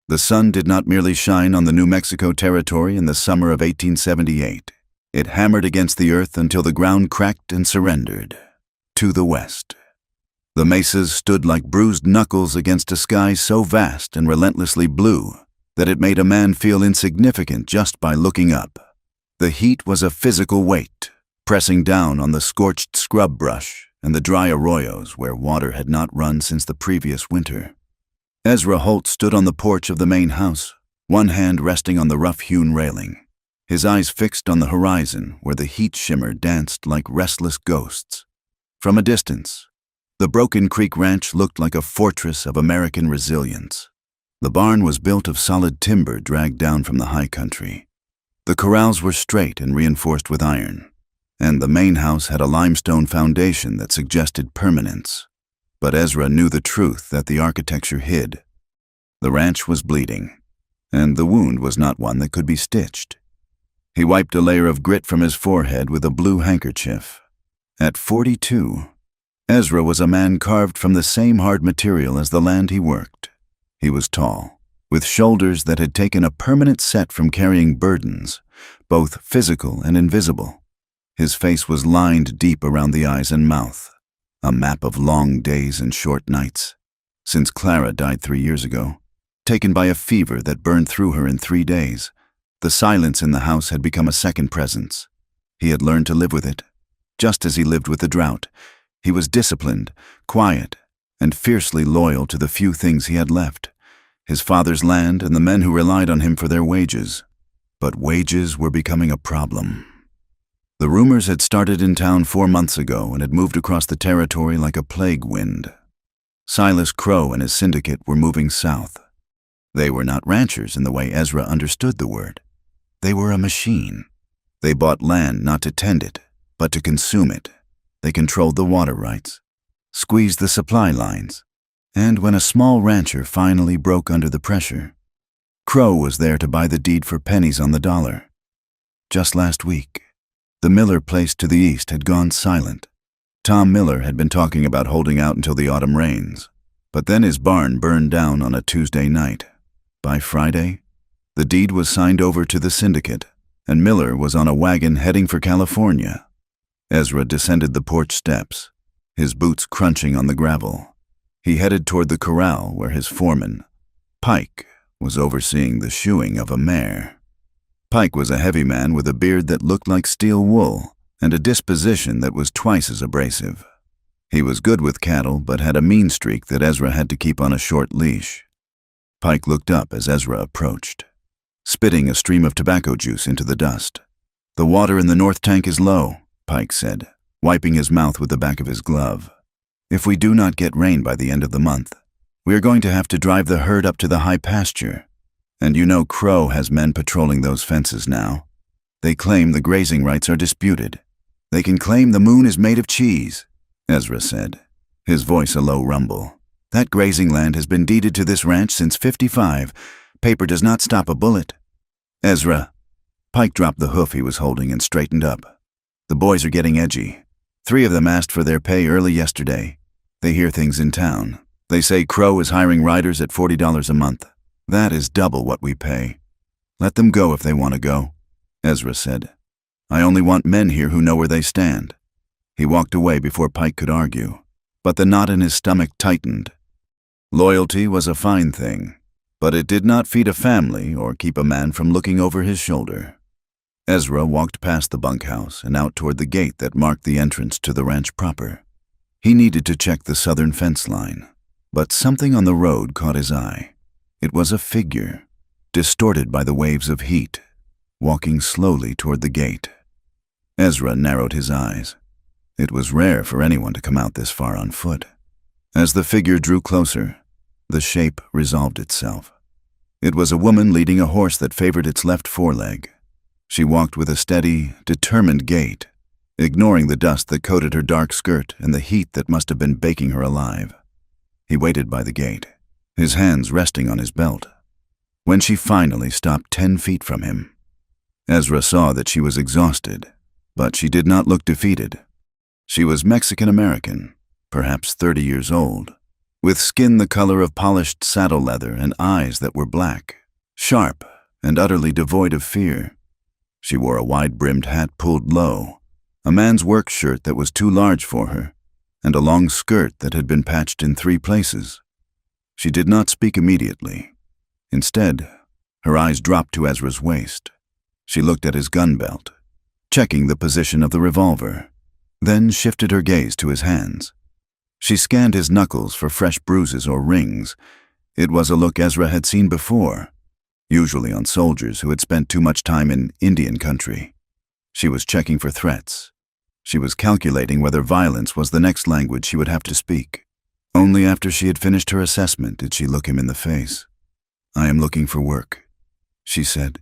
The sun did not merely shine on the New Mexico territory in the summer of 1878. It hammered against the earth until the ground cracked and surrendered. To the west. The mesas stood like bruised knuckles against a sky so vast and relentlessly blue that it made a man feel insignificant just by looking up. The heat was a physical weight, pressing down on the scorched scrub brush and the dry arroyos where water had not run since the previous winter. Ezra Holt stood on the porch of the main house, one hand resting on the rough-hewn railing, his eyes fixed on the horizon where the heat shimmer danced like restless ghosts. From a distance, the Broken Creek Ranch looked like a fortress of American resilience. The barn was built of solid timber dragged down from the high country. The corrals were straight and reinforced with iron, and the main house had a limestone foundation that suggested permanence. But Ezra knew the truth that the architecture hid. The ranch was bleeding, and the wound was not one that could be stitched. He wiped a layer of grit from his forehead with a blue handkerchief. At 42, Ezra was a man carved from the same hard material as the land he worked. He was tall, with shoulders that had taken a permanent set from carrying burdens, both physical and invisible. His face was lined deep around the eyes and mouth, a map of long days and short nights, since Clara died 3 years ago, taken by a fever that burned through her in 3 days. The silence in the house had become a second presence. He had learned to live with it, just as he lived with the drought. He was disciplined, quiet, and fiercely loyal to the few things he had left, his father's land and the men who relied on him for their wages. But wages were becoming a problem. The rumors had started in town 4 months ago and had moved across the territory like a plague wind. Silas Crow and his syndicate were moving south. They were not ranchers in the way Ezra understood the word. They were a machine. They bought land not to tend it, but to consume it. They controlled the water rights, squeezed the supply lines, and when a small rancher finally broke under the pressure, Crow was there to buy the deed for pennies on the dollar. Just last week, the Miller place to the east had gone silent. Tom Miller had been talking about holding out until the autumn rains, but then his barn burned down on a Tuesday night. By Friday, the deed was signed over to the syndicate, and Miller was on a wagon heading for California. Ezra descended the porch steps, his boots crunching on the gravel. He headed toward the corral where his foreman, Pike, was overseeing the shoeing of a mare. Pike was a heavy man with a beard that looked like steel wool and a disposition that was twice as abrasive. He was good with cattle but had a mean streak that Ezra had to keep on a short leash. Pike looked up as Ezra approached, spitting a stream of tobacco juice into the dust. "The water in the north tank is low," Pike said, wiping his mouth with the back of his glove. "If we do not get rain by the end of the month, we are going to have to drive the herd up to the high pasture. And you know Crow has men patrolling those fences now. They claim the grazing rights are disputed. They can claim the moon is made of cheese," Ezra said, his voice a low rumble. "That grazing land has been deeded to this ranch since '55. Paper does not stop a bullet." "Ezra." Pike dropped the hoof he was holding and straightened up. "The boys are getting edgy. 3 of them asked for their pay early yesterday. They hear things in town. They say Crow is hiring riders at $40 a month. That is double what we pay. Let them go if they want to go," Ezra said. "I only want men here who know where they stand." He walked away before Pike could argue, but the knot in his stomach tightened. Loyalty was a fine thing, but it did not feed a family or keep a man from looking over his shoulder. Ezra walked past the bunkhouse and out toward the gate that marked the entrance to the ranch proper. He needed to check the southern fence line, but something on the road caught his eye. It was a figure, distorted by the waves of heat, walking slowly toward the gate. Ezra narrowed his eyes. It was rare for anyone to come out this far on foot. As the figure drew closer, the shape resolved itself. It was a woman leading a horse that favored its left foreleg. She walked with a steady, determined gait, ignoring the dust that coated her dark skirt and the heat that must have been baking her alive. He waited by the gate, his hands resting on his belt. When she finally stopped 10 feet from him, Ezra saw that she was exhausted, but she did not look defeated. She was Mexican-American, perhaps 30 years old, with skin the color of polished saddle leather and eyes that were black, sharp, and utterly devoid of fear. She wore a wide-brimmed hat pulled low, a man's work shirt that was too large for her, and a long skirt that had been patched in 3 places. She did not speak immediately. Instead, her eyes dropped to Ezra's waist. She looked at his gun belt, checking the position of the revolver, then shifted her gaze to his hands. She scanned his knuckles for fresh bruises or rings. It was a look Ezra had seen before, usually on soldiers who had spent too much time in Indian country. She was checking for threats. She was calculating whether violence was the next language she would have to speak. Only after she had finished her assessment did she look him in the face. "I am looking for work," she said.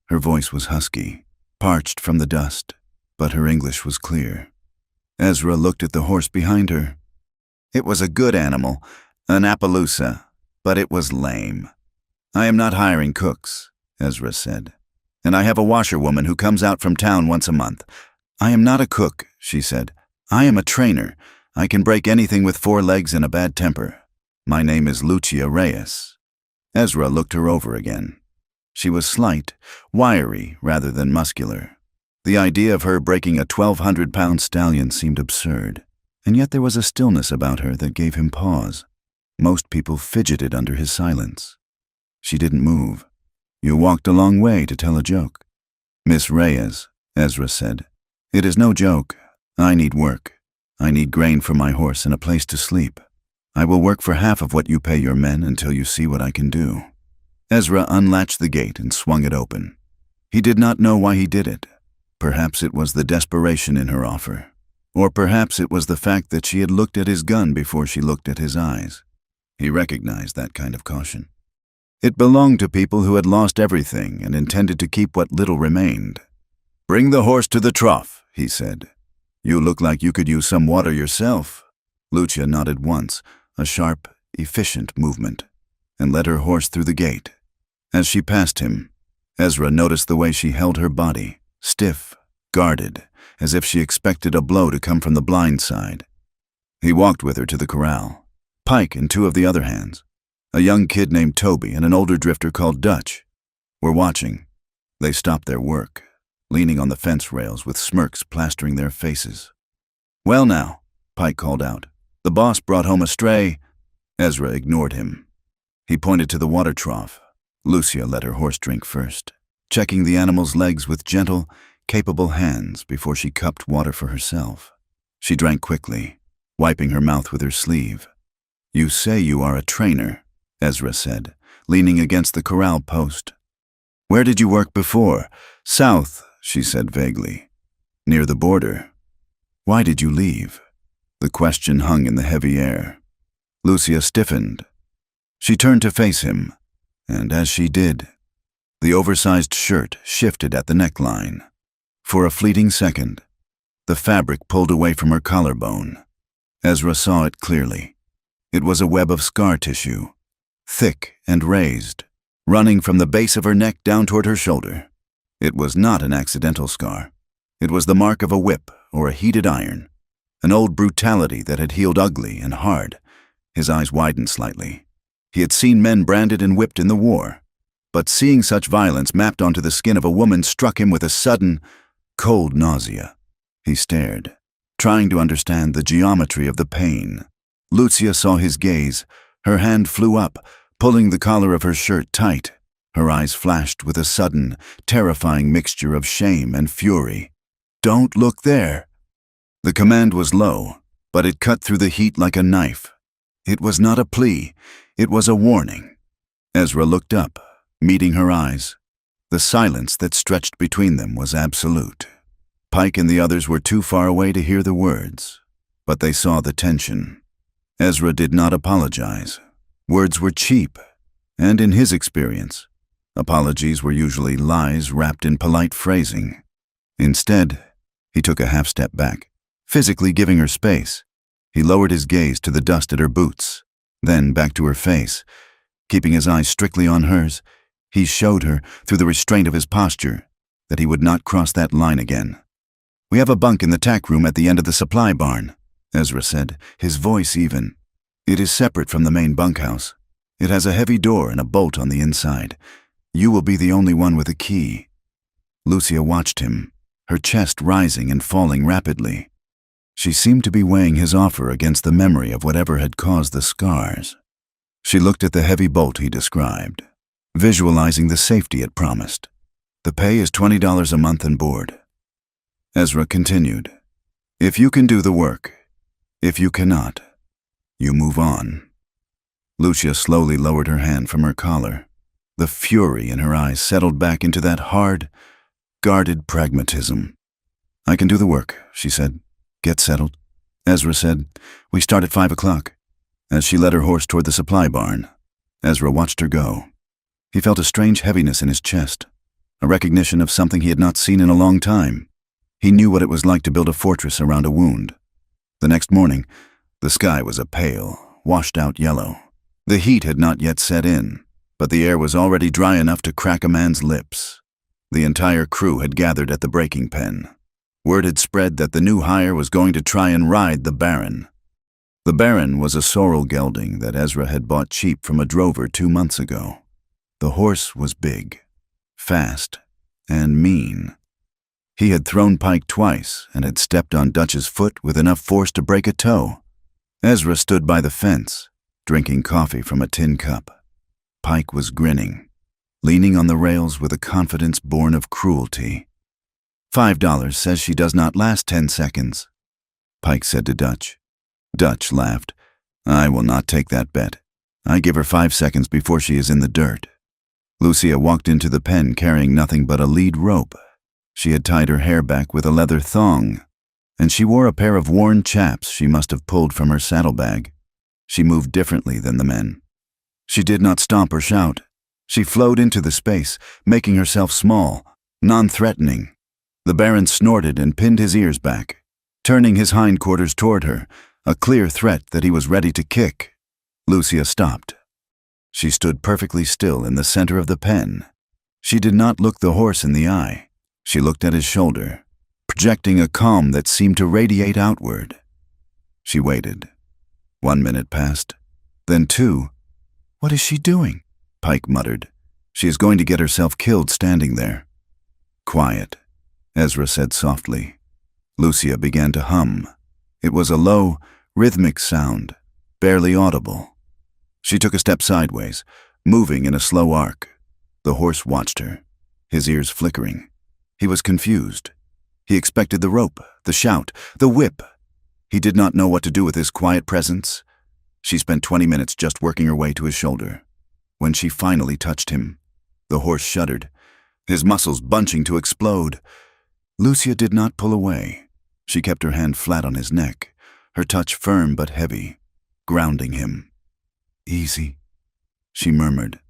Her voice was husky, parched from the dust, but her English was clear. Ezra looked at the horse behind her. It was a good animal, an Appaloosa, but it was lame. "I am not hiring cooks," Ezra said, "and I have a washerwoman who comes out from town once a month." "I am not a cook," she said. "I am a trainer. I can break anything with 4 legs and a bad temper. My name is Lucia Reyes." Ezra looked her over again. She was slight, wiry rather than muscular. The idea of her breaking a 1,200-pound stallion seemed absurd, and yet there was a stillness about her that gave him pause. Most people fidgeted under his silence. She didn't move. "You walked a long way to tell a joke." "Miss Reyes," Ezra said, "it is no joke. I need work. I need grain for my horse and a place to sleep. I will work for half of what you pay your men until you see what I can do." Ezra unlatched the gate and swung it open. He did not know why he did it. Perhaps it was the desperation in her offer, or perhaps it was the fact that she had looked at his gun before she looked at his eyes. He recognized that kind of caution. It belonged to people who had lost everything and intended to keep what little remained. "Bring the horse to the trough," he said. "You look like you could use some water yourself." Lucia nodded once, a sharp, efficient movement, and led her horse through the gate. As she passed him, Ezra noticed the way she held her body, stiff, guarded, as if she expected a blow to come from the blind side. He walked with her to the corral, Pike in 2 of the other hands. A young kid named Toby and an older drifter called Dutch were watching. They stopped their work, leaning on the fence rails with smirks plastering their faces. "Well now," Pike called out, "the boss brought home a stray." Ezra ignored him. He pointed to the water trough. Lucia let her horse drink first, checking the animal's legs with gentle, capable hands before she cupped water for herself. She drank quickly, wiping her mouth with her sleeve. "You say you are a trainer," Ezra said, leaning against the corral post. "Where did you work before?" "South," she said vaguely. "Near the border." "Why did you leave?" The question hung in the heavy air. Lucia stiffened. She turned to face him, and as she did, the oversized shirt shifted at the neckline. For a fleeting second, the fabric pulled away from her collarbone. Ezra saw it clearly. It was a web of scar tissue, thick and raised, running from the base of her neck down toward her shoulder. It was not an accidental scar. It was the mark of a whip or a heated iron, an old brutality that had healed ugly and hard. His eyes widened slightly. He had seen men branded and whipped in the war, but seeing such violence mapped onto the skin of a woman struck him with a sudden, cold nausea. He stared, trying to understand the geometry of the pain. Lucia saw his gaze. Her hand flew up, pulling the collar of her shirt tight. Her eyes flashed with a sudden, terrifying mixture of shame and fury. "Don't look there!" The command was low, but it cut through the heat like a knife. It was not a plea, it was a warning. Ezra looked up, meeting her eyes. The silence that stretched between them was absolute. Pike and the others were too far away to hear the words, but they saw the tension. Ezra did not apologize. Words were cheap, and in his experience, apologies were usually lies wrapped in polite phrasing. Instead, he took a half step back, physically giving her space. He lowered his gaze to the dust at her boots, then back to her face. Keeping his eyes strictly on hers, he showed her, through the restraint of his posture, that he would not cross that line again. "We have a bunk in the tack room at the end of the supply barn," Ezra said, his voice even. It is separate from the main bunkhouse. It has a heavy door and a bolt on the inside. You will be the only one with a key." Lucia watched him, her chest rising and falling rapidly. She seemed to be weighing his offer against the memory of whatever had caused the scars. She looked at the heavy bolt he described, visualizing the safety it promised. "The pay is $20 a month and board." Ezra continued, "If you can do the work. If you cannot, you move on." Lucia slowly lowered her hand from her collar. The fury in her eyes settled back into that hard, guarded pragmatism. "I can do the work," she said. "Get settled." Ezra said, "We start at 5 o'clock." As she led her horse toward the supply barn, Ezra watched her go. He felt a strange heaviness in his chest, a recognition of something he had not seen in a long time. He knew what it was like to build a fortress around a wound. The next morning, the sky was a pale, washed-out yellow. The heat had not yet set in, but the air was already dry enough to crack a man's lips. The entire crew had gathered at the breaking pen. Word had spread that the new hire was going to try and ride the Baron. The Baron was a sorrel gelding that Ezra had bought cheap from a drover 2 months ago. The horse was big, fast, and mean. He had thrown Pike twice and had stepped on Dutch's foot with enough force to break a toe. Ezra stood by the fence, drinking coffee from a tin cup. Pike was grinning, leaning on the rails with a confidence born of cruelty. $5 says she does not last 10 seconds, Pike said to Dutch. Dutch laughed. "I will not take that bet. I give her 5 seconds before she is in the dirt." Lucia walked into the pen carrying nothing but a lead rope. She had tied her hair back with a leather thong, and she wore a pair of worn chaps she must have pulled from her saddlebag. She moved differently than the men. She did not stomp or shout. She flowed into the space, making herself small, non-threatening. The Baron snorted and pinned his ears back, turning his hindquarters toward her, a clear threat that he was ready to kick. Lucia stopped. She stood perfectly still in the center of the pen. She did not look the horse in the eye. She looked at his shoulder, projecting a calm that seemed to radiate outward. She waited. 1 minute passed, then 2. "What is she doing?" Pike muttered. "She is going to get herself killed standing there." "Quiet," Ezra said softly. Lucia began to hum. It was a low, rhythmic sound, barely audible. She took a step sideways, moving in a slow arc. The horse watched her, his ears flickering. He was confused. He expected the rope, the shout, the whip. He did not know what to do with his quiet presence. She spent 20 minutes just working her way to his shoulder. When she finally touched him, the horse shuddered, his muscles bunching to explode. Lucia did not pull away. She kept her hand flat on his neck, her touch firm but heavy, grounding him. "Easy," she murmured.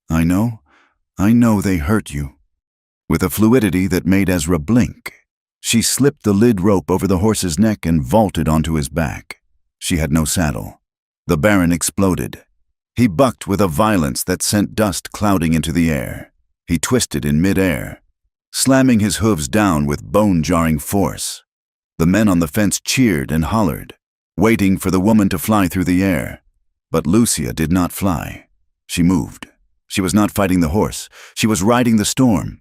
I know they hurt you." With a fluidity that made Ezra blink, she slipped the lid rope over the horse's neck and vaulted onto his back. She had no saddle. The Baron exploded. He bucked with a violence that sent dust clouding into the air. He twisted in mid-air, slamming his hooves down with bone-jarring force. The men on the fence cheered and hollered, waiting for the woman to fly through the air. But Lucia did not fly. She moved. She was not fighting the horse. She was riding the storm.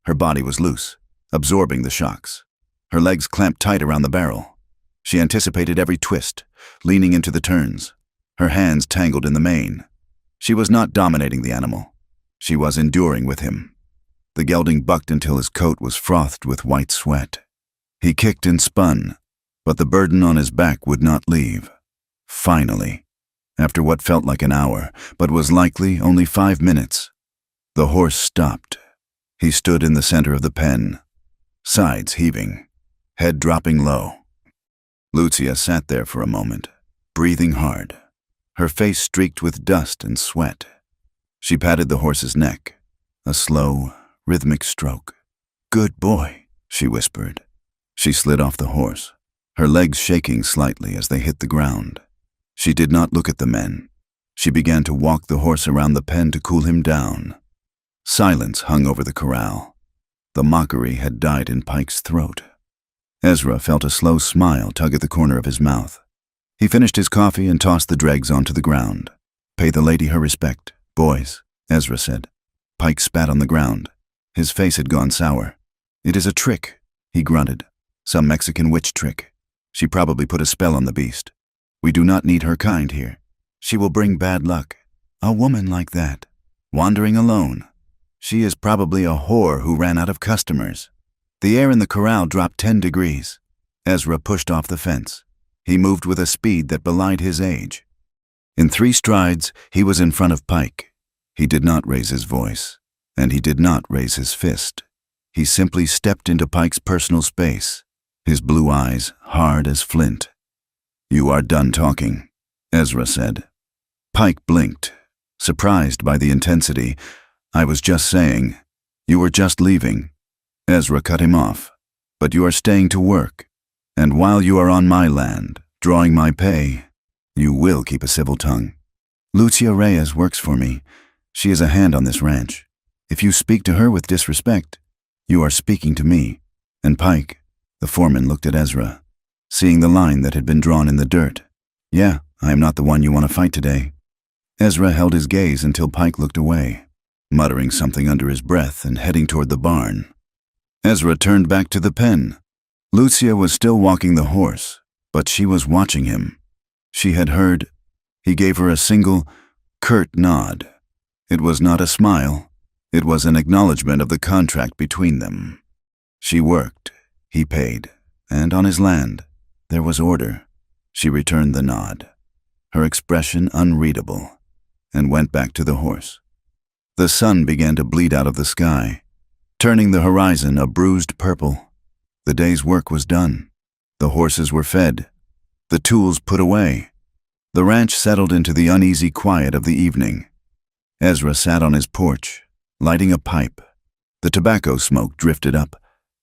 Her body was loose, absorbing the shocks. Her legs clamped tight around the barrel. She anticipated every twist, leaning into the turns, her hands tangled in the mane. She was not dominating the animal. She was enduring with him. The gelding bucked until his coat was frothed with white sweat. He kicked and spun, but the burden on his back would not leave. Finally, after what felt like an hour, but was likely only 5 minutes, the horse stopped. He stood in the center of the pen, sides heaving, head dropping low. Lucia sat there for a moment, breathing hard, her face streaked with dust and sweat. She patted the horse's neck, a slow, rhythmic stroke. "Good boy," she whispered. She slid off the horse, her legs shaking slightly as they hit the ground. She did not look at the men. She began to walk the horse around the pen to cool him down. Silence hung over the corral. The mockery had died in Pike's throat. Ezra felt a slow smile tug at the corner of his mouth. He finished his coffee and tossed the dregs onto the ground. "Pay the lady her respect, boys," Ezra said. Pike spat on the ground. His face had gone sour. "It is a trick," he grunted. "Some Mexican witch trick. She probably put a spell on the beast. We do not need her kind here. She will bring bad luck. A woman like that, wandering alone. She is probably a whore who ran out of customers." The air in the corral dropped 10 degrees. Ezra pushed off the fence. He moved with a speed that belied his age. In 3 strides, he was in front of Pike. He did not raise his voice, and he did not raise his fist. He simply stepped into Pike's personal space, his blue eyes hard as flint. "You are done talking," Ezra said. Pike blinked, surprised by the intensity. "I was just saying, you were just leaving." Ezra cut him off. "But you are staying to work, and while you are on my land, drawing my pay, you will keep a civil tongue. Lucia Reyes works for me. She is a hand on this ranch. If you speak to her with disrespect, you are speaking to me." And Pike, the foreman, looked at Ezra, seeing the line that had been drawn in the dirt. "Yeah, I am not the one you want to fight today." Ezra held his gaze until Pike looked away, muttering something under his breath and heading toward the barn. Ezra turned back to the pen. Lucia was still walking the horse, but she was watching him. She had heard. He gave her a single, curt nod. It was not a smile. It was an acknowledgement of the contract between them. She worked, he paid, and on his land, there was order. She returned the nod, her expression unreadable, and went back to the horse. The sun began to bleed out of the sky, turning the horizon a bruised purple. The day's work was done. The horses were fed, the tools put away. The ranch settled into the uneasy quiet of the evening. Ezra sat on his porch, lighting a pipe. The tobacco smoke drifted up,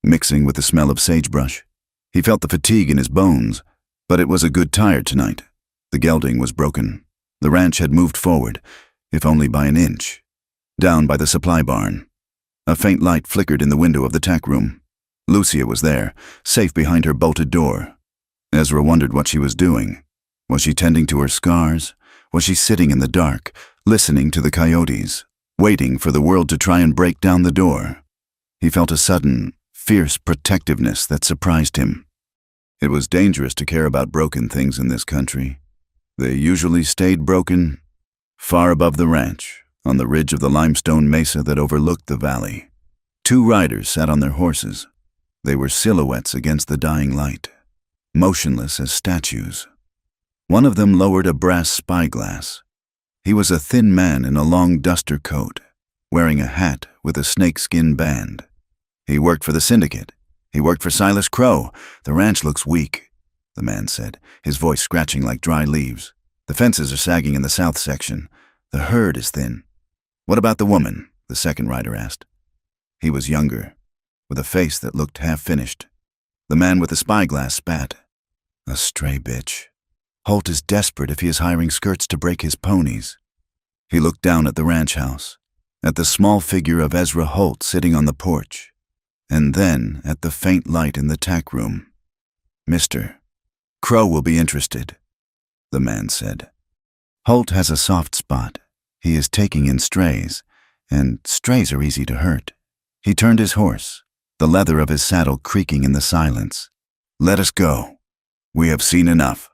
mixing with the smell of sagebrush. He felt the fatigue in his bones, but it was a good tired tonight. The gelding was broken. The ranch had moved forward, if only by an inch. Down by the supply barn, a faint light flickered in the window of the tack room. Lucia was there, safe behind her bolted door. Ezra wondered what she was doing. Was she tending to her scars? Was she sitting in the dark, listening to the coyotes, waiting for the world to try and break down the door? He felt a sudden, fierce protectiveness that surprised him. It was dangerous to care about broken things in this country. They usually stayed broken far above the ranch, on the ridge of the limestone mesa that overlooked the valley. 2 riders sat on their horses. They were silhouettes against the dying light, motionless as statues. One of them lowered a brass spyglass. He was a thin man in a long duster coat, wearing a hat with a snakeskin band. He worked for the syndicate. He worked for Silas Crow. "The ranch looks weak," the man said, his voice scratching like dry leaves. "The fences are sagging in the south section. The herd is thin." "What about the woman?" the second rider asked. He was younger, with a face that looked half-finished. The man with the spyglass spat. "A stray bitch. Holt is desperate if he is hiring skirts to break his ponies." He looked down at the ranch house, at the small figure of Ezra Holt sitting on the porch, and then at the faint light in the tack room. "Mr. Crow will be interested," the man said. "Holt has a soft spot. He is taking in strays, and strays are easy to hurt." He turned his horse, the leather of his saddle creaking in the silence. "Let us go. We have seen enough."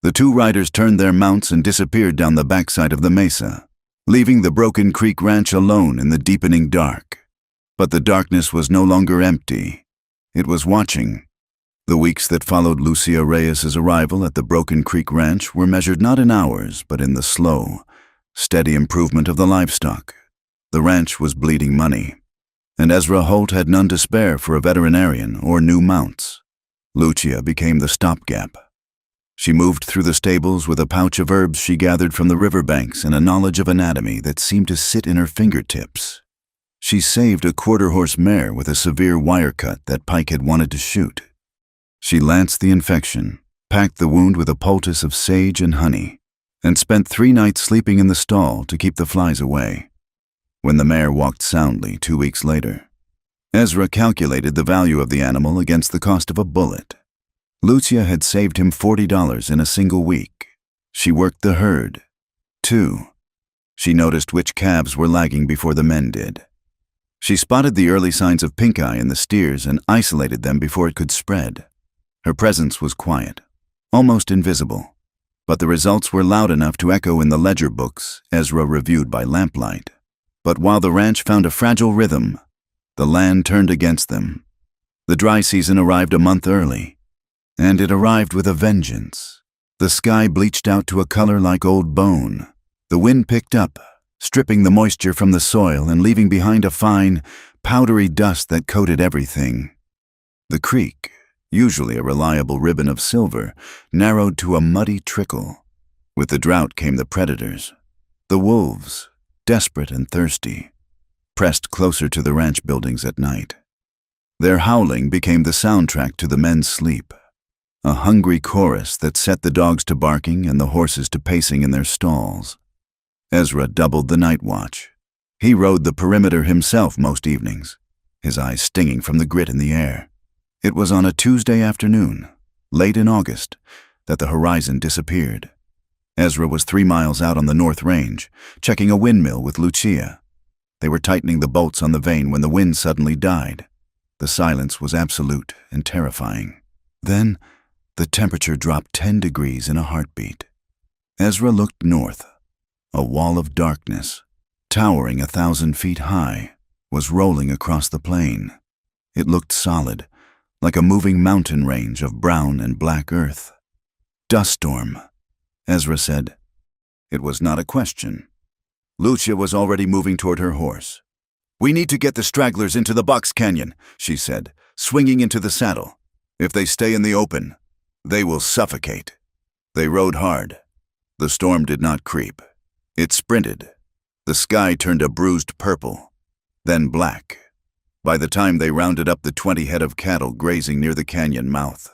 The 2 riders turned their mounts and disappeared down the backside of the mesa, leaving the Broken Creek Ranch alone in the deepening dark. But the darkness was no longer empty. It was watching. The weeks that followed Lucia Reyes's arrival at the Broken Creek Ranch were measured not in hours, but in the slow, steady improvement of the livestock. The ranch was bleeding money, and Ezra Holt had none to spare for a veterinarian or new mounts. Lucia became the stopgap. She moved through the stables with a pouch of herbs she gathered from the riverbanks and a knowledge of anatomy that seemed to sit in her fingertips. She saved a quarter-horse mare with a severe wire cut that Pike had wanted to shoot. She lanced the infection, packed the wound with a poultice of sage and honey, and spent 3 nights sleeping in the stall to keep the flies away. When the mare walked soundly 2 weeks later, Ezra calculated the value of the animal against the cost of a bullet. Lucia had saved him $40 in a single week. She worked the herd. 2. She noticed which calves were lagging before the men did. She spotted the early signs of pink eye in the steers and isolated them before it could spread. Her presence was quiet, almost invisible, but the results were loud enough to echo in the ledger books Ezra reviewed by lamplight. But while the ranch found a fragile rhythm, the land turned against them. The dry season arrived a month early, and it arrived with a vengeance. The sky bleached out to a color like old bone. The wind picked up, stripping the moisture from the soil and leaving behind a fine, powdery dust that coated everything. The creek, usually a reliable ribbon of silver, narrowed to a muddy trickle. With the drought came the predators. The wolves, desperate and thirsty, pressed closer to the ranch buildings at night. Their howling became the soundtrack to the men's sleep, a hungry chorus that set the dogs to barking and the horses to pacing in their stalls. Ezra doubled the night watch. He rode the perimeter himself most evenings, his eyes stinging from the grit in the air. It was on a Tuesday afternoon, late in August, that the horizon disappeared. Ezra was 3 miles out on the North Range, checking a windmill with Lucia. They were tightening the bolts on the vane when the wind suddenly died. The silence was absolute and terrifying. Then, the temperature dropped 10 degrees in a heartbeat. Ezra looked north. A wall of darkness, towering 1,000 feet high, was rolling across the plain. It looked solid, like a moving mountain range of brown and black earth. Dust storm, Ezra said. It was not a question. Lucia was already moving toward her horse. "We need to get the stragglers into the box canyon," she said, swinging into the saddle. "If they stay in the open, they will suffocate." They rode hard. The storm did not creep. It sprinted. The sky turned a bruised purple, then black, by the time they rounded up the 20 head of cattle grazing near the canyon mouth.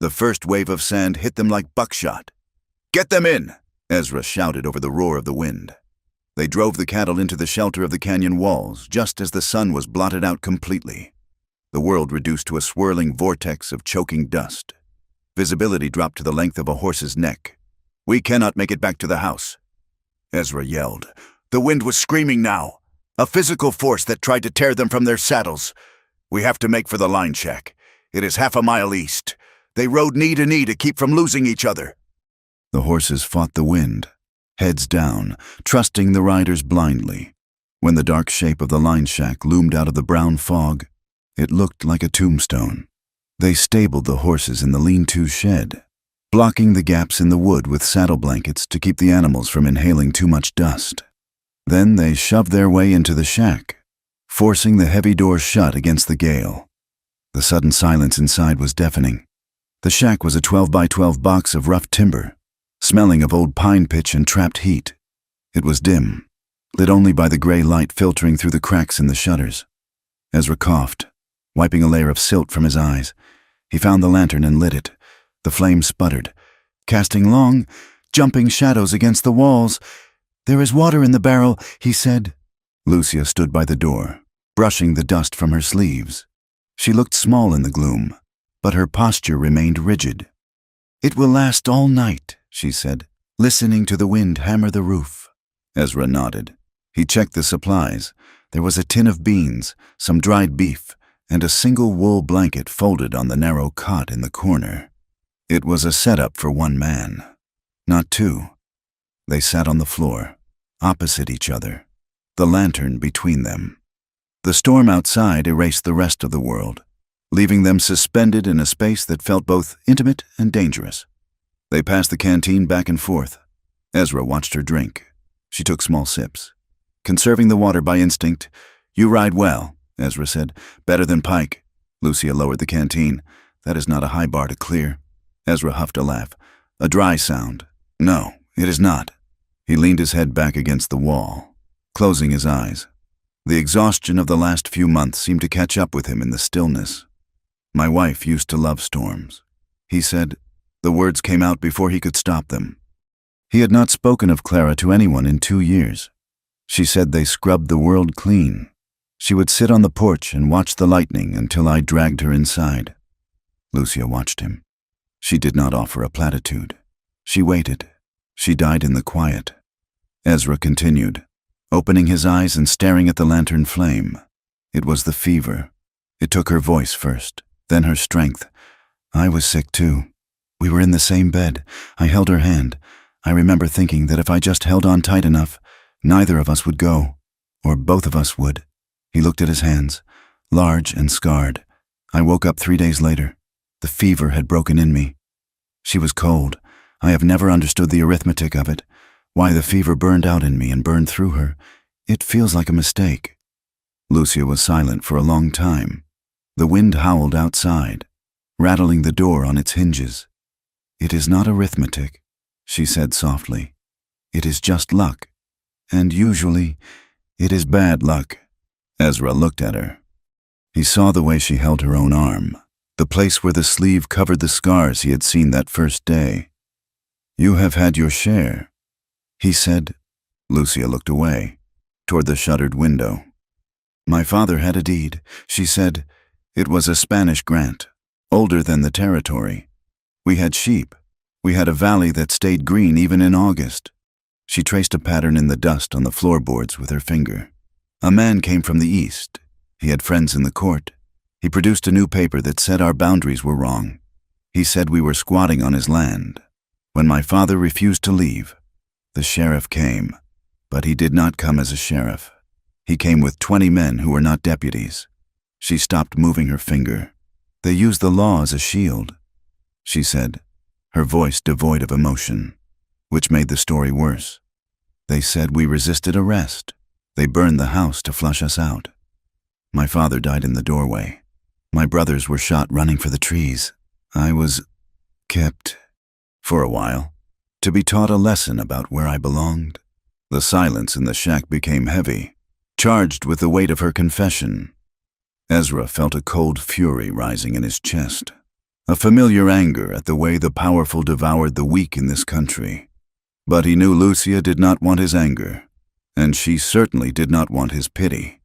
The first wave of sand hit them like buckshot. "Get them in!" Ezra shouted over the roar of the wind. They drove the cattle into the shelter of the canyon walls just as the sun was blotted out completely. The world reduced to a swirling vortex of choking dust. Visibility dropped to the length of a horse's neck. "We cannot make it back to the house," Ezra yelled. The wind was screaming now, a physical force that tried to tear them from their saddles. "We have to make for the line shack. It is 1/2 mile east." They rode knee to knee to keep from losing each other. The horses fought the wind, heads down, trusting the riders blindly. When the dark shape of the line shack loomed out of the brown fog, it looked like a tombstone. They stabled the horses in the lean-to shed, blocking the gaps in the wood with saddle blankets to keep the animals from inhaling too much dust. Then they shoved their way into the shack, forcing the heavy doors shut against the gale. The sudden silence inside was deafening. The shack was a 12 by 12 box of rough timber, smelling of old pine pitch and trapped heat. It was dim, lit only by the gray light filtering through the cracks in the shutters. Ezra coughed, wiping a layer of silt from his eyes. He found the lantern and lit it. The flame sputtered, casting long, jumping shadows against the walls. "There is water in the barrel," he said. Lucia stood by the door, brushing the dust from her sleeves. She looked small in the gloom, but her posture remained rigid. "It will last all night," she said, listening to the wind hammer the roof. Ezra nodded. He checked the supplies. There was a tin of beans, some dried beef, and a single wool blanket folded on the narrow cot in the corner. It was a setup for one man, not two. They sat on the floor, opposite each other, the lantern between them. The storm outside erased the rest of the world, leaving them suspended in a space that felt both intimate and dangerous. They passed the canteen back and forth. Ezra watched her drink. She took small sips, conserving the water by instinct. "You ride well," Ezra said. "Better than Pike." Lucia lowered the canteen. "That is not a high bar to clear." Ezra huffed a laugh. "A dry sound." "No, it is not." He leaned his head back against the wall, closing his eyes. The exhaustion of the last few months seemed to catch up with him in the stillness. "My wife used to love storms," he said. The words came out before he could stop them. He had not spoken of Clara to anyone in 2 years. She said they scrubbed the world clean. She would sit on the porch and watch the lightning until I dragged her inside. Lucia watched him. She did not offer a platitude. She waited. She died in the quiet. Ezra continued, opening his eyes and staring at the lantern flame. It was the fever. It took her voice first, then her strength. I was sick too. We were in the same bed. I held her hand. I remember thinking that if I just held on tight enough, neither of us would go, or both of us would. He looked at his hands, large and scarred. I woke up 3 days later. The fever had broken in me. She was cold. I have never understood the arithmetic of it, why the fever burned out in me and burned through her. It feels like a mistake. Lucia was silent for a long time. The wind howled outside, rattling the door on its hinges. It is not arithmetic, she said softly. It is just luck, and usually it is bad luck. Ezra looked at her. He saw the way she held her own arm, the place where the sleeve covered the scars he had seen that first day. You have had your share, he said. Lucia looked away, toward the shuttered window. My father had a deed, she said. It was a Spanish grant, older than the territory. We had sheep. We had a valley that stayed green even in August. She traced a pattern in the dust on the floorboards with her finger. A man came from the east. He had friends in the court. He produced a new paper that said our boundaries were wrong. He said we were squatting on his land. When my father refused to leave, the sheriff came, but he did not come as a sheriff. He came with 20 men who were not deputies. She stopped moving her finger. They used the law as a shield, she said, her voice devoid of emotion, which made the story worse. They said we resisted arrest. They burned the house to flush us out. My father died in the doorway. My brothers were shot running for the trees. I was kept for a while, to be taught a lesson about where I belonged. The silence in the shack became heavy, charged with the weight of her confession. Ezra felt a cold fury rising in his chest, a familiar anger at the way the powerful devoured the weak in this country. But he knew Lucia did not want his anger, and she certainly did not want his pity.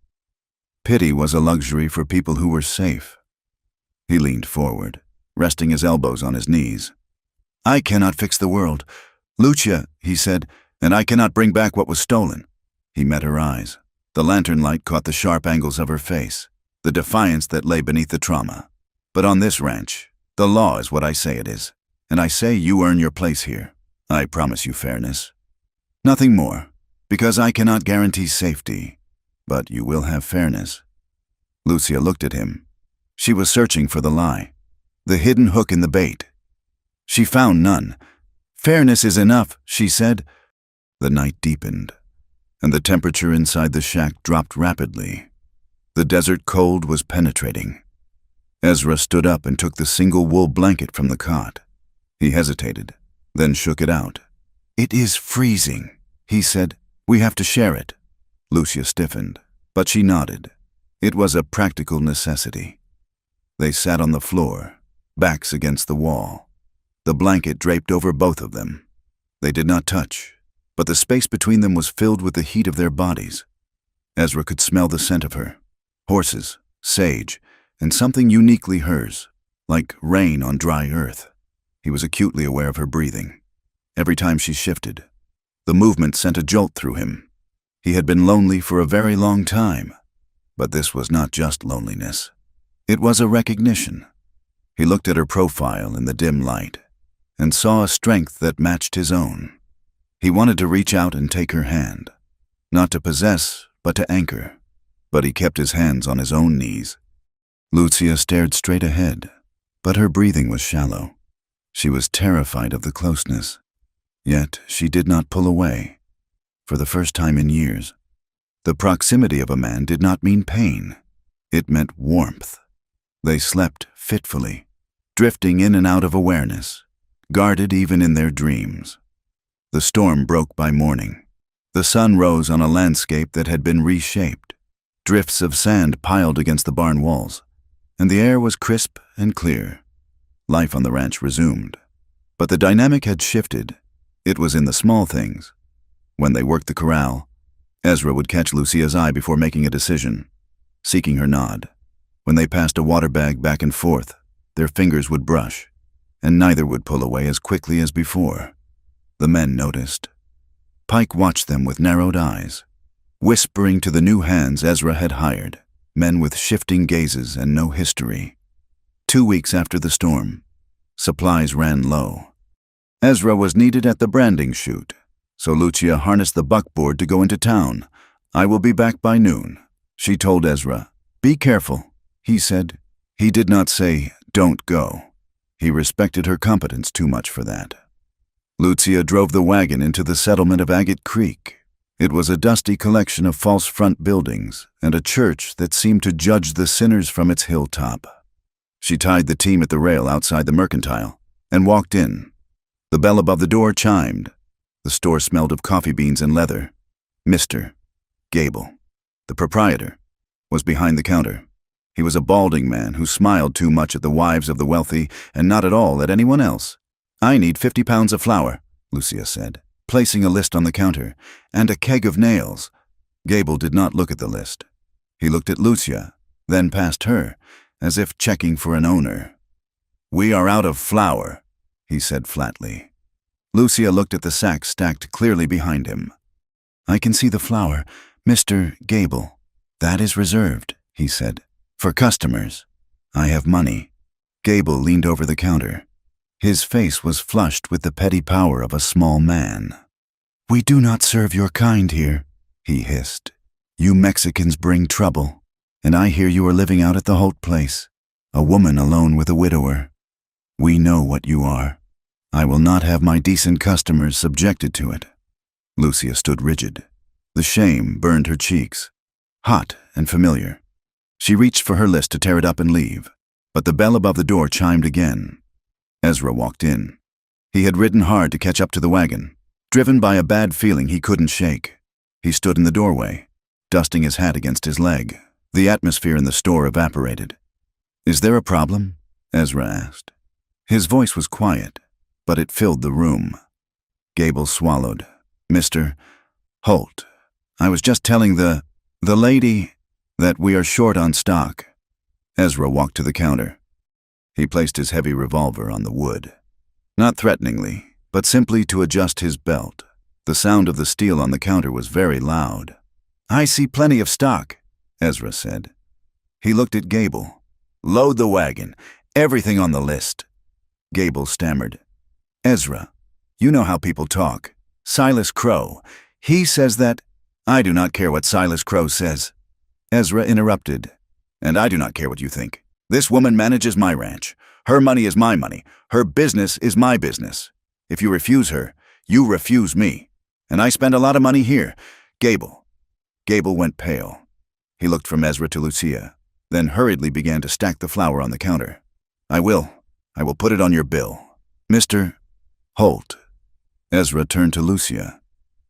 Pity was a luxury for people who were safe. He leaned forward, resting his elbows on his knees. I cannot fix the world, Lucia, he said, and I cannot bring back what was stolen. He met her eyes. The lantern light caught the sharp angles of her face, the defiance that lay beneath the trauma. But on this ranch, the law is what I say it is, and I say you earn your place here. I promise you fairness. Nothing more, because I cannot guarantee safety, but you will have fairness. Lucia looked at him. She was searching for the lie, the hidden hook in the bait. She found none. Fairness is enough, she said. The night deepened, and the temperature inside the shack dropped rapidly. The desert cold was penetrating. Ezra stood up and took the single wool blanket from the cot. He hesitated, then shook it out. It is freezing, he said. We have to share it. Lucia stiffened, but she nodded. It was a practical necessity. They sat on the floor, backs against the wall. The blanket draped over both of them. They did not touch, but the space between them was filled with the heat of their bodies. Ezra could smell the scent of her. Horses, sage, and something uniquely hers, like rain on dry earth. He was acutely aware of her breathing. Every time she shifted, the movement sent a jolt through him. He had been lonely for a very long time, but this was not just loneliness. It was a recognition. He looked at her profile in the dim light and saw a strength that matched his own. He wanted to reach out and take her hand, not to possess, but to anchor, but he kept his hands on his own knees. Lucia stared straight ahead, but her breathing was shallow. She was terrified of the closeness, yet she did not pull away. For the first time in years, the proximity of a man did not mean pain. It meant warmth. They slept fitfully, drifting in and out of awareness, guarded even in their dreams. The storm broke by morning. The sun rose on a landscape that had been reshaped. Drifts of sand piled against the barn walls, and the air was crisp and clear. Life on the ranch resumed. But the dynamic had shifted. It was in the small things. When they worked the corral, Ezra would catch Lucia's eye before making a decision, seeking her nod. When they passed a water bag back and forth, their fingers would brush. and neither would pull away as quickly as before. The men noticed. Pike watched them with narrowed eyes, whispering to the new hands Ezra had hired, men with shifting gazes and no history. 2 weeks after the storm, supplies ran low. Ezra was needed at the branding shoot, so Lucia harnessed the buckboard to go into town. "I will be back by noon," she told Ezra. "Be careful," he said. He did not say, "Don't go." He respected her competence too much for that. Lucia drove the wagon into the settlement of Agate Creek. It was a dusty collection of false front buildings and a church that seemed to judge the sinners from its hilltop. She tied the team at the rail outside the mercantile and walked in. The bell above the door chimed. The store smelled of coffee beans and leather. Mr. Gable, the proprietor, was behind the counter. He was a balding man who smiled too much at the wives of the wealthy and not at all at anyone else. "I need 50 pounds of flour," Lucia said, placing a list on the counter, "and a keg of nails." Gable did not look at the list. He looked at Lucia, then past her, as if checking for an owner. "We are out of flour," he said flatly. Lucia looked at the sacks stacked clearly behind him. "I can see the flour, Mr. Gable. That is reserved," he said, "for customers. I have money." Gable leaned over the counter. His face was flushed with the petty power of a small man. "We do not serve your kind here," he hissed. "You Mexicans bring trouble, and I hear you are living out at the Holt place, a woman alone with a widower. We know what you are. I will not have my decent customers subjected to it." Lucia stood rigid. The shame burned her cheeks, hot and familiar. She reached for her list to tear it up and leave, but the bell above the door chimed again. Ezra walked in. He had ridden hard to catch up to the wagon, driven by a bad feeling he couldn't shake. He stood in the doorway, dusting his hat against his leg. The atmosphere in the store evaporated. "Is there a problem?" Ezra asked. His voice was quiet, but it filled the room. Gable swallowed. "Mr. Holt, I was just telling the lady that we are short on stock." Ezra walked to the counter. He placed his heavy revolver on the wood. Not threateningly, but simply to adjust his belt. The sound of the steel on the counter was very loud. "I see plenty of stock," Ezra said. He looked at Gable. "Load the wagon. Everything on the list." Gable stammered. "Ezra, you know how people talk. Silas Crow. He says that—" "I do not care what Silas Crow says." Ezra interrupted. "And I do not care what you think. This woman manages my ranch. Her money is my money. Her business is my business. If you refuse her, you refuse me. And I spend a lot of money here. Gable." Gable went pale. He looked from Ezra to Lucia, then hurriedly began to stack the flour on the counter. I will put it on your bill. Mr. Holt." Ezra turned to Lucia.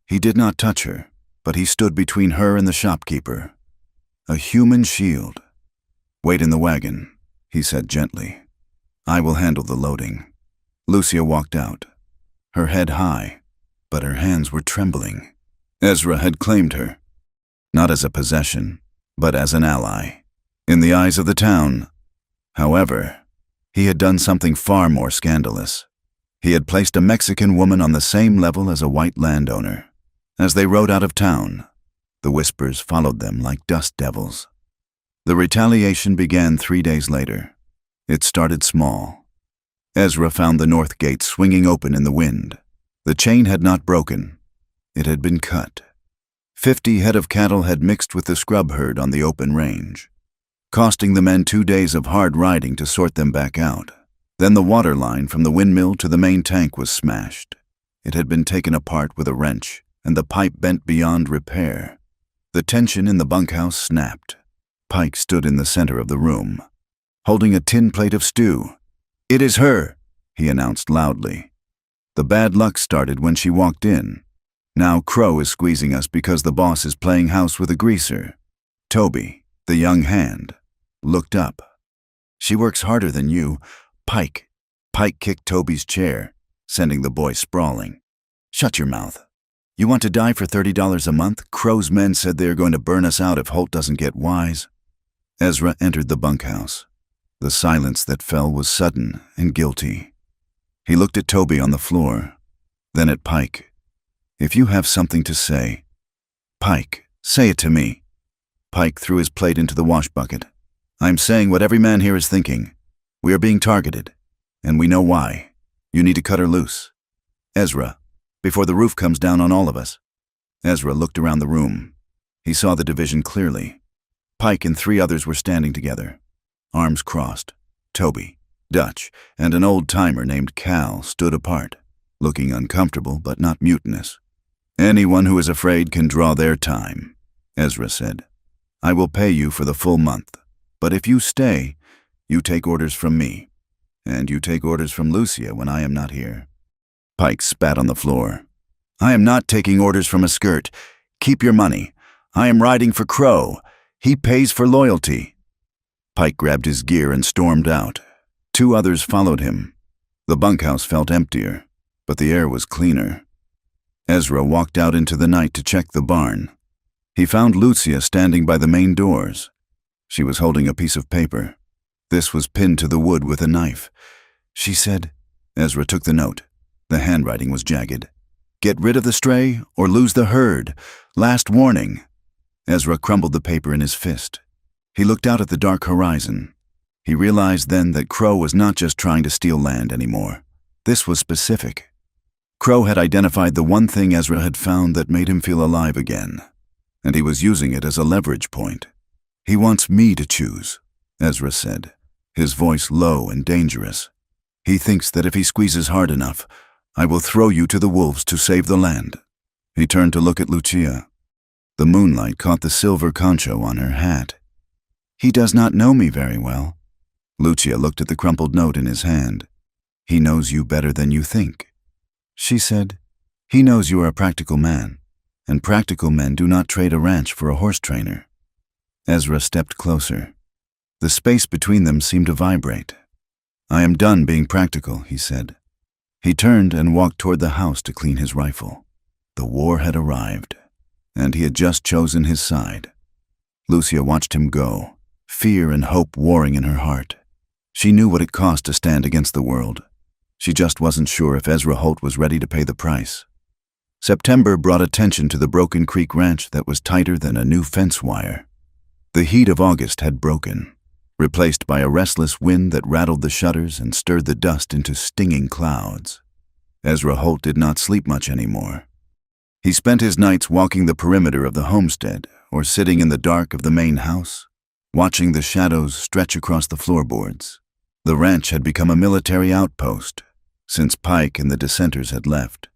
He did not touch her, but he stood between her and the shopkeeper. A human shield. "Wait in the wagon," he said gently. "I will handle the loading." Lucia walked out, her head high, but her hands were trembling. Ezra had claimed her, not as a possession, but as an ally. In the eyes of the town, however, he had done something far more scandalous. He had placed a Mexican woman on the same level as a white landowner. As they rode out of town, the whispers followed them like dust devils. The retaliation began 3 days later. It started small. Ezra found the north gate swinging open in the wind. The chain had not broken. It had been cut. 50 head of cattle had mixed with the scrub herd on the open range, costing the men 2 days of hard riding to sort them back out. Then the water line from the windmill to the main tank was smashed. It had been taken apart with a wrench, and the pipe bent beyond repair. The tension in the bunkhouse snapped. Pike stood in the center of the room, holding a tin plate of stew. "It is her," he announced loudly. The bad luck started when she walked in. Now Crow is squeezing us because the boss is playing house with a greaser. Toby, the young hand, looked up. "She works harder than you, Pike." Pike kicked Toby's chair, sending the boy sprawling. "Shut your mouth. You want to die for $30 a month? Crow's men said they are going to burn us out if Holt doesn't get wise." Ezra entered the bunkhouse. The silence that fell was sudden and guilty. He looked at Toby on the floor, then at Pike. "If you have something to say, Pike, say it to me." Pike threw his plate into the wash bucket. "I'm saying what every man here is thinking. We are being targeted, and we know why. You need to cut her loose. Ezra, before the roof comes down on all of us." Ezra looked around the room. He saw the division clearly. Pike and 3 others were standing together, arms crossed. Toby, Dutch, and an old-timer named Cal stood apart, looking uncomfortable but not mutinous. "Anyone who is afraid can draw their time," Ezra said. "I will pay you for the full month, but if you stay, you take orders from me, and you take orders from Lucia when I am not here." Pike spat on the floor. "I am not taking orders from a skirt. Keep your money. I am riding for Crow. He pays for loyalty." Pike grabbed his gear and stormed out. 2 others followed him. The bunkhouse felt emptier, but the air was cleaner. Ezra walked out into the night to check the barn. He found Lucia standing by the main doors. She was holding a piece of paper. This was pinned to the wood with a knife. She said, Ezra took the note. The handwriting was jagged. "Get rid of the stray or lose the herd. Last warning." Ezra crumbled the paper in his fist. He looked out at the dark horizon. He realized then that Crow was not just trying to steal land anymore. This was specific. Crow had identified the one thing Ezra had found that made him feel alive again, and he was using it as a leverage point. "He wants me to choose," Ezra said, his voice low and dangerous. "He thinks that if he squeezes hard enough, I will throw you to the wolves to save the land." He turned to look at Lucia. The moonlight caught the silver concho on her hat. "He does not know me very well." Lucia looked at the crumpled note in his hand. "He knows you better than you think." She said, "He knows you are a practical man, and practical men do not trade a ranch for a horse trainer." Ezra stepped closer. The space between them seemed to vibrate. "I am done being practical," he said. He turned and walked toward the house to clean his rifle. The war had arrived, and he had just chosen his side. Lucia watched him go, fear and hope warring in her heart. She knew what it cost to stand against the world. She just wasn't sure if Ezra Holt was ready to pay the price. September brought attention to the Broken Creek Ranch that was tighter than a new fence wire. The heat of August had broken, replaced by a restless wind that rattled the shutters and stirred the dust into stinging clouds. Ezra Holt did not sleep much anymore. He spent his nights walking the perimeter of the homestead or sitting in the dark of the main house, watching the shadows stretch across the floorboards. The ranch had become a military outpost since Pike and the dissenters had left.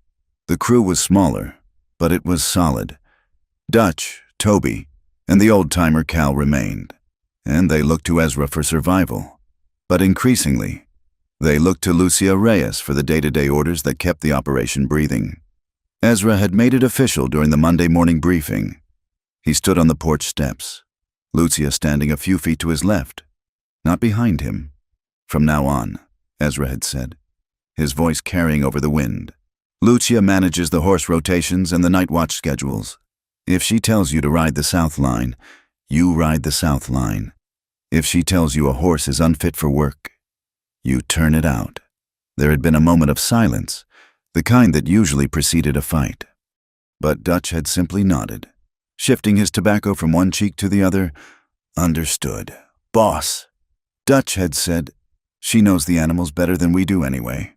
The crew was smaller, but it was solid. Dutch, Toby, and the old-timer Cal remained, and they looked to Ezra for survival. But increasingly, they looked to Lucia Reyes for the day-to-day orders that kept the operation breathing. Ezra had made it official during the Monday morning briefing. He stood on the porch steps, Lucia standing a few feet to his left, not behind him. "From now on," Ezra had said, his voice carrying over the wind, "Lucia manages the horse rotations and the night watch schedules. If she tells you to ride the south line, you ride the south line. If she tells you a horse is unfit for work, you turn it out." There had been a moment of silence, the kind that usually preceded a fight. But Dutch had simply nodded, shifting his tobacco from one cheek to the other. "Understood. Boss." Dutch had said, "She knows the animals better than we do anyway."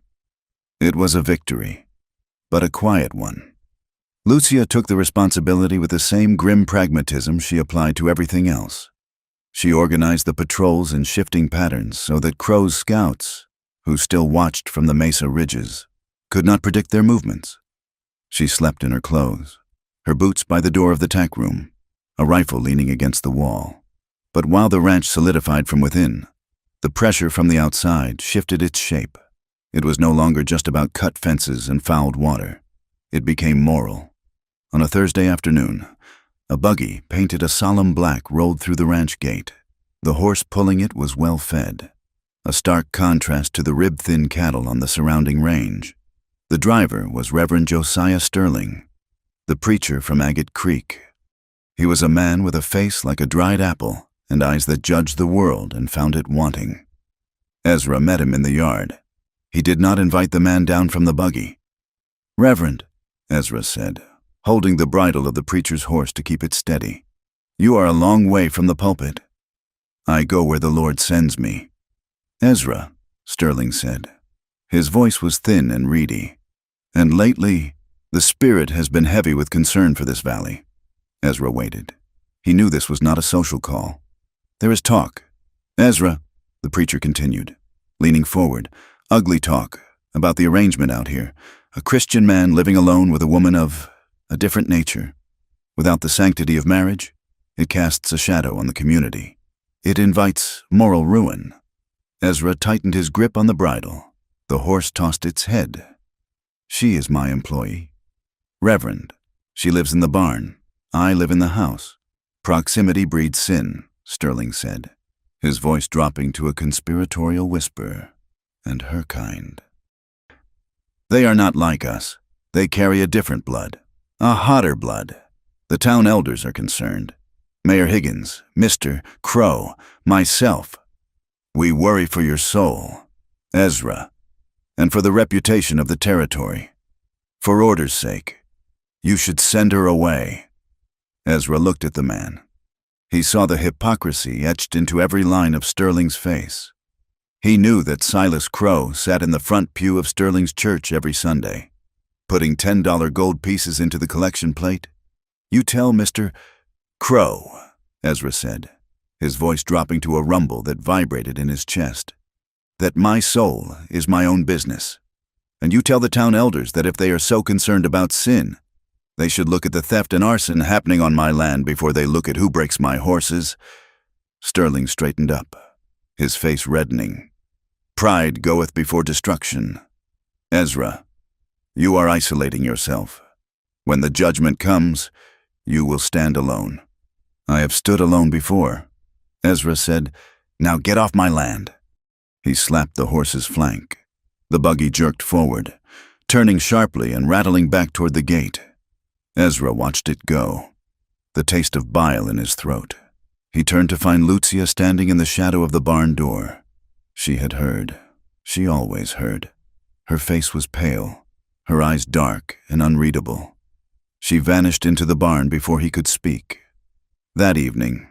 It was a victory, but a quiet one. Lucia took the responsibility with the same grim pragmatism she applied to everything else. She organized the patrols in shifting patterns so that Crow's scouts, who still watched from the mesa ridges, could not predict their movements. She slept in her clothes, her boots by the door of the tack room, a rifle leaning against the wall. But while the ranch solidified from within, the pressure from the outside shifted its shape. It was no longer just about cut fences and fouled water. It became moral. On a Thursday afternoon, a buggy painted a solemn black rolled through the ranch gate. The horse pulling it was well fed, a stark contrast to the rib-thin cattle on the surrounding range. The driver was Reverend Josiah Sterling, the preacher from Agate Creek. He was a man with a face like a dried apple and eyes that judged the world and found it wanting. Ezra met him in the yard. He did not invite the man down from the buggy. "Reverend," Ezra said, holding the bridle of the preacher's horse to keep it steady, "you are a long way from the pulpit." "I go where the Lord sends me." "Ezra," Sterling said. His voice was thin and reedy. "And lately, the spirit has been heavy with concern for this valley." Ezra waited. He knew this was not a social call. "There is talk." "Ezra," the preacher continued, leaning forward, "ugly talk about the arrangement out here. A Christian man living alone with a woman of a different nature. Without the sanctity of marriage, it casts a shadow on the community. It invites moral ruin." Ezra tightened his grip on the bridle. The horse tossed its head. "She is my employee." "Reverend, she lives in the barn. I live in the house. Proximity breeds sin," Sterling said, his voice dropping to a conspiratorial whisper. "And her kind. They are not like us. They carry a different blood, a hotter blood. The town elders are concerned. Mayor Higgins, Mr. Crow, myself. We worry for your soul, Ezra, and for the reputation of the territory. For order's sake, you should send her away." Ezra looked at the man. He saw the hypocrisy etched into every line of Sterling's face. He knew that Silas Crow sat in the front pew of Sterling's church every Sunday, putting $10 gold pieces into the collection plate. "You tell Mr. Crow," Ezra said, his voice dropping to a rumble that vibrated in his chest, "that my soul is my own business. And you tell the town elders that if they are so concerned about sin, they should look at the theft and arson happening on my land before they look at who breaks my horses." Sterling straightened up, his face reddening. "Pride goeth before destruction. Ezra, you are isolating yourself. When the judgment comes, you will stand alone." "I have stood alone before," Ezra said. "Now get off my land." He slapped the horse's flank. The buggy jerked forward, turning sharply and rattling back toward the gate. Ezra watched it go, the taste of bile in his throat. He turned to find Lucia standing in the shadow of the barn door. She had heard. She always heard. Her face was pale, her eyes dark and unreadable. She vanished into the barn before he could speak. That evening,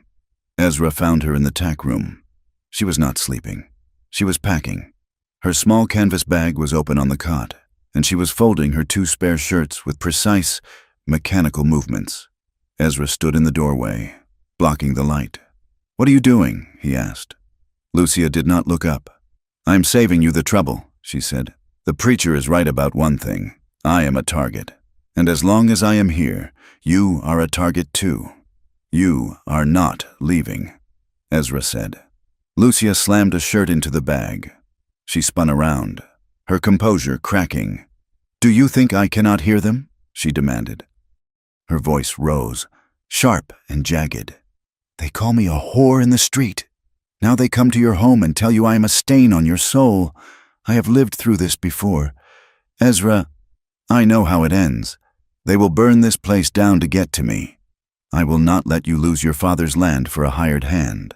Ezra found her in the tack room. She was not sleeping. She was packing. Her small canvas bag was open on the cot, and she was folding her 2 spare shirts with precise, mechanical movements. Ezra stood in the doorway, blocking the light. "What are you doing?" he asked. Lucia did not look up. "I'm saving you the trouble," she said. "The preacher is right about one thing. I am a target. And as long as I am here, you are a target too. You are not leaving," Ezra said. Lucia slammed a shirt into the bag. She spun around, her composure cracking. "Do you think I cannot hear them?" she demanded. Her voice rose, sharp and jagged. "They call me a whore in the street. Now they come to your home and tell you I am a stain on your soul. I have lived through this before. Ezra, I know how it ends. They will burn this place down to get to me. I will not let you lose your father's land for a hired hand."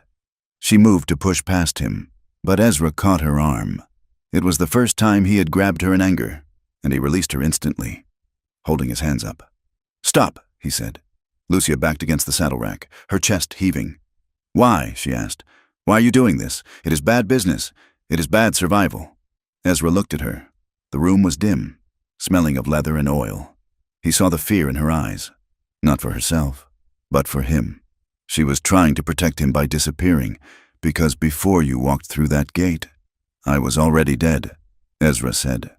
She moved to push past him, but Ezra caught her arm. It was the first time he had grabbed her in anger, and he released her instantly, holding his hands up. "Stop," he said. Lucia backed against the saddle rack, her chest heaving. "Why?" she asked. "Why are you doing this? It is bad business. It is bad survival." Ezra looked at her. The room was dim, smelling of leather and oil. He saw the fear in her eyes, not for herself, but for him. She was trying to protect him by disappearing, because before you walked through that gate, I was already dead, Ezra said.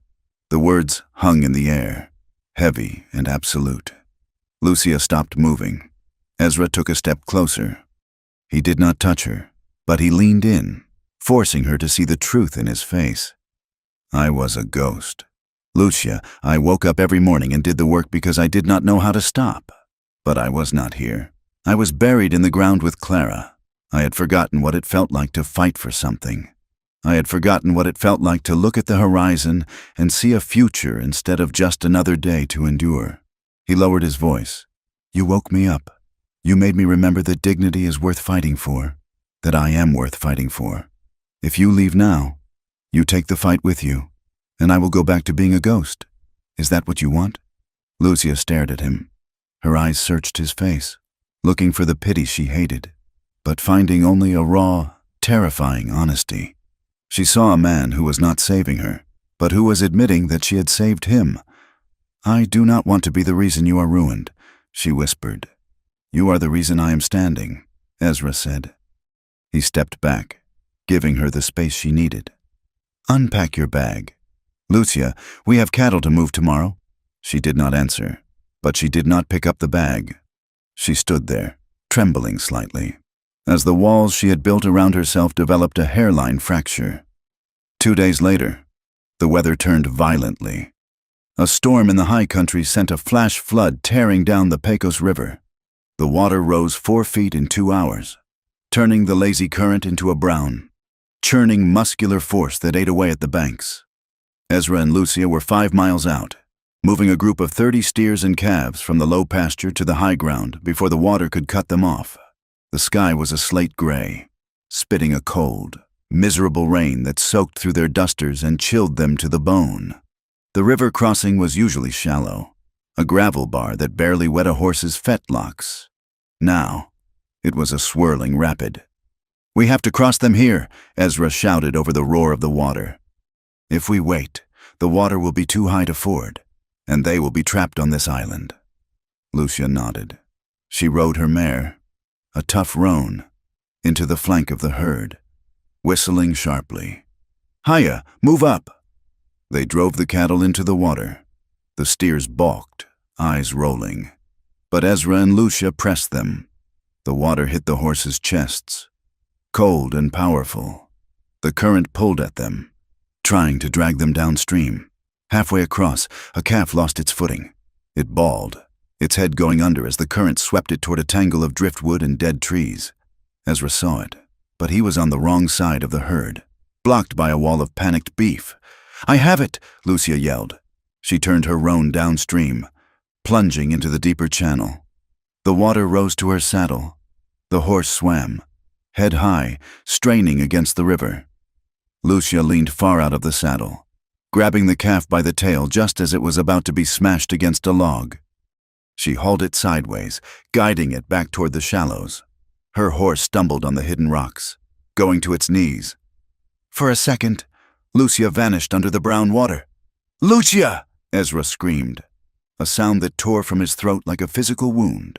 The words hung in the air, heavy and absolute. Lucia stopped moving. Ezra took a step closer. He did not touch her, but he leaned in, forcing her to see the truth in his face. "I was a ghost. Lucia, I woke up every morning and did the work because I did not know how to stop. But I was not here. I was buried in the ground with Clara. I had forgotten what it felt like to fight for something. I had forgotten what it felt like to look at the horizon and see a future instead of just another day to endure." He lowered his voice. "You woke me up. You made me remember that dignity is worth fighting for, that I am worth fighting for. If you leave now, you take the fight with you. and I will go back to being a ghost. Is that what you want?" Lucia stared at him. Her eyes searched his face, looking for the pity she hated, but finding only a raw, terrifying honesty. She saw a man who was not saving her, but who was admitting that she had saved him. "I do not want to be the reason you are ruined," she whispered. "You are the reason I am standing," Ezra said. He stepped back, giving her the space she needed. "Unpack your bag. Lucia, we have cattle to move tomorrow." She did not answer, but she did not pick up the bag. She stood there, trembling slightly, as the walls she had built around herself developed a hairline fracture. 2 days later, the weather turned violently. A storm in the high country sent a flash flood tearing down the Pecos River. The water rose 4 feet in 2 hours, turning the lazy current into a brown, churning muscular force that ate away at the banks. Ezra and Lucia were 5 miles out, moving a group of 30 steers and calves from the low pasture to the high ground before the water could cut them off. The sky was a slate gray, spitting a cold, miserable rain that soaked through their dusters and chilled them to the bone. The river crossing was usually shallow, a gravel bar that barely wet a horse's fetlocks. Now, it was a swirling rapid. "We have to cross them here," Ezra shouted over the roar of the water. "If we wait, the water will be too high to ford, and they will be trapped on this island." Lucia nodded. She rode her mare, a tough roan, into the flank of the herd, whistling sharply. "Hiya, move up!" They drove the cattle into the water. The steers balked, eyes rolling. But Ezra and Lucia pressed them. The water hit the horses' chests, cold and powerful. The current pulled at them, trying to drag them downstream. Halfway across, a calf lost its footing. It bawled, its head going under as the current swept it toward a tangle of driftwood and dead trees. Ezra saw it, but he was on the wrong side of the herd, blocked by a wall of panicked beef. "I have it!" Lucia yelled. She turned her roan downstream, plunging into the deeper channel. The water rose to her saddle. The horse swam, head high, straining against the river. Lucia leaned far out of the saddle, grabbing the calf by the tail just as it was about to be smashed against a log. She hauled it sideways, guiding it back toward the shallows. Her horse stumbled on the hidden rocks, going to its knees. For a second, Lucia vanished under the brown water. "Lucia!" Ezra screamed, a sound that tore from his throat like a physical wound.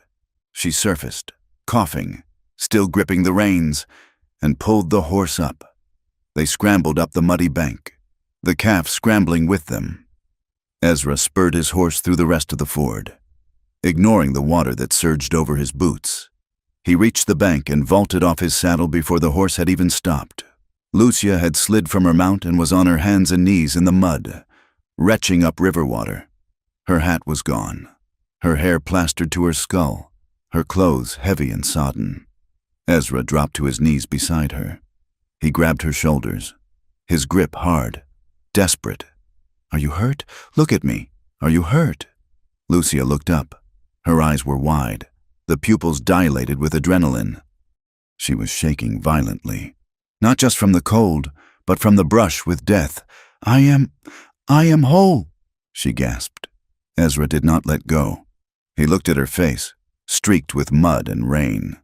She surfaced, coughing, still gripping the reins, and pulled the horse up. They scrambled up the muddy bank, the calf scrambling with them. Ezra spurred his horse through the rest of the ford, ignoring the water that surged over his boots. He reached the bank and vaulted off his saddle before the horse had even stopped. Lucia had slid from her mount and was on her hands and knees in the mud, retching up river water. Her hat was gone, her hair plastered to her skull, her clothes heavy and sodden. Ezra dropped to his knees beside her. He grabbed her shoulders, his grip hard, desperate. "Are you hurt? Look at me. Are you hurt?" Lucia looked up. Her eyes were wide, the pupils dilated with adrenaline. She was shaking violently, not just from the cold, but from the brush with death. I am whole," she gasped. Ezra did not let go. He looked at her face, streaked with mud and rain,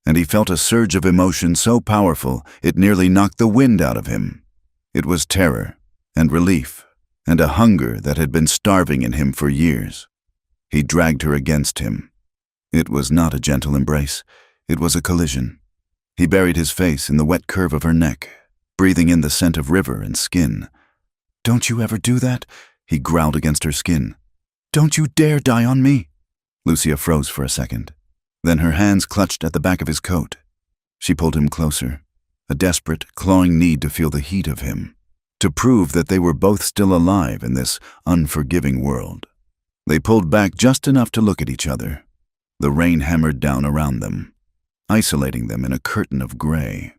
and he felt a surge of emotion so powerful it nearly knocked the wind out of him. It was terror and relief and a hunger that had been starving in him for years. He dragged her against him. It was not a gentle embrace. It was a collision. He buried his face in the wet curve of her neck, breathing in the scent of river and skin. "Don't you ever do that?" he growled against her skin. "Don't you dare die on me!" Lucia froze for a second. Then her hands clutched at the back of his coat. She pulled him closer, a desperate, clawing need to feel the heat of him, to prove that they were both still alive in this unforgiving world. They pulled back just enough to look at each other. The rain hammered down around them, isolating them in a curtain of gray.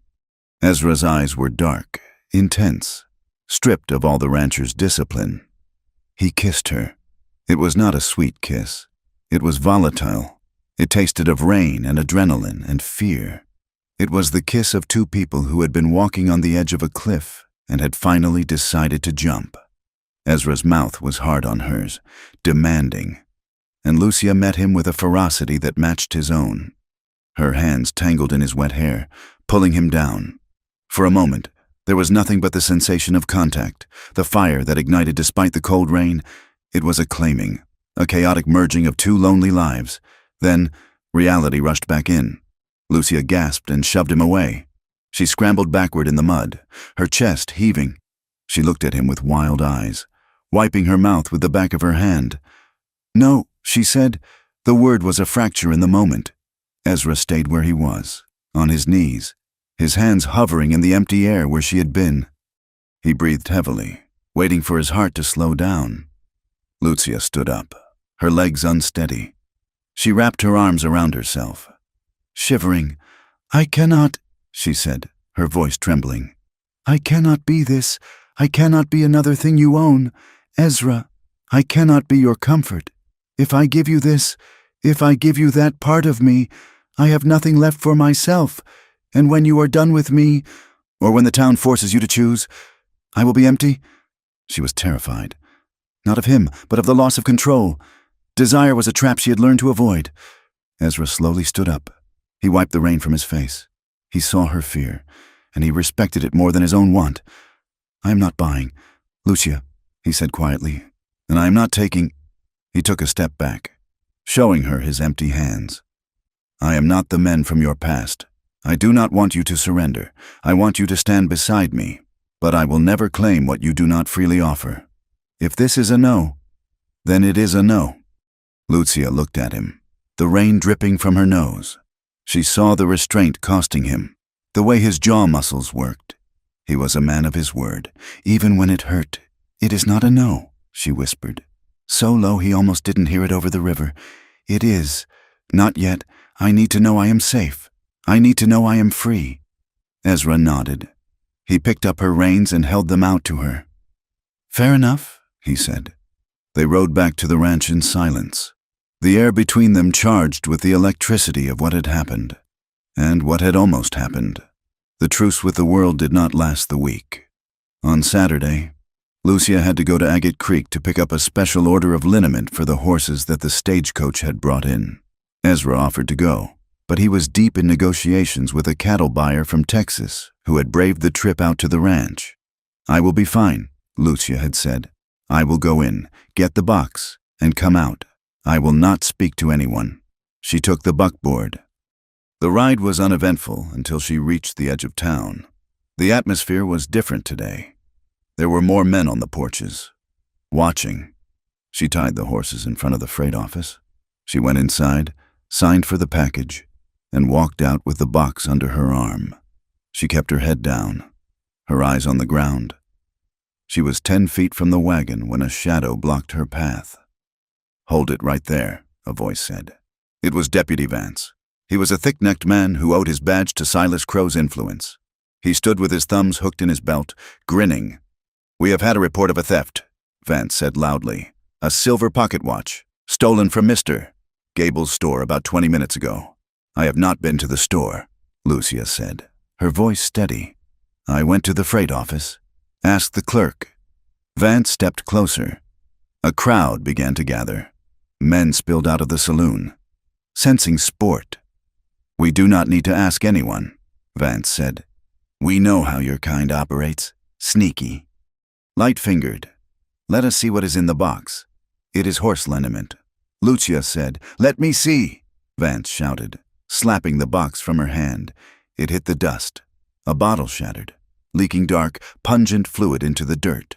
Ezra's eyes were dark, intense, stripped of all the rancher's discipline. He kissed her. It was not a sweet kiss. It was volatile. It tasted of rain and adrenaline and fear. It was the kiss of two people who had been walking on the edge of a cliff and had finally decided to jump. Ezra's mouth was hard on hers, demanding, and Lucia met him with a ferocity that matched his own. Her hands tangled in his wet hair, pulling him down. For a moment, there was nothing but the sensation of contact, the fire that ignited despite the cold rain. It was a claiming, a chaotic merging of two lonely lives. Then, reality rushed back in. Lucia gasped and shoved him away. She scrambled backward in the mud, her chest heaving. She looked at him with wild eyes, wiping her mouth with the back of her hand. "No," she said. The word was a fracture in the moment. Ezra stayed where he was, on his knees, his hands hovering in the empty air where she had been. He breathed heavily, waiting for his heart to slow down. Lucia stood up, her legs unsteady. She wrapped her arms around herself. Shivering, "I cannot," she said, her voice trembling. "I cannot be this. I cannot be another thing you own. Ezra, I cannot be your comfort. If I give you this, if I give you that part of me, I have nothing left for myself. And when you are done with me, or when the town forces you to choose, I will be empty." She was terrified. Not of him, but of the loss of control. Desire was a trap she had learned to avoid. Ezra slowly stood up. He wiped the rain from his face. He saw her fear, and he respected it more than his own want. "I am not buying, Lucia," he said quietly, "and I am not taking—" He took a step back, showing her his empty hands. "I am not the men from your past. I do not want you to surrender. I want you to stand beside me, but I will never claim what you do not freely offer. If this is a no, then it is a no." Lucia looked at him, the rain dripping from her nose. She saw the restraint costing him, the way his jaw muscles worked. He was a man of his word, even when it hurt. "It is not a no," she whispered, so low he almost didn't hear it over the river. "It is. Not yet. I need to know I am safe. I need to know I am free." Ezra nodded. He picked up her reins and held them out to her. "Fair enough," he said. They rode back to the ranch in silence, the air between them charged with the electricity of what had happened, and what had almost happened. The truce with the world did not last the week. On Saturday, Lucia had to go to Agate Creek to pick up a special order of liniment for the horses that the stagecoach had brought in. Ezra offered to go, but he was deep in negotiations with a cattle buyer from Texas who had braved the trip out to the ranch. "I will be fine," Lucia had said. "I will go in, get the box, and come out. I will not speak to anyone." She took the buckboard. The ride was uneventful until she reached the edge of town. The atmosphere was different today. There were more men on the porches, watching. She tied the horses in front of the freight office. She went inside, signed for the package, and walked out with the box under her arm. She kept her head down, her eyes on the ground. She was 10 feet from the wagon when a shadow blocked her path. "Hold it right there," a voice said. It was Deputy Vance. He was a thick-necked man who owed his badge to Silas Crow's influence. He stood with his thumbs hooked in his belt, grinning. "We have had a report of a theft," Vance said loudly. "A silver pocket watch, stolen from Mr. Gable's store about 20 minutes ago." "I have not been to the store," Lucia said, her voice steady. "I went to the freight office. Asked the clerk." Vance stepped closer. A crowd began to gather. Men spilled out of the saloon, sensing sport. "We do not need to ask anyone," Vance said. "We know how your kind operates. Sneaky." Light-fingered. "Let us see what is in the box." "It is horse liniment." Lucia said. "Let me see," Vance shouted, slapping the box from her hand. It hit the dust. A bottle shattered, leaking dark, pungent fluid into the dirt.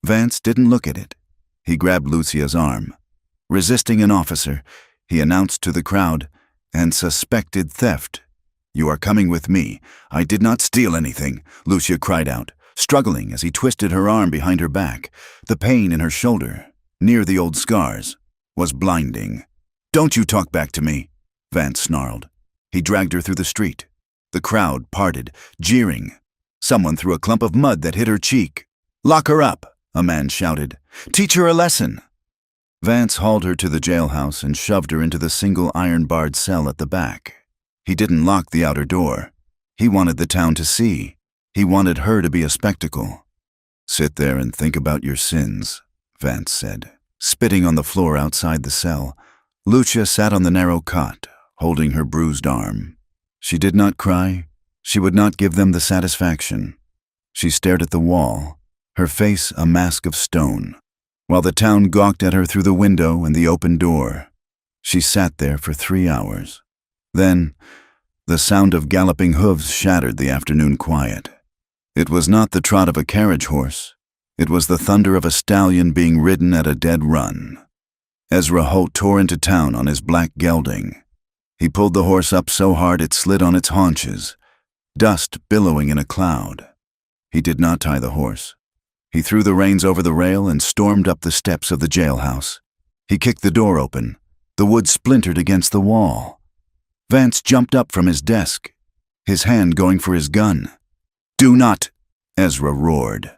Vance didn't look at it. He grabbed Lucia's arm. Resisting an officer, he announced to the crowd, "And suspected theft. You are coming with me. I did not steal anything," Lucia cried out, struggling as he twisted her arm behind her back. The pain in her shoulder, near the old scars, was blinding. "Don't you talk back to me," Vance snarled. He dragged her through the street. The crowd parted, jeering. Someone threw a clump of mud that hit her cheek. "Lock her up," a man shouted. "Teach her a lesson." Vance hauled her to the jailhouse and shoved her into the single iron-barred cell at the back. He didn't lock the outer door. He wanted the town to see. He wanted her to be a spectacle. "Sit there and think about your sins," Vance said, spitting on the floor outside the cell. Lucia sat on the narrow cot, holding her bruised arm. She did not cry. She would not give them the satisfaction. She stared at the wall, her face a mask of stone, while the town gawked at her through the window and the open door. She sat there for 3 hours. Then, the sound of galloping hooves shattered the afternoon quiet. It was not the trot of a carriage horse. It was the thunder of a stallion being ridden at a dead run. Ezra Holt tore into town on his black gelding. He pulled the horse up so hard it slid on its haunches, dust billowing in a cloud. He did not tie the horse. He threw the reins over the rail and stormed up the steps of the jailhouse. He kicked the door open. The wood splintered against the wall. Vance jumped up from his desk, his hand going for his gun. "Do not!" Ezra roared.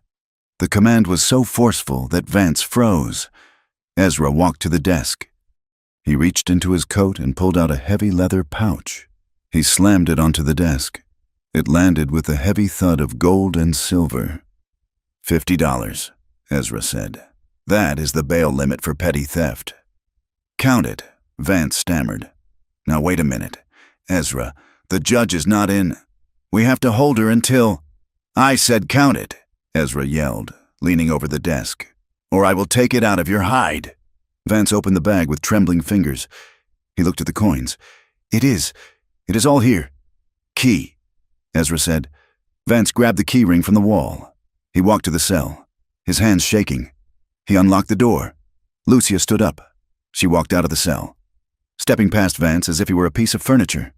The command was so forceful that Vance froze. Ezra walked to the desk. He reached into his coat and pulled out a heavy leather pouch. He slammed it onto the desk. It landed with a heavy thud of gold and silver. $50, Ezra said. "That is the bail limit for petty theft." "Count it," Vance stammered. "Now wait a minute. Ezra, the judge is not in. We have to hold her until—" "I said count it," Ezra yelled, leaning over the desk, "or I will take it out of your hide." Vance opened the bag with trembling fingers. He looked at the coins. It is all here." "Key," Ezra said. Vance grabbed the key ring from the wall. He walked to the cell, his hands shaking. He unlocked the door. Lucia stood up. She walked out of the cell, stepping past Vance as if he were a piece of furniture.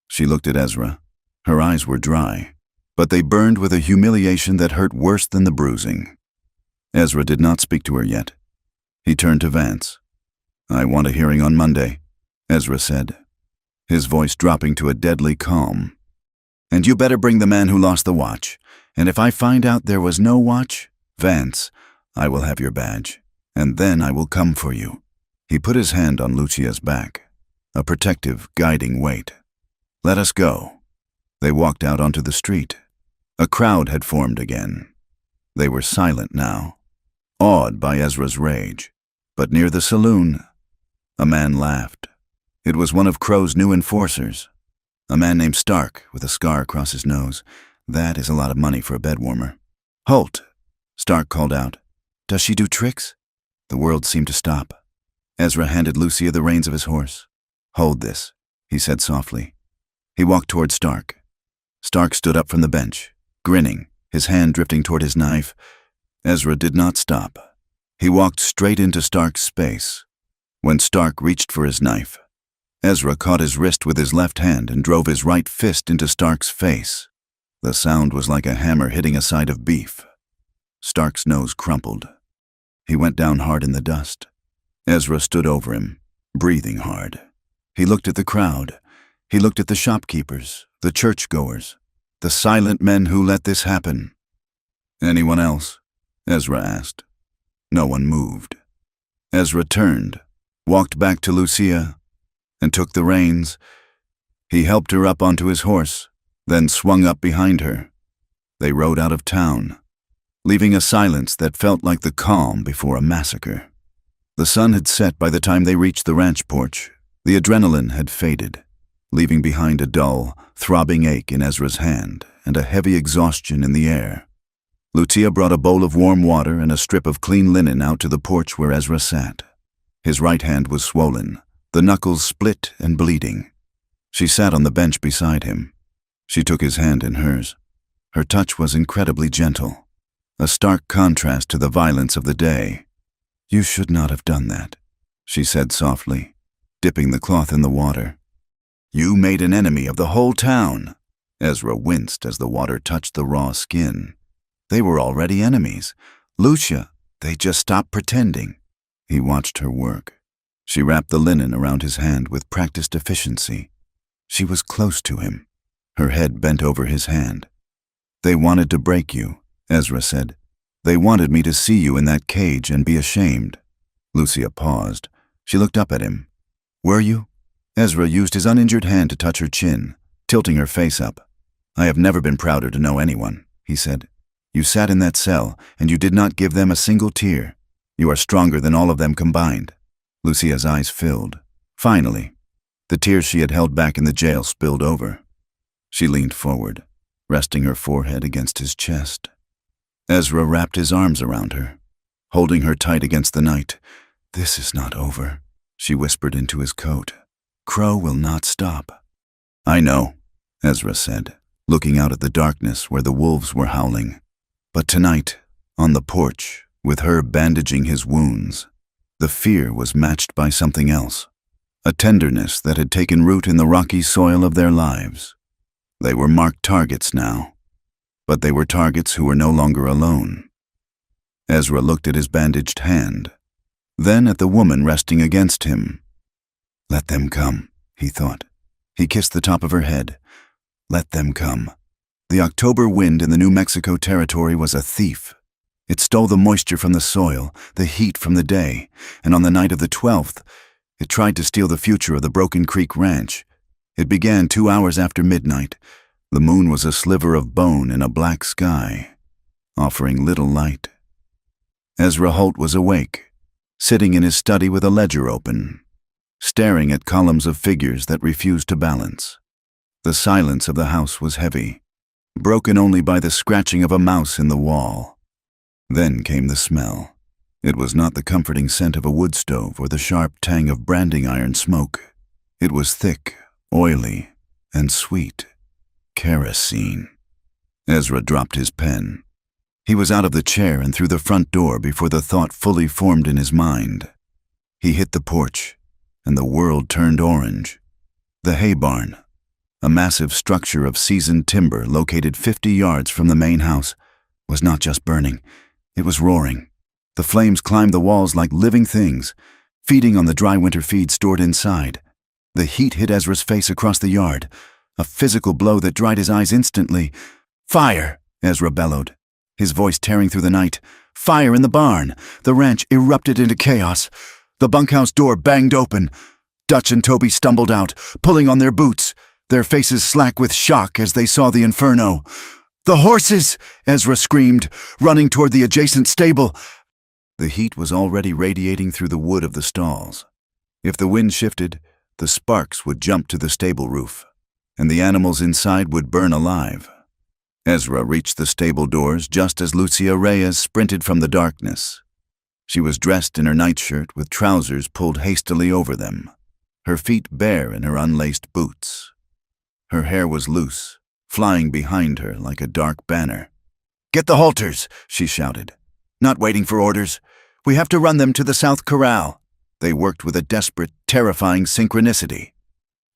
She looked at Ezra. Her eyes were dry, but they burned with a humiliation that hurt worse than the bruising. Ezra did not speak to her yet. He turned to Vance. "I want a hearing on Monday," Ezra said, his voice dropping to a deadly calm. "And you better bring the man who lost the watch. And if I find out there was no watch, Vance, I will have your badge, and then I will come for you." He put his hand on Lucia's back, a protective, guiding weight. "Let us go." They walked out onto the street. A crowd had formed again. They were silent now, awed by Ezra's rage. But near the saloon, a man laughed. It was one of Crow's new enforcers, a man named Stark with a scar across his nose. That is a lot of money for a bedwarmer. "Holt," Stark called out. "Does she do tricks?" The world seemed to stop. Ezra handed Lucia the reins of his horse. "Hold this," he said softly. He walked toward Stark. Stark stood up from the bench, grinning, his hand drifting toward his knife. Ezra did not stop. He walked straight into Stark's space. When Stark reached for his knife, Ezra caught his wrist with his left hand and drove his right fist into Stark's face. The sound was like a hammer hitting a side of beef. Stark's nose crumpled. He went down hard in the dust. Ezra stood over him, breathing hard. He looked at the crowd. He looked at the shopkeepers, the churchgoers, the silent men who let this happen. "Anyone else?" Ezra asked. No one moved. Ezra turned, walked back to Lucia, and took the reins. He helped her up onto his horse, then swung up behind her. They rode out of town, leaving a silence that felt like the calm before a massacre. The sun had set by the time they reached the ranch porch. The adrenaline had faded, leaving behind a dull, throbbing ache in Ezra's hand and a heavy exhaustion in the air. Lucia brought a bowl of warm water and a strip of clean linen out to the porch where Ezra sat. His right hand was swollen, the knuckles split and bleeding. She sat on the bench beside him. She took his hand in hers. Her touch was incredibly gentle, a stark contrast to the violence of the day. "You should not have done that," she said softly, dipping the cloth in the water. "You made an enemy of the whole town." Ezra winced as the water touched the raw skin. They were already enemies. "Lucia, they just stopped pretending." He watched her work. She wrapped the linen around his hand with practiced efficiency. She was close to him, her head bent over his hand. "They wanted to break you," Ezra said. "They wanted me to see you in that cage and be ashamed." Lucia paused. She looked up at him. "Were you?" Ezra used his uninjured hand to touch her chin, tilting her face up. "I have never been prouder to know anyone," he said. "You sat in that cell, and you did not give them a single tear. You are stronger than all of them combined." Lucia's eyes filled. Finally, the tears she had held back in the jail spilled over. She leaned forward, resting her forehead against his chest. Ezra wrapped his arms around her, holding her tight against the night. "This is not over," she whispered into his coat. "Crow will not stop." "I know," Ezra said, looking out at the darkness where the wolves were howling. But tonight, on the porch, with her bandaging his wounds, the fear was matched by something else, a tenderness that had taken root in the rocky soil of their lives. They were marked targets now, but they were targets who were no longer alone. Ezra looked at his bandaged hand, then at the woman resting against him. "Let them come," he thought. He kissed the top of her head. Let them come. The October wind in the New Mexico territory was a thief. It stole the moisture from the soil, the heat from the day, and on the night of the 12th, it tried to steal the future of the Broken Creek Ranch. It began 2 hours after midnight. The moon was a sliver of bone in a black sky, offering little light. Ezra Holt was awake, sitting in his study with a ledger open, staring at columns of figures that refused to balance. The silence of the house was heavy, broken only by the scratching of a mouse in the wall. Then came the smell. It was not the comforting scent of a wood stove or the sharp tang of branding iron smoke. It was thick, oily, and sweet. Kerosene. Ezra dropped his pen. He was out of the chair and through the front door before the thought fully formed in his mind. He hit the porch, and the world turned orange. The hay barn, a massive structure of seasoned timber located 50 yards from the main house, was not just burning, it was roaring. The flames climbed the walls like living things, feeding on the dry winter feed stored inside. The heat hit Ezra's face across the yard, a physical blow that dried his eyes instantly. "Fire!" Ezra bellowed, his voice tearing through the night. "Fire in the barn!" The ranch erupted into chaos. The bunkhouse door banged open. Dutch and Toby stumbled out, pulling on their boots, their faces slack with shock as they saw the inferno. "The horses!" Ezra screamed, running toward the adjacent stable. The heat was already radiating through the wood of the stalls. If the wind shifted, the sparks would jump to the stable roof, and the animals inside would burn alive. Ezra reached the stable doors just as Lucia Reyes sprinted from the darkness. She was dressed in her nightshirt with trousers pulled hastily over them, her feet bare in her unlaced boots. Her hair was loose, flying behind her like a dark banner. "Get the halters!" she shouted. "Not waiting for orders. We have to run them to the South Corral." They worked with a desperate, terrifying synchronicity.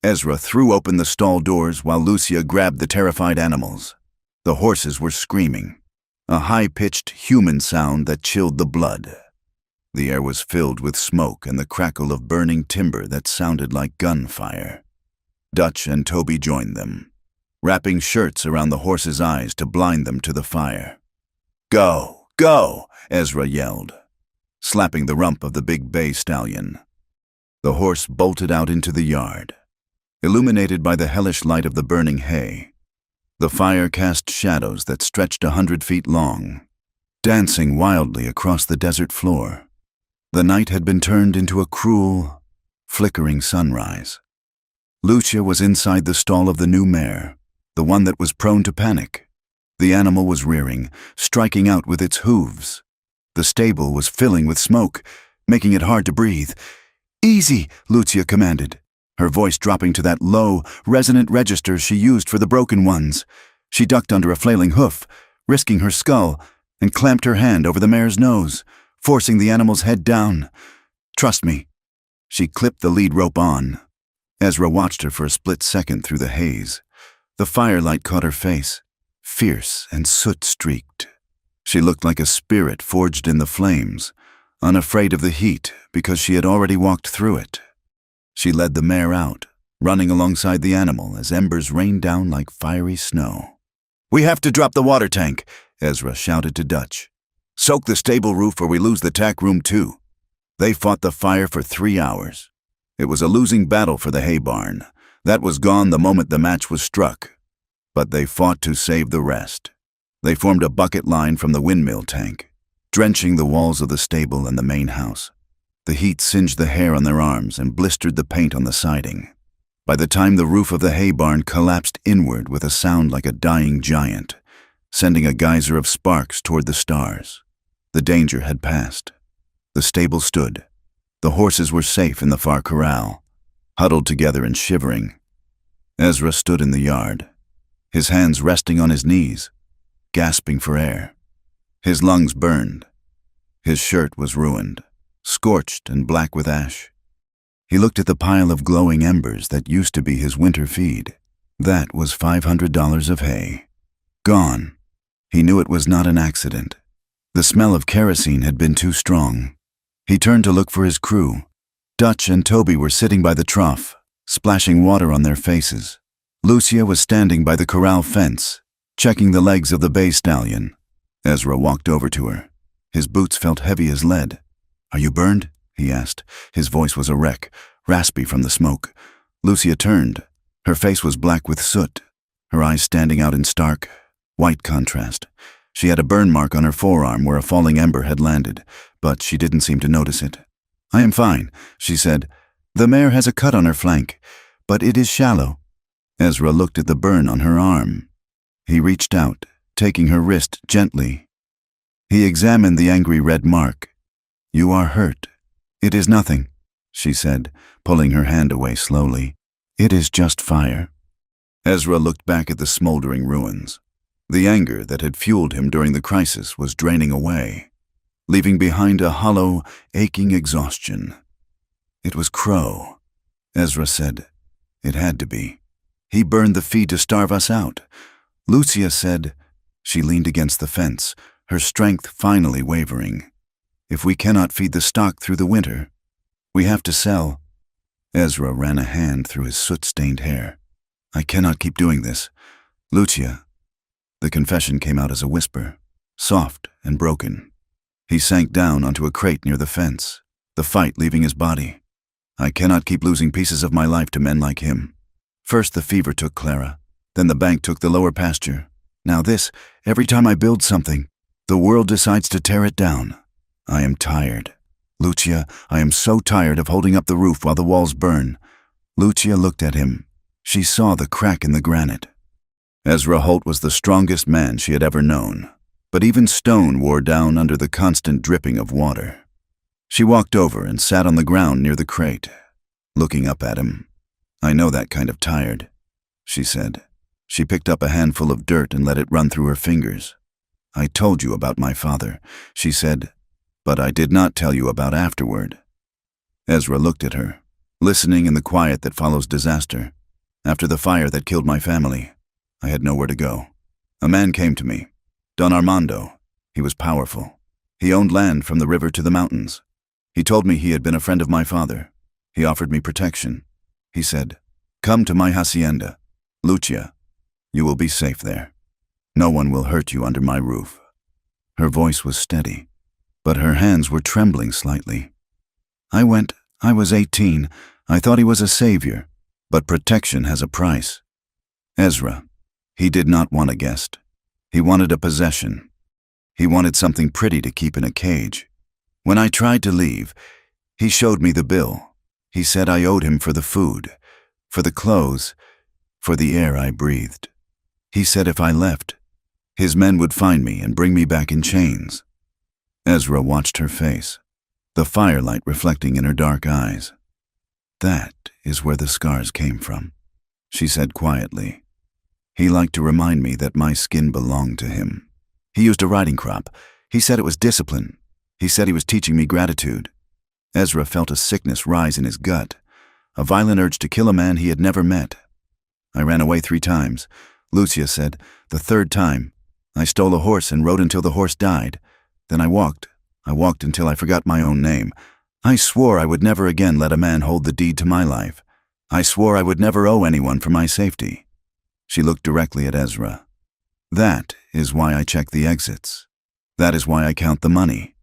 Ezra threw open the stall doors while Lucia grabbed the terrified animals. The horses were screaming, a high-pitched human sound that chilled the blood. The air was filled with smoke and the crackle of burning timber that sounded like gunfire. Dutch and Toby joined them, wrapping shirts around the horses' eyes to blind them to the fire. "Go! Go!" Ezra yelled, slapping the rump of the big bay stallion. The horse bolted out into the yard, illuminated by the hellish light of the burning hay. The fire cast shadows that stretched 100 feet long, dancing wildly across the desert floor. The night had been turned into a cruel, flickering sunrise. Lucia was inside the stall of the new mare, the one that was prone to panic. The animal was rearing, striking out with its hooves. The stable was filling with smoke, making it hard to breathe. "Easy," Lucia commanded, her voice dropping to that low, resonant register she used for the broken ones. She ducked under a flailing hoof, risking her skull, and clamped her hand over the mare's nose, forcing the animal's head down. "Trust me." She clipped the lead rope on. Ezra watched her for a split second through the haze. The firelight caught her face, fierce and soot-streaked. She looked like a spirit forged in the flames, unafraid of the heat because she had already walked through it. She led the mare out, running alongside the animal as embers rained down like fiery snow. "We have to drop the water tank," Ezra shouted to Dutch. "Soak the stable roof or we lose the tack room too." They fought the fire for 3 hours. It was a losing battle for the hay barn. That was gone the moment the match was struck. But they fought to save the rest. They formed a bucket line from the windmill tank, drenching the walls of the stable and the main house. The heat singed the hair on their arms and blistered the paint on the siding. By the time the roof of the hay barn collapsed inward with a sound like a dying giant, sending a geyser of sparks toward the stars, the danger had passed. The stable stood. The horses were safe in the far corral, huddled together and shivering. Ezra stood in the yard, his hands resting on his knees, gasping for air. His lungs burned. His shirt was ruined, scorched and black with ash. He looked at the pile of glowing embers that used to be his winter feed. That was $500 of hay. Gone. He knew it was not an accident. The smell of kerosene had been too strong. He turned to look for his crew. Dutch and Toby were sitting by the trough, splashing water on their faces. Lucia was standing by the corral fence, checking the legs of the bay stallion. Ezra walked over to her. His boots felt heavy as lead. "Are you burned?" he asked. His voice was a wreck, raspy from the smoke. Lucia turned. Her face was black with soot, her eyes standing out in stark, white contrast. She had a burn mark on her forearm where a falling ember had landed, but she didn't seem to notice it. "I am fine," she said. "The mare has a cut on her flank, but it is shallow." Ezra looked at the burn on her arm. He reached out, taking her wrist gently. He examined the angry red mark. "You are hurt." "It is nothing," she said, pulling her hand away slowly. "It is just fire." Ezra looked back at the smoldering ruins. The anger that had fueled him during the crisis was draining away, leaving behind a hollow, aching exhaustion. "It was Crow," Ezra said. "It had to be. He burned the feed to starve us out." Lucia said. She leaned against the fence, her strength finally wavering. "If we cannot feed the stock through the winter, we have to sell." Ezra ran a hand through his soot-stained hair. "I cannot keep doing this. Lucia." The confession came out as a whisper, soft and broken. He sank down onto a crate near the fence, the fight leaving his body. "I cannot keep losing pieces of my life to men like him. First the fever took Clara, then the bank took the lower pasture. Now this, every time I build something, the world decides to tear it down. I am tired. Lucia, I am so tired of holding up the roof while the walls burn." Lucia looked at him. She saw the crack in the granite. Ezra Holt was the strongest man she had ever known, but even stone wore down under the constant dripping of water. She walked over and sat on the ground near the crate, looking up at him. "I know that kind of tired," she said. She picked up a handful of dirt and let it run through her fingers. "I told you about my father," she said, "but I did not tell you about afterward." Ezra looked at her, listening in the quiet that follows disaster. "After the fire that killed my family, I had nowhere to go. A man came to me, Don Armando. He was powerful. He owned land from the river to the mountains. He told me he had been a friend of my father. He offered me protection. He said, 'Come to my hacienda. Lucia, you will be safe there. No one will hurt you under my roof.'" Her voice was steady, but her hands were trembling slightly. "I went. I was 18. I thought he was a savior, but protection has a price." Ezra, he did not want a guest. He wanted a possession. He wanted something pretty to keep in a cage. When I tried to leave, he showed me the bill. He said I owed him for the food, for the clothes, for the air I breathed. He said if I left, his men would find me and bring me back in chains. Ezra watched her face, the firelight reflecting in her dark eyes. "That is where the scars came from," she said quietly. "He liked to remind me that my skin belonged to him. He used a riding crop. He said it was discipline. He said he was teaching me gratitude." Ezra felt a sickness rise in his gut, a violent urge to kill a man he had never met. "I ran away 3 times, Lucia said. "The 3rd time, I stole a horse and rode until the horse died. Then I walked until I forgot my own name. I swore I would never again let a man hold the deed to my life. I swore I would never owe anyone for my safety." She looked directly at Ezra. "That is why I check the exits. That is why I count the money.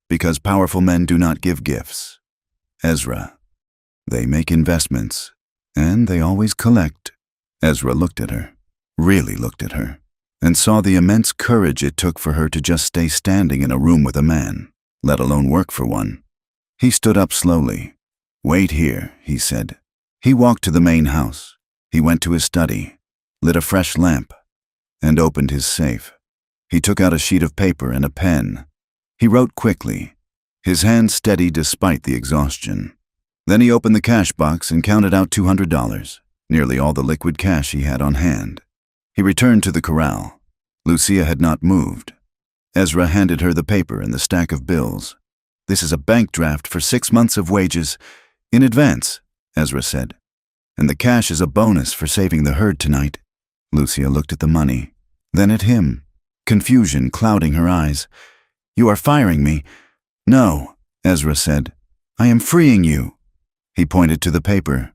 Because powerful men do not give gifts. Ezra, they make investments, and they always collect." Ezra looked at her, really looked at her. and saw the immense courage it took for her to just stay standing in a room with a man, let alone work for one. He stood up slowly. "Wait here," he said. He walked to the main house. He went to his study, lit a fresh lamp, and opened his safe. He took out a sheet of paper and a pen. He wrote quickly, his hand steady despite the exhaustion. Then he opened the cash box and counted out $200, nearly all the liquid cash he had on hand. He returned to the corral. Lucia had not moved. Ezra handed her the paper and the stack of bills. "This is a bank draft for 6 months of wages, in advance," Ezra said. "And the cash is a bonus for saving the herd tonight." Lucia looked at the money, then at him, confusion clouding her eyes. "You are firing me." "No," Ezra said. "I am freeing you." He pointed to the paper.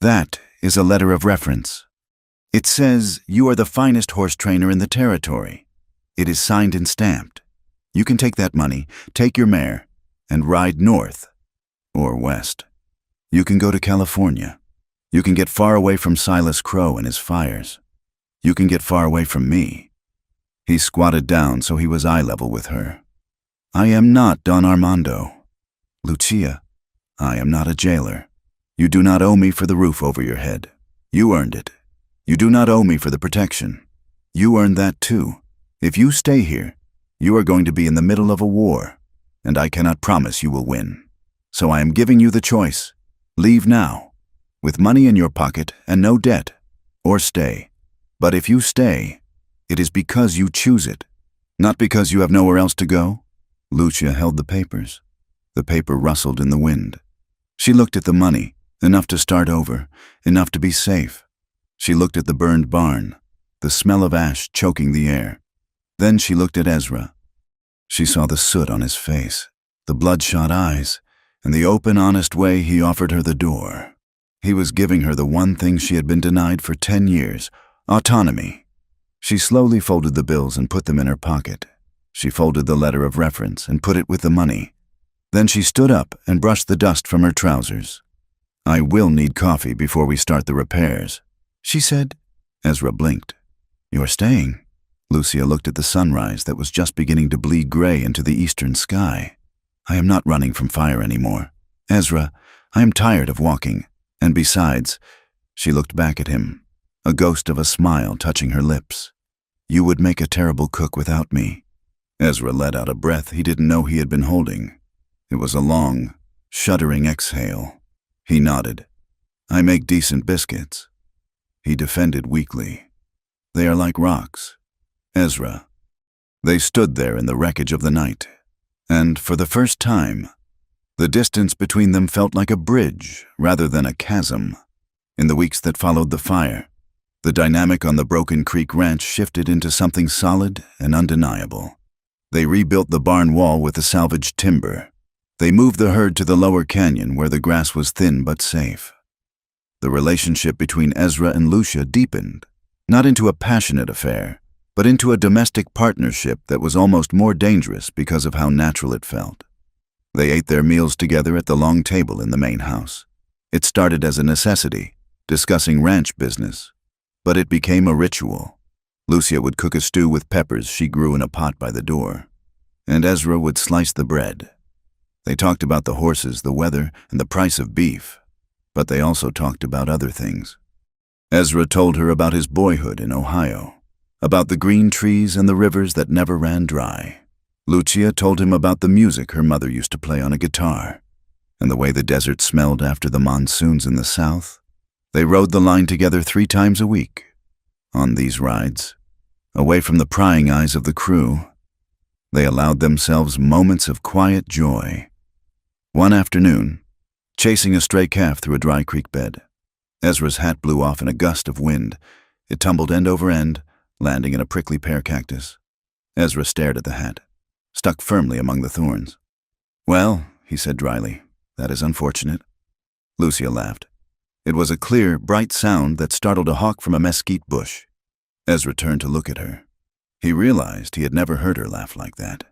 "That is a letter of reference. It says you are the finest horse trainer in the territory. It is signed and stamped. You can take that money, take your mare, and ride north or west. You can go to California. You can get far away from Silas Crow and his fires. You can get far away from me." He squatted down so he was eye level with her. "I am not Don Armando. Lucia, I am not a jailer. You do not owe me for the roof over your head. You earned it. You do not owe me for the protection. You earned that too. If you stay here, you are going to be in the middle of a war, and I cannot promise you will win. So I am giving you the choice. Leave now, with money in your pocket and no debt, or stay. But if you stay, it is because you choose it, not because you have nowhere else to go." Lucia held the papers. The paper rustled in the wind. She looked at the money, enough to start over, enough to be safe. She looked at the burned barn, the smell of ash choking the air. Then she looked at Ezra. She saw the soot on his face, the bloodshot eyes, and the open, honest way he offered her the door. He was giving her the one thing she had been denied for 10 years, autonomy. She slowly folded the bills and put them in her pocket. She folded the letter of reference and put it with the money. Then she stood up and brushed the dust from her trousers. "I will need coffee before we start the repairs," she said. Ezra blinked. "You're staying?" Lucia looked at the sunrise that was just beginning to bleed gray into the eastern sky. "I am not running from fire anymore. Ezra, I am tired of walking. And besides," she looked back at him, a ghost of a smile touching her lips. "You would make a terrible cook without me." Ezra let out a breath he didn't know he had been holding. It was a long, shuddering exhale. He nodded. "I make decent biscuits." He defended weakly. "They are like rocks." "Ezra." They stood there in the wreckage of the night, and for the first time, the distance between them felt like a bridge rather than a chasm. In the weeks that followed the fire, the dynamic on the Broken Creek Ranch shifted into something solid and undeniable. They rebuilt the barn wall with the salvaged timber. They moved the herd to the lower canyon where the grass was thin but safe. The relationship between Ezra and Lucia deepened, not into a passionate affair, but into a domestic partnership that was almost more dangerous because of how natural it felt. They ate their meals together at the long table in the main house. It started as a necessity, discussing ranch business, but it became a ritual. Lucia would cook a stew with peppers she grew in a pot by the door, and Ezra would slice the bread. They talked about the horses, the weather, and the price of beef, but they also talked about other things. Ezra told her about his boyhood in Ohio, about the green trees and the rivers that never ran dry. Lucia told him about the music her mother used to play on a guitar, and the way the desert smelled after the monsoons in the south. They rode the line together 3 times a week. On these rides, away from the prying eyes of the crew, they allowed themselves moments of quiet joy. One afternoon, chasing a stray calf through a dry creek bed, Ezra's hat blew off in a gust of wind. It tumbled end over end, landing in a prickly pear cactus. Ezra stared at the hat, stuck firmly among the thorns. "Well," he said dryly, "that is unfortunate." Lucia laughed. It was a clear, bright sound that startled a hawk from a mesquite bush. Ezra turned to look at her. He realized he had never heard her laugh like that.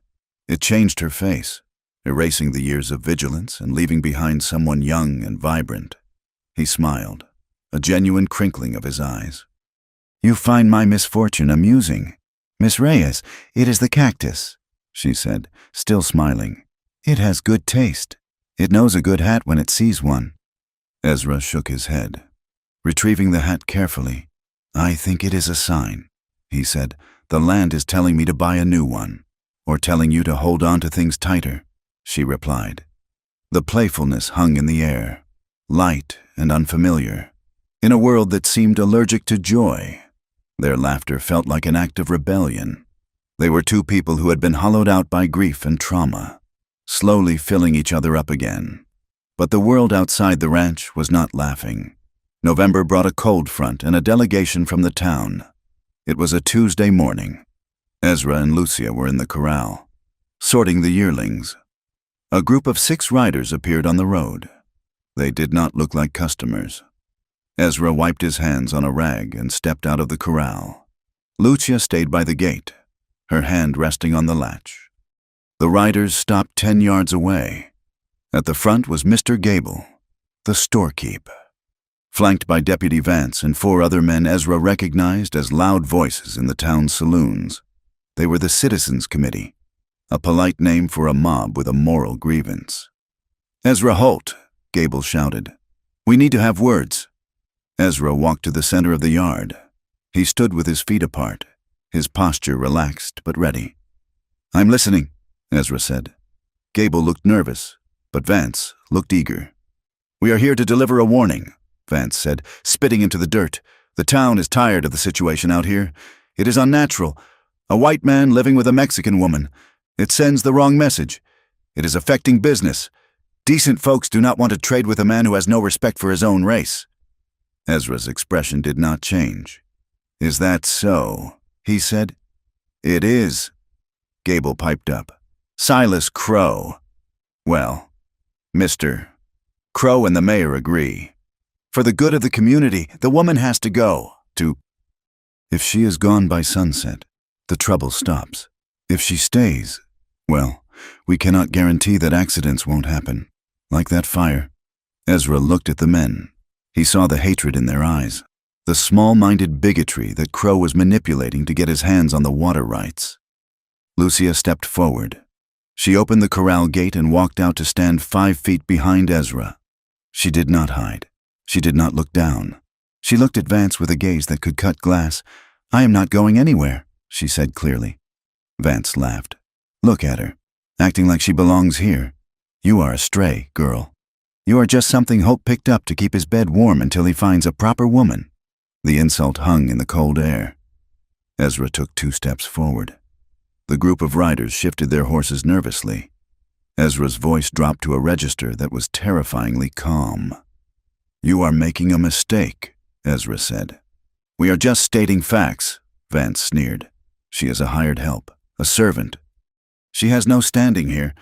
It changed her face, erasing the years of vigilance and leaving behind someone young and vibrant. He smiled, a genuine crinkling of his eyes. "You find my misfortune amusing," Miss Reyes, it is the cactus, she said, still smiling. It has good taste. It knows a good hat when it sees one. Ezra shook his head. Retrieving the hat carefully, I think it is a sign, he said. The land is telling me to buy a new one, or telling you to hold on to things tighter, she replied. The playfulness hung in the air, light and unfamiliar, in a world that seemed allergic to joy. Their laughter felt like an act of rebellion. They were two people who had been hollowed out by grief and trauma, slowly filling each other up again. But the world outside the ranch was not laughing. November brought a cold front and a delegation from the town. It was a Tuesday morning. Ezra and Lucia were in the corral, sorting the yearlings. A group of 6 riders appeared on the road. They did not look like customers. Ezra wiped his hands on a rag and stepped out of the corral. Lucia stayed by the gate, her hand resting on the latch. The riders stopped 10 yards away. At the front was Mr. Gable, the storekeep. Flanked by Deputy Vance and 4 other men Ezra recognized as loud voices in the town's saloons. They were the Citizens Committee, a polite name for a mob with a moral grievance. Ezra, halt, Gable shouted. We need to have words. Ezra walked to the center of the yard. He stood with his feet apart, his posture relaxed but ready. I'm listening, Ezra said. Gable looked nervous, but Vance looked eager. We are here to deliver a warning, Vance said, spitting into the dirt. The town is tired of the situation out here. It is unnatural. A white man living with a Mexican woman. It sends the wrong message. It is affecting business. Decent folks do not want to trade with a man who has no respect for his own race. Ezra's expression did not change. Is that so? He said. It is. Gable piped up. Silas Crow. Well, Mr. Crow and the mayor agree. For the good of the community, the woman has to go. If she is gone by sunset, the trouble stops. If she stays, well, we cannot guarantee that accidents won't happen. Like that fire. Ezra looked at the men. He saw the hatred in their eyes, the small-minded bigotry that Crow was manipulating to get his hands on the water rights. Lucia stepped forward. She opened the corral gate and walked out to stand 5 feet behind Ezra. She did not hide. She did not look down. She looked at Vance with a gaze that could cut glass. I am not going anywhere, she said clearly. Vance laughed. Look at her, acting like she belongs here. You are a stray, girl. You are just something Hope picked up to keep his bed warm until he finds a proper woman. The insult hung in the cold air. Ezra took 2 steps forward. The group of riders shifted their horses nervously. Ezra's voice dropped to a register that was terrifyingly calm. You are making a mistake, Ezra said. We are just stating facts, Vance sneered. She is a hired help, a servant. She has no standing here.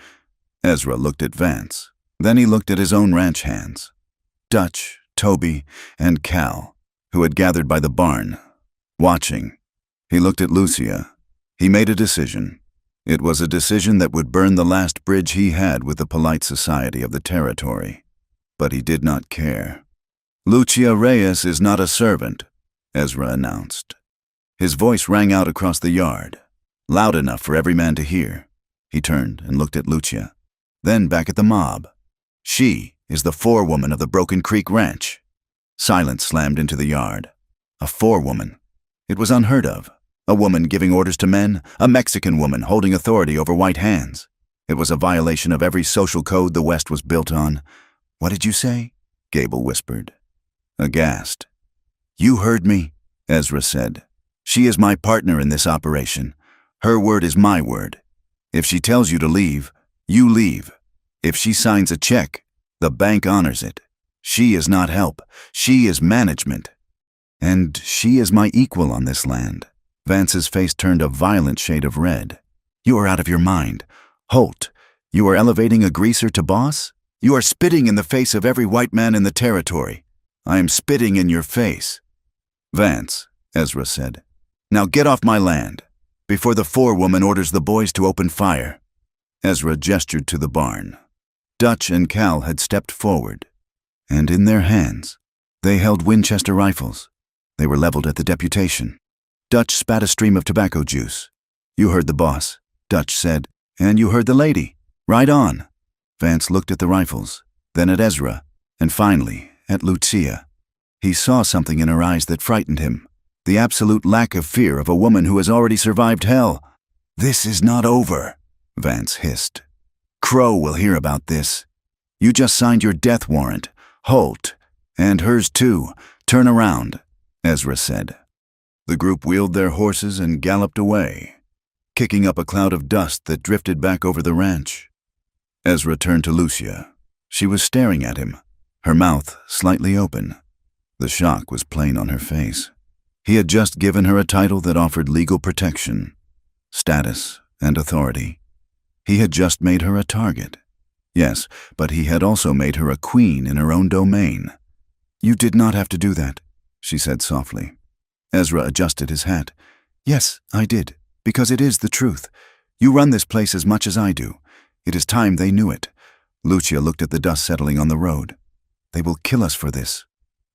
Ezra looked at Vance. Then he looked at his own ranch hands. Dutch, Toby, and Cal, who had gathered by the barn, watching. He looked at Lucia. He made a decision. It was a decision that would burn the last bridge he had with the polite society of the territory. But he did not care. Lucia Reyes is not a servant, Ezra announced. His voice rang out across the yard, loud enough for every man to hear. He turned and looked at Lucia, then back at the mob. She is the forewoman of the Broken Creek Ranch. Silence slammed into the yard. A forewoman. It was unheard of. A woman giving orders to men, a Mexican woman holding authority over white hands. It was a violation of every social code the West was built on. What did you say? Gable whispered. Aghast. You heard me, Ezra said. She is my partner in this operation. Her word is my word. If she tells you to leave, you leave. If she signs a check, the bank honors it. She is not help. She is management. And she is my equal on this land. Vance's face turned a violent shade of red. You are out of your mind. Holt, you are elevating a greaser to boss? You are spitting in the face of every white man in the territory. I am spitting in your face. Vance, Ezra said. Now get off my land, before the forewoman orders the boys to open fire. Ezra gestured to the barn. Dutch and Cal had stepped forward, and in their hands, they held Winchester rifles. They were leveled at the deputation. Dutch spat a stream of tobacco juice. "You heard the boss," Dutch said. "And you heard the lady. Right on." Vance looked at the rifles, then at Ezra, and finally at Lucia. He saw something in her eyes that frightened him. The absolute lack of fear of a woman who has already survived hell. "This is not over," Vance hissed. "Crow will hear about this. You just signed your death warrant. Holt. And hers too. Turn around," Ezra said. The group wheeled their horses and galloped away, kicking up a cloud of dust that drifted back over the ranch. Ezra turned to Lucia. She was staring at him, her mouth slightly open. The shock was plain on her face. He had just given her a title that offered legal protection, status, and authority. He had just made her a target. Yes, but he had also made her a queen in her own domain. "You did not have to do that," she said softly. Ezra adjusted his hat. "Yes, I did, because it is the truth. You run this place as much as I do. It is time they knew it." Lucia looked at the dust settling on the road. "They will kill us for this,"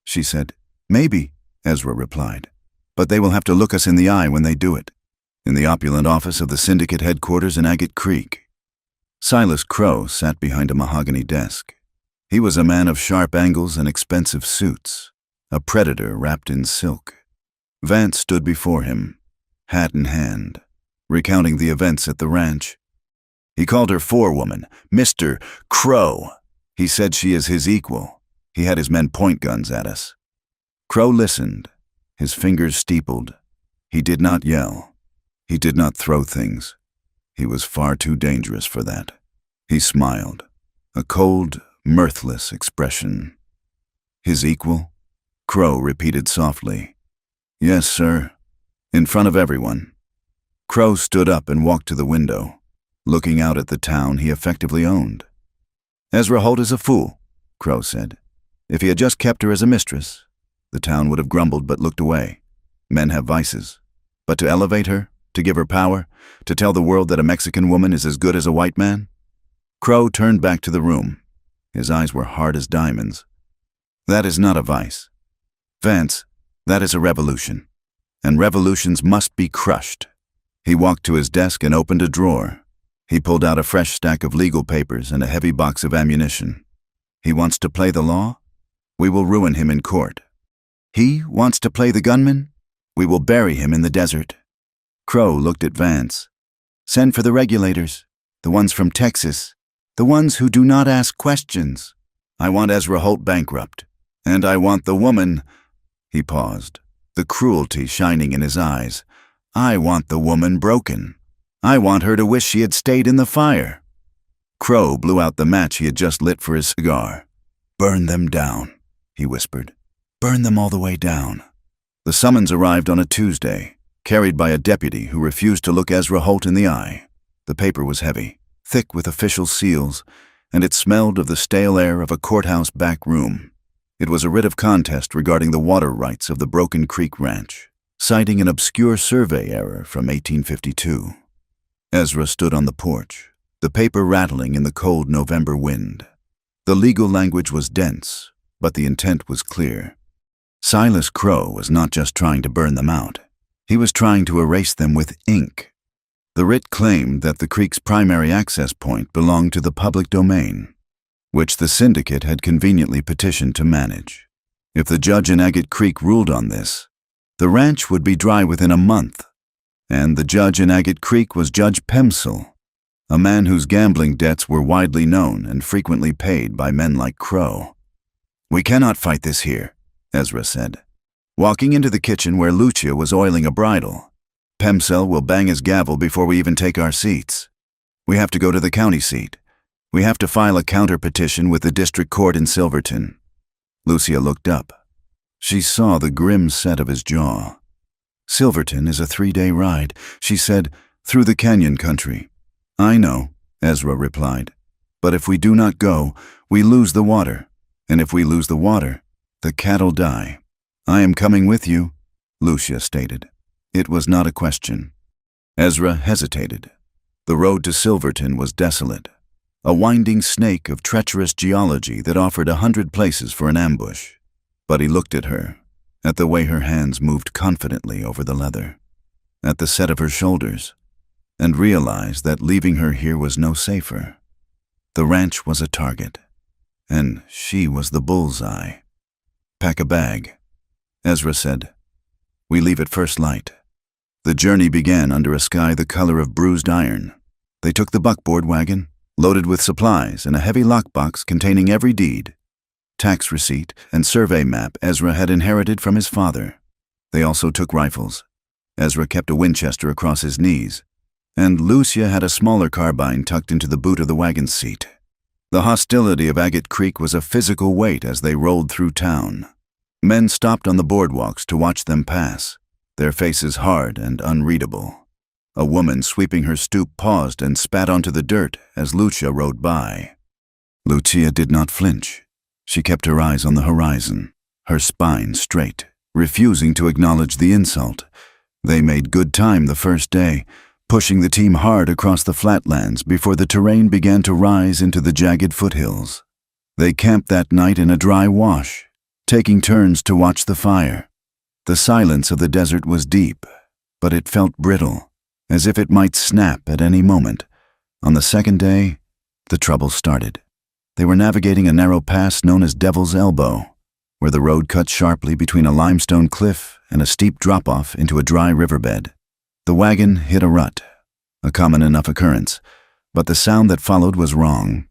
she said. "Maybe," Ezra replied. "But they will have to look us in the eye when they do it." In the opulent office of the syndicate headquarters in Agate Creek, Silas Crow sat behind a mahogany desk. He was a man of sharp angles and expensive suits, a predator wrapped in silk. Vance stood before him, hat in hand, recounting the events at the ranch. He called her forewoman, Mr. Crow. He said she is his equal. He had his men point guns at us. Crow listened, his fingers steepled. He did not yell. He did not throw things. He was far too dangerous for that. He smiled, a cold, mirthless expression. "His equal?" Crow repeated softly. "Yes, sir," in front of everyone. Crow stood up and walked to the window, looking out at the town he effectively owned. "Ezra Holt is a fool," Crow said. "If he had just kept her as a mistress, the town would have grumbled but looked away. Men have vices. But to elevate her, to give her power, to tell the world that a Mexican woman is as good as a white man?" Crow turned back to the room. His eyes were hard as diamonds. "That is not a vice. Vance, that is a revolution. And revolutions must be crushed." He walked to his desk and opened a drawer. He pulled out a fresh stack of legal papers and a heavy box of ammunition. "He wants to play the law? We will ruin him in court. He wants to play the gunman? We will bury him in the desert." Crow looked at Vance. "Send for the regulators, the ones from Texas, the ones who do not ask questions. I want Ezra Holt bankrupt. And I want the woman—" He paused, the cruelty shining in his eyes. "I want the woman broken. I want her to wish she had stayed in the fire." Crow blew out the match he had just lit for his cigar. "Burn them down," he whispered. "Burn them all the way down." The summons arrived on a Tuesday, carried by a deputy who refused to look Ezra Holt in the eye. The paper was heavy, thick with official seals, and it smelled of the stale air of a courthouse back room. It was a writ of contest regarding the water rights of the Broken Creek Ranch, citing an obscure survey error from 1852. Ezra stood on the porch, the paper rattling in the cold November wind. The legal language was dense, but the intent was clear. Silas Crow was not just trying to burn them out. He was trying to erase them with ink. The writ claimed that the creek's primary access point belonged to the public domain, which the syndicate had conveniently petitioned to manage. If the judge in Agate Creek ruled on this, the ranch would be dry within a month. And the judge in Agate Creek was Judge Pemsel, a man whose gambling debts were widely known and frequently paid by men like Crow. "We cannot fight this here," Ezra said, walking into the kitchen where Lucia was oiling a bridle. "Pemsel will bang his gavel before we even take our seats. We have to go to the county seat. We have to file a counter-petition with the district court in Silverton." Lucia looked up. She saw the grim set of his jaw. "Silverton is a 3-day ride," she said, "through the canyon country." "I know," Ezra replied. "But if we do not go, we lose the water. And if we lose the water, the cattle die." "I am coming with you," Lucia stated. It was not a question. Ezra hesitated. The road to Silverton was desolate, a winding snake of treacherous geology that offered 100 places for an ambush. But he looked at her, at the way her hands moved confidently over the leather. at the set of her shoulders, and realized that leaving her here was no safer. The ranch was a target, and she was the bullseye. "Pack a bag," Ezra said. "We leave at first light." The journey began under a sky the color of bruised iron. They took the buckboard wagon, loaded with supplies and a heavy lockbox containing every deed, tax receipt, and survey map Ezra had inherited from his father. They also took rifles. Ezra kept a Winchester across his knees, and Lucia had a smaller carbine tucked into the boot of the wagon seat. The hostility of Agate Creek was a physical weight as they rolled through town. Men stopped on the boardwalks to watch them pass, their faces hard and unreadable. A woman sweeping her stoop paused and spat onto the dirt as Lucia rode by. Lucia did not flinch. She kept her eyes on the horizon, her spine straight, refusing to acknowledge the insult. They made good time the first day, pushing the team hard across the flatlands before the terrain began to rise into the jagged foothills. They camped that night in a dry wash, taking turns to watch the fire. The silence of the desert was deep, but it felt brittle, as if it might snap at any moment. On the second day, the trouble started. They were navigating a narrow pass known as Devil's Elbow, where the road cut sharply between a limestone cliff and a steep drop-off into a dry riverbed. The wagon hit a rut, a common enough occurrence, but the sound that followed was wrong.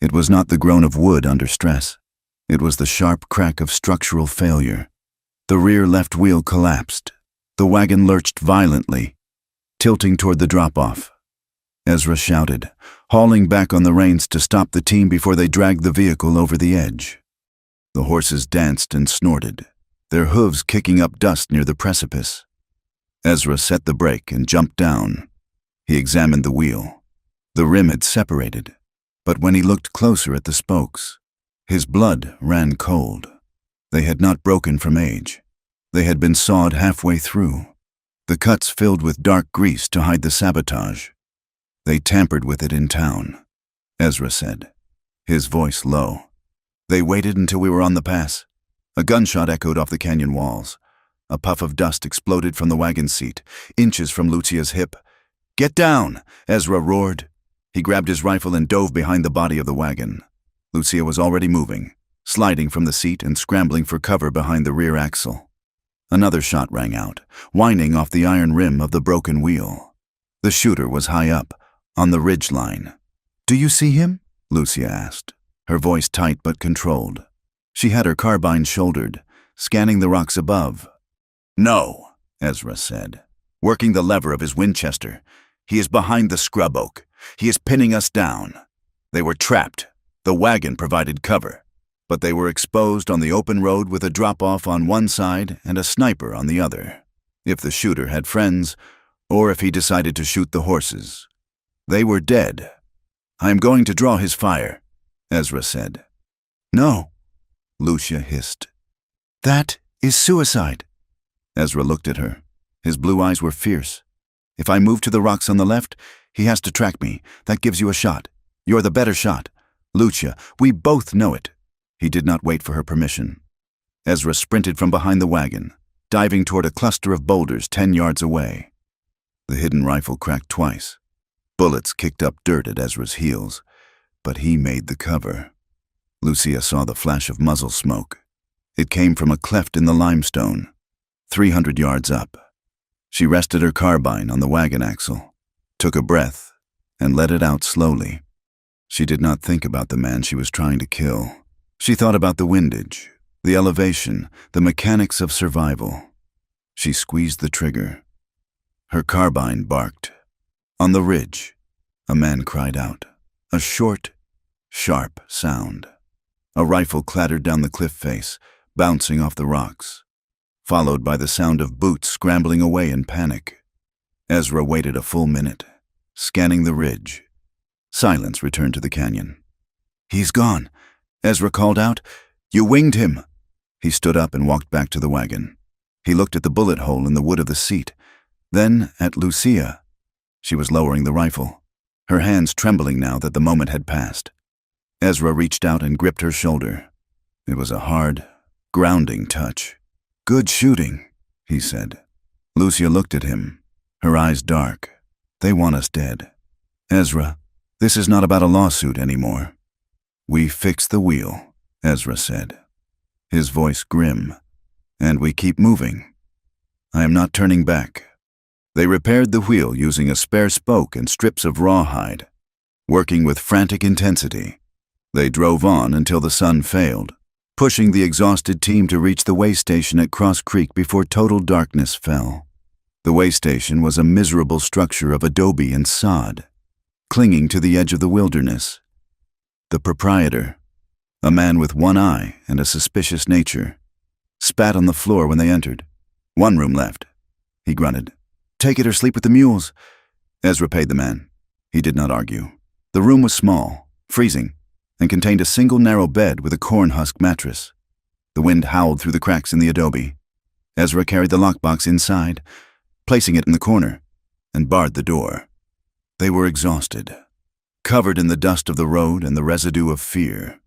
It was not the groan of wood under stress. It was the sharp crack of structural failure. The rear left wheel collapsed. The wagon lurched violently, tilting toward the drop-off. Ezra shouted, hauling back on the reins to stop the team before they dragged the vehicle over the edge. The horses danced and snorted, their hooves kicking up dust near the precipice. Ezra set the brake and jumped down. He examined the wheel. The rim had separated, but when he looked closer at the spokes, his blood ran cold. They had not broken from age. They had been sawed halfway through, the cuts filled with dark grease to hide the sabotage. "They tampered with it in town," Ezra said, his voice low. "They waited until we were on the pass." A gunshot echoed off the canyon walls. A puff of dust exploded from the wagon seat, inches from Lucia's hip. "Get down!" Ezra roared. He grabbed his rifle and dove behind the body of the wagon. Lucia was already moving, sliding from the seat and scrambling for cover behind the rear axle. Another shot rang out, whining off the iron rim of the broken wheel. The shooter was high up, on the ridge line. "Do you see him?" Lucia asked, her voice tight but controlled. She had her carbine shouldered, scanning the rocks above. "No," Ezra said, working the lever of his Winchester. "He is behind the scrub oak. He is pinning us down." They were trapped. The wagon provided cover, but they were exposed on the open road with a drop-off on one side and a sniper on the other. If the shooter had friends, or if he decided to shoot the horses, they were dead. "I am going to draw his fire," Ezra said. "No," Lucia hissed. "That is suicide." Ezra looked at her. His blue eyes were fierce. "If I move to the rocks on the left, he has to track me. That gives you a shot. You're the better shot. Lucia, we both know it." He did not wait for her permission. Ezra sprinted from behind the wagon, diving toward a cluster of boulders 10 yards away. The hidden rifle cracked twice. Bullets kicked up dirt at Ezra's heels, but he made the cover. Lucia saw the flash of muzzle smoke. It came from a cleft in the limestone, 300 yards up. She rested her carbine on the wagon axle, took a breath, and let it out slowly. She did not think about the man she was trying to kill. She thought about the windage, the elevation, the mechanics of survival. She squeezed the trigger. Her carbine barked. On the ridge, a man cried out, a short, sharp sound. A rifle clattered down the cliff face, bouncing off the rocks, followed by the sound of boots scrambling away in panic. Ezra waited a full minute, scanning the ridge. Silence returned to the canyon. "He's gone," Ezra called out. "You winged him." He stood up and walked back to the wagon. He looked at the bullet hole in the wood of the seat, then at Lucia. She was lowering the rifle, her hands trembling now that the moment had passed. Ezra reached out and gripped her shoulder. It was a hard, grounding touch. "Good shooting," he said. Lucia looked at him, her eyes dark. They want us dead. Ezra, this is not about a lawsuit anymore. We fix the wheel, Ezra said, his voice grim, and we keep moving. I am not turning back. They repaired the wheel using a spare spoke and strips of rawhide. Working with frantic intensity, they drove on until the sun failed, pushing the exhausted team to reach the way station at Cross Creek before total darkness fell. The way station was a miserable structure of adobe and sod, clinging to the edge of the wilderness. The proprietor, a man with one eye and a suspicious nature, spat on the floor when they entered. One room left, he grunted. Take it or sleep with the mules. Ezra paid the man. He did not argue. The room was small, freezing, and contained a single narrow bed with a corn husk mattress. The wind howled through the cracks in the adobe. Ezra carried the lockbox inside, placing it in the corner, and barred the door. They were exhausted, covered in the dust of the road and the residue of fear.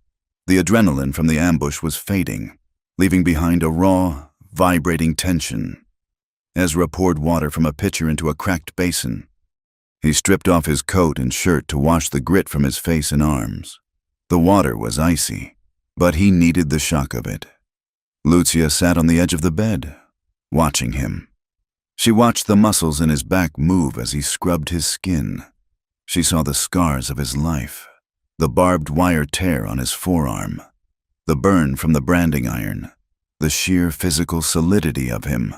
The adrenaline from the ambush was fading, leaving behind a raw, vibrating tension. Ezra poured water from a pitcher into a cracked basin. He stripped off his coat and shirt to wash the grit from his face and arms. The water was icy, but he needed the shock of it. Lucia sat on the edge of the bed, watching him. She watched the muscles in his back move as he scrubbed his skin. She saw the scars of his life, the barbed wire tear on his forearm, the burn from the branding iron, the sheer physical solidity of him.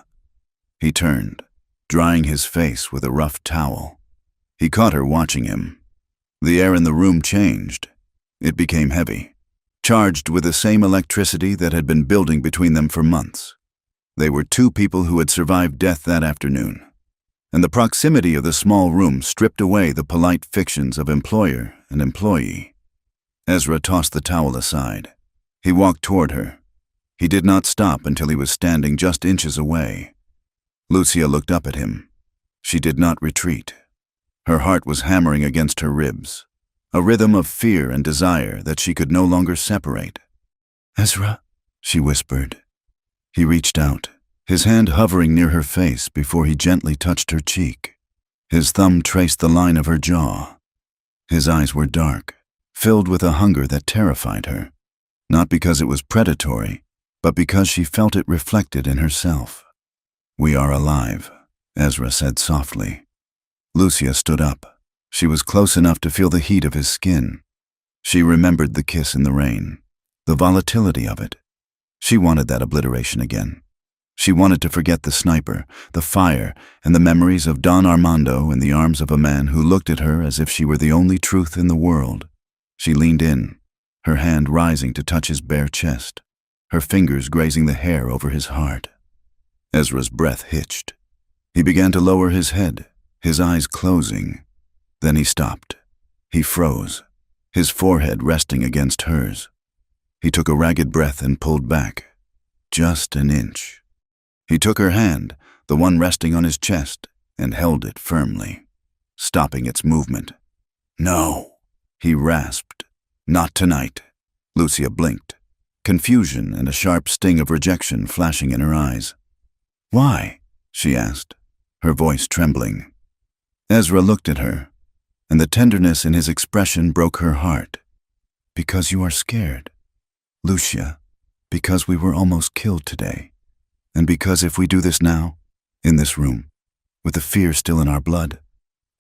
He turned, drying his face with a rough towel. He caught her watching him. The air in the room changed. It became heavy, charged with the same electricity that had been building between them for months. They were two people who had survived death that afternoon, and the proximity of the small room stripped away the polite fictions of employer and employee. Ezra tossed the towel aside. He walked toward her. He did not stop until he was standing just inches away. Lucia looked up at him. She did not retreat. Her heart was hammering against her ribs, a rhythm of fear and desire that she could no longer separate. Ezra, she whispered. He reached out, his hand hovering near her face before he gently touched her cheek. His thumb traced the line of her jaw. His eyes were dark, filled with a hunger that terrified her, not because it was predatory, but because she felt it reflected in herself. We are alive, Ezra said softly. Lucia stood up. She was close enough to feel the heat of his skin. She remembered the kiss in the rain, the volatility of it. She wanted that obliteration again. She wanted to forget the sniper, the fire, and the memories of Don Armando in the arms of a man who looked at her as if she were the only truth in the world. She leaned in, her hand rising to touch his bare chest, her fingers grazing the hair over his heart. Ezra's breath hitched. He began to lower his head, his eyes closing. Then he stopped. He froze, his forehead resting against hers. He took a ragged breath and pulled back, just an inch. He took her hand, the one resting on his chest, and held it firmly, stopping its movement. No, he rasped. Not tonight. Lucia blinked, confusion and a sharp sting of rejection flashing in her eyes. Why? She asked, her voice trembling. Ezra looked at her, and the tenderness in his expression broke her heart. Because you are scared, Lucia, because we were almost killed today, and because if we do this now, in this room, with the fear still in our blood,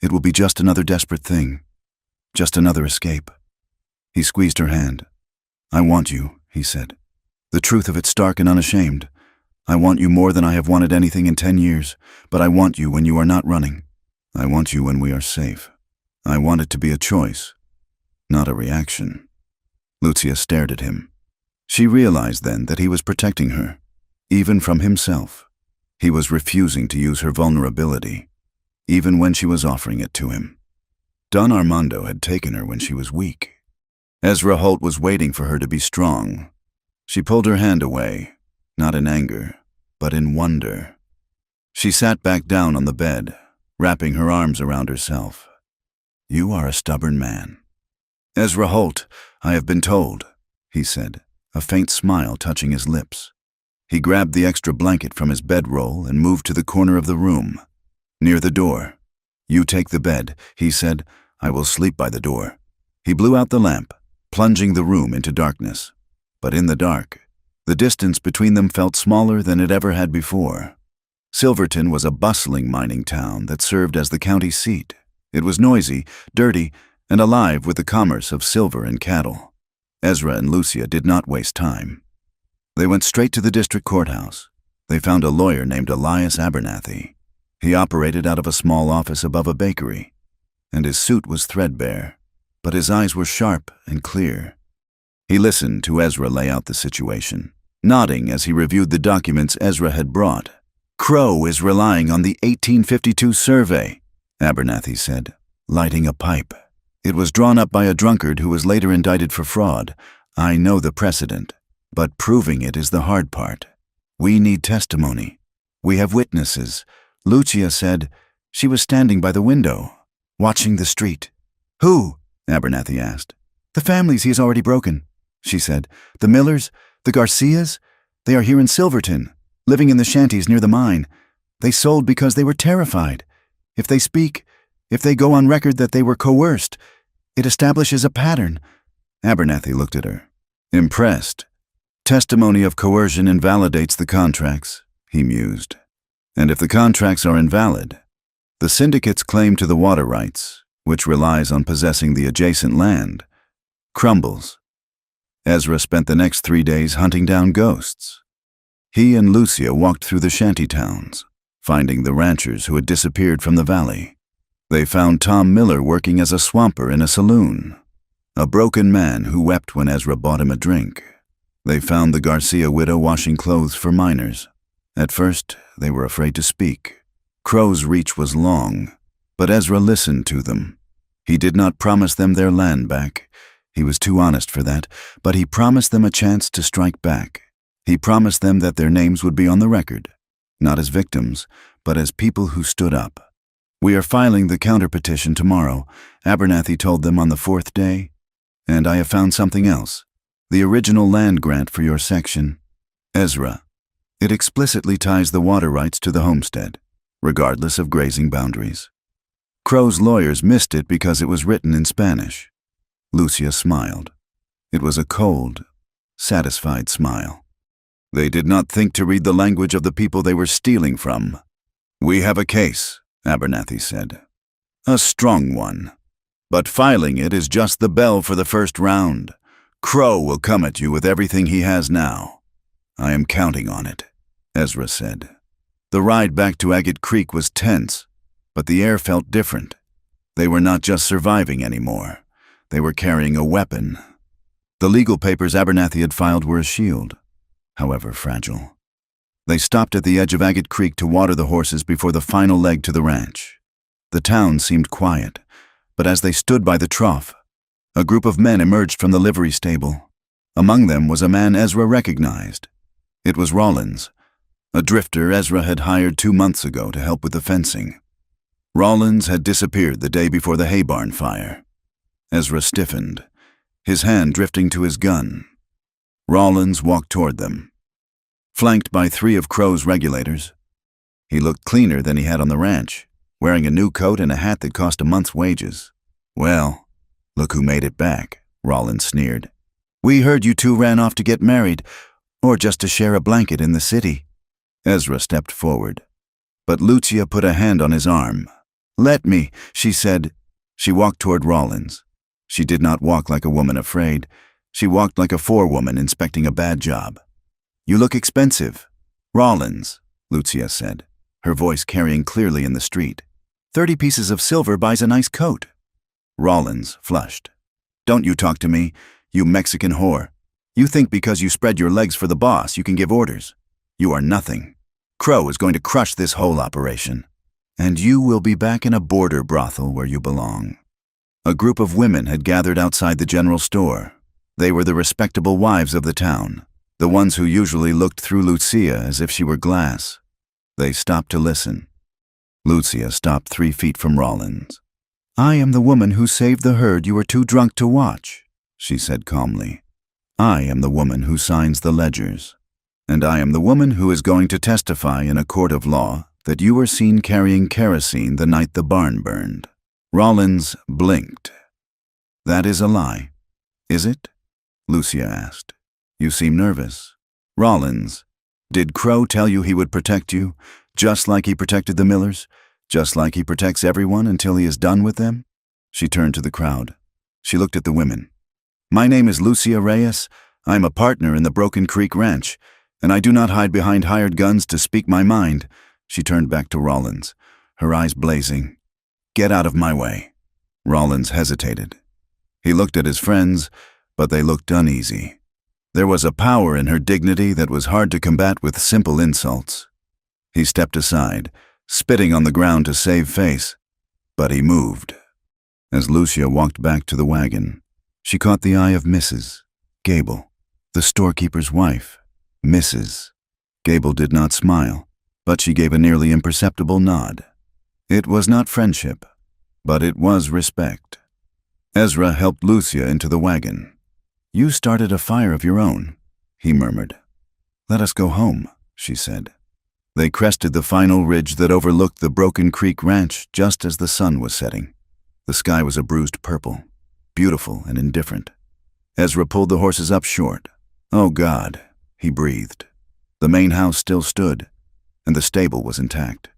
it will be just another desperate thing, just another escape. He squeezed her hand. I want you, he said. The truth of it stark and unashamed. I want you more than I have wanted anything in 10 years, but I want you when you are not running. I want you when we are safe. I want it to be a choice, not a reaction. Lucia stared at him. She realized then that he was protecting her, even from himself. He was refusing to use her vulnerability, even when she was offering it to him. Don Armando had taken her when she was weak. Ezra Holt was waiting for her to be strong. She pulled her hand away, not in anger, but in wonder. She sat back down on the bed, wrapping her arms around herself. You are a stubborn man. Ezra Holt, I have been told, he said, a faint smile touching his lips. He grabbed the extra blanket from his bedroll and moved to the corner of the room. Near the door. You take the bed, he said. I will sleep by the door. He blew out the lamp, plunging the room into darkness. But in the dark, the distance between them felt smaller than it ever had before. Silverton was a bustling mining town that served as the county seat. It was noisy, dirty, and alive with the commerce of silver and cattle. Ezra and Lucia did not waste time. They went straight to the district courthouse. They found a lawyer named Elias Abernathy. He operated out of a small office above a bakery, and his suit was threadbare, but his eyes were sharp and clear. He listened to Ezra lay out the situation, nodding as he reviewed the documents Ezra had brought. Crow is relying on the 1852 survey, Abernathy said, lighting a pipe. It was drawn up by a drunkard who was later indicted for fraud. I know the precedent, but proving it is the hard part. We need testimony. We have witnesses. Lucia said she was standing by the window, watching the street. Who? Abernathy asked. The families he has already broken, she said. The Millers, the Garcias, they are here in Silverton, living in the shanties near the mine. They sold because they were terrified. If they speak, if they go on record that they were coerced, it establishes a pattern. Abernathy looked at her, impressed. Testimony of coercion invalidates the contracts, he mused. And if the contracts are invalid, the syndicate's claim to the water rights, which relies on possessing the adjacent land, crumbles. Ezra spent the next 3 days hunting down ghosts. He and Lucia walked through the shanty towns, finding the ranchers who had disappeared from the valley. They found Tom Miller working as a swamper in a saloon, a broken man who wept when Ezra bought him a drink. They found the Garcia widow washing clothes for miners. At first, they were afraid to speak. Crow's reach was long, but Ezra listened to them. He did not promise them their land back. He was too honest for that, but he promised them a chance to strike back. He promised them that their names would be on the record, not as victims, but as people who stood up. We are filing the counterpetition tomorrow, Abernathy told them on the 4th day. And I have found something else. The original land grant for your section. Ezra. It explicitly ties the water rights to the homestead, regardless of grazing boundaries. Crow's lawyers missed it because it was written in Spanish. Lucia smiled. It was a cold, satisfied smile. They did not think to read the language of the people they were stealing from. We have a case, Abernathy said. A strong one. But filing it is just the bell for the first round. Crow will come at you with everything he has now. I am counting on it, Ezra said. The ride back to Agate Creek was tense, but the air felt different. They were not just surviving anymore. They were carrying a weapon. The legal papers Abernathy had filed were a shield, however fragile. They stopped at the edge of Agate Creek to water the horses before the final leg to the ranch. The town seemed quiet, but as they stood by the trough, a group of men emerged from the livery stable. Among them was a man Ezra recognized. It was Rollins, a drifter Ezra had hired 2 months ago to help with the fencing. Rollins had disappeared the day before the hay barn fire. Ezra stiffened, his hand drifting to his gun. Rollins walked toward them, flanked by 3 of Crow's regulators. He looked cleaner than he had on the ranch, wearing a new coat and a hat that cost a month's wages. Well, look who made it back, Rollins sneered. We heard you 2 ran off to get married, or just to share a blanket in the city. Ezra stepped forward, but Lucia put a hand on his arm. Let me, she said. She walked toward Rollins. She did not walk like a woman afraid. She walked like a forewoman inspecting a bad job. You look expensive. Rollins, Lucia said, her voice carrying clearly in the street. 30 pieces of silver buys a nice coat. Rollins flushed. Don't you talk to me, you Mexican whore. You think because you spread your legs for the boss you can give orders. You are nothing. Crow is going to crush this whole operation. And you will be back in a border brothel where you belong. A group of women had gathered outside the general store. They were the respectable wives of the town, the ones who usually looked through Lucia as if she were glass. They stopped to listen. Lucia stopped 3 feet from Rollins. I am the woman who saved the herd you were too drunk to watch, she said calmly. I am the woman who signs the ledgers. And I am the woman who is going to testify in a court of law that you were seen carrying kerosene the night the barn burned." Rollins blinked. "That is a lie, is it?" Lucia asked. "You seem nervous." "Rollins, did Crow tell you he would protect you, just like he protected the Millers, just like he protects everyone until he is done with them?" She turned to the crowd. She looked at the women. "My name is Lucia Reyes. I am a partner in the Broken Creek Ranch, and I do not hide behind hired guns to speak my mind." She turned back to Rollins, her eyes blazing. "Get out of my way." Rollins hesitated. He looked at his friends, but they looked uneasy. There was a power in her dignity that was hard to combat with simple insults. He stepped aside, spitting on the ground to save face, but he moved. As Lucia walked back to the wagon, she caught the eye of Mrs. Gable, the storekeeper's wife. Mrs. Gable did not smile, but she gave a nearly imperceptible nod. It was not friendship, but it was respect. Ezra helped Lucia into the wagon. "You started a fire of your own," he murmured. "Let us go home," she said. They crested the final ridge that overlooked the Broken Creek Ranch just as the sun was setting. The sky was a bruised purple, beautiful and indifferent. Ezra pulled the horses up short. "Oh God," he breathed. The main house still stood, and the stable was intact.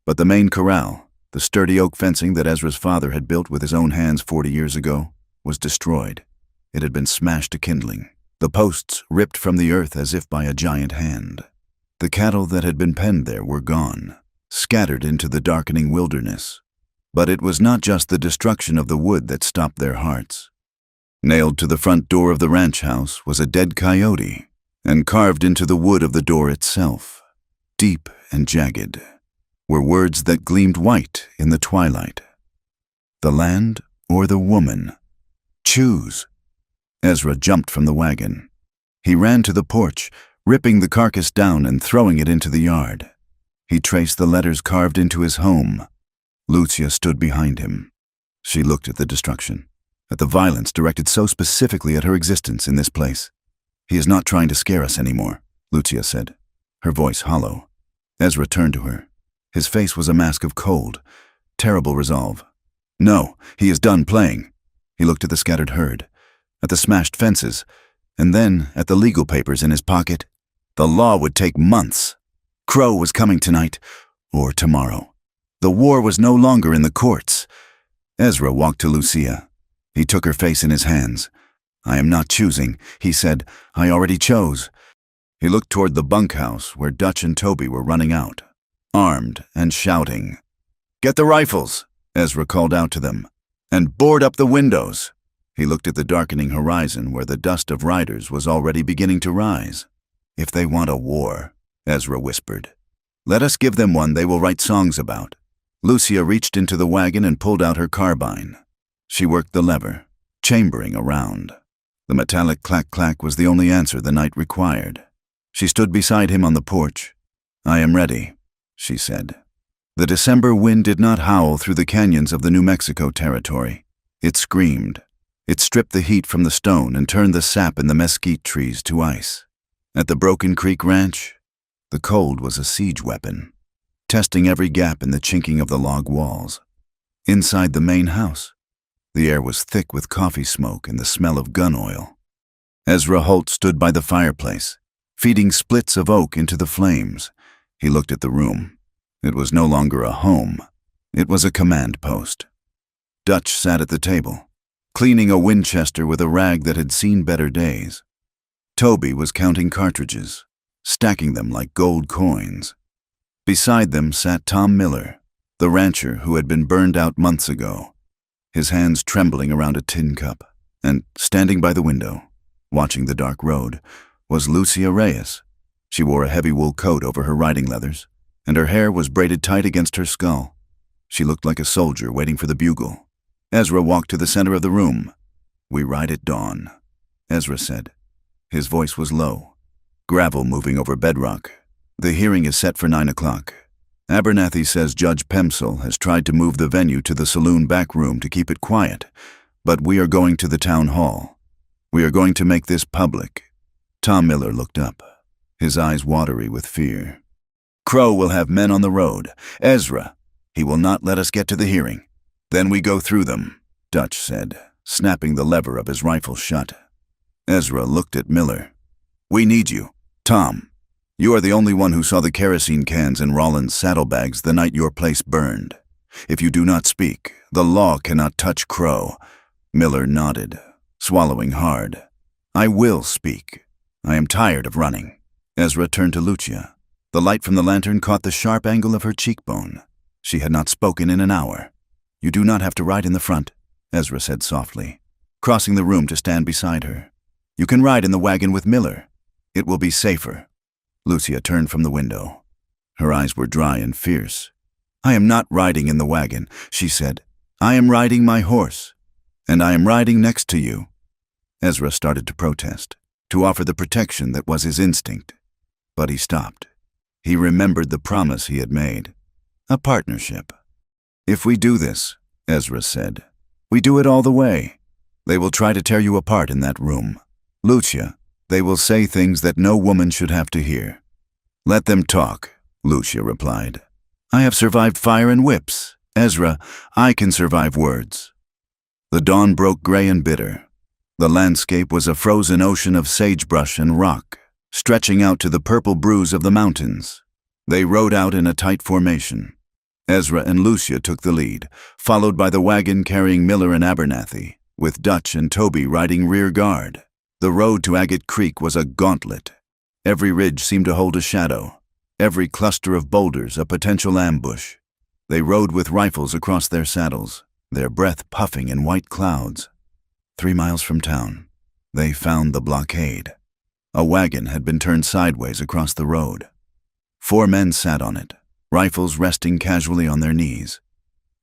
But the main corral, the sturdy oak fencing that Ezra's father had built with his own hands 40 years ago, was destroyed. It had been smashed to kindling, the posts ripped from the earth as if by a giant hand. The cattle that had been penned there were gone, scattered into the darkening wilderness. But it was not just the destruction of the wood that stopped their hearts. Nailed to the front door of the ranch house was a dead coyote, and carved into the wood of the door itself, deep and jagged, were words that gleamed white in the twilight. "The land or the woman? Choose." Ezra jumped from the wagon. He ran to the porch, ripping the carcass down and throwing it into the yard. He traced the letters carved into his home. Lucia stood behind him. She looked at the destruction, at the violence directed so specifically at her existence in this place. "He is not trying to scare us anymore," Lucia said, her voice hollow. Ezra turned to her. His face was a mask of cold, terrible resolve. "No, he is done playing." He looked at the scattered herd, at the smashed fences, and then at the legal papers in his pocket. The law would take months. Crow was coming tonight, or tomorrow. The war was no longer in the courts. Ezra walked to Lucia. He took her face in his hands. "I am not choosing," he said. "I already chose." He looked toward the bunkhouse where Dutch and Toby were running out, armed and shouting. "Get the rifles," Ezra called out to them, "and board up the windows." He looked at the darkening horizon where the dust of riders was already beginning to rise. "If they want a war," Ezra whispered, "let us give them one they will write songs about." Lucia reached into the wagon and pulled out her carbine. She worked the lever, chambering around. The metallic clack-clack was the only answer the night required. She stood beside him on the porch. "I am ready," she said. The December wind did not howl through the canyons of the New Mexico territory. It screamed. It stripped the heat from the stone and turned the sap in the mesquite trees to ice. At the Broken Creek Ranch, the cold was a siege weapon, testing every gap in the chinking of the log walls. Inside the main house, the air was thick with coffee smoke and the smell of gun oil. Ezra Holt stood by the fireplace, feeding splits of oak into the flames. He looked at the room. It was no longer a home. It was a command post. Dutch sat at the table, cleaning a Winchester with a rag that had seen better days. Toby was counting cartridges, stacking them like gold coins. Beside them sat Tom Miller, the rancher who had been burned out months ago, his hands trembling around a tin cup. And standing by the window, watching the dark road, was Lucia Reyes. She wore a heavy wool coat over her riding leathers, and her hair was braided tight against her skull. She looked like a soldier waiting for the bugle. Ezra walked to the center of the room. "We ride at dawn," Ezra said. His voice was low, gravel moving over bedrock. "The hearing is set for 9 o'clock. Abernathy says Judge Pemsel has tried to move the venue to the saloon back room to keep it quiet, but we are going to the town hall. We are going to make this public." Tom Miller looked up, his eyes watery with fear. Crow will have men on the road. Ezra, he will not let us get to the hearing. Then we go through them, Dutch said, snapping the lever of his rifle shut. Ezra looked at Miller. We need you. Tom, you are the only one who saw the kerosene cans in Rollins' saddlebags the night your place burned. If you do not speak, the law cannot touch Crow. Miller nodded, swallowing hard. I will speak. I am tired of running. Ezra turned to Lucia. The light from the lantern caught the sharp angle of her cheekbone. She had not spoken in an hour. You do not have to ride in the front, Ezra said softly, crossing the room to stand beside her. You can ride in the wagon with Miller. It will be safer. Lucia turned from the window. Her eyes were dry and fierce. I am not riding in the wagon, she said. I am riding my horse, and I am riding next to you. Ezra started to protest, to offer the protection that was his instinct. But he stopped. He remembered the promise he had made. A partnership. If we do this, Ezra said, we do it all the way. They will try to tear you apart in that room. Lucia, they will say things that no woman should have to hear. Let them talk, Lucia replied. I have survived fire and whips. Ezra, I can survive words. The dawn broke gray and bitter. The landscape was a frozen ocean of sagebrush and rock, stretching out to the purple bruise of the mountains. They rode out in a tight formation. Ezra and Lucia took the lead, followed by the wagon carrying Miller and Abernathy, with Dutch and Toby riding rear guard. The road to Agate Creek was a gauntlet. Every ridge seemed to hold a shadow, every cluster of boulders a potential ambush. They rode with rifles across their saddles, their breath puffing in white clouds. 3 miles from town, they found the blockade. A wagon had been turned sideways across the road. 4 men sat on it, rifles resting casually on their knees.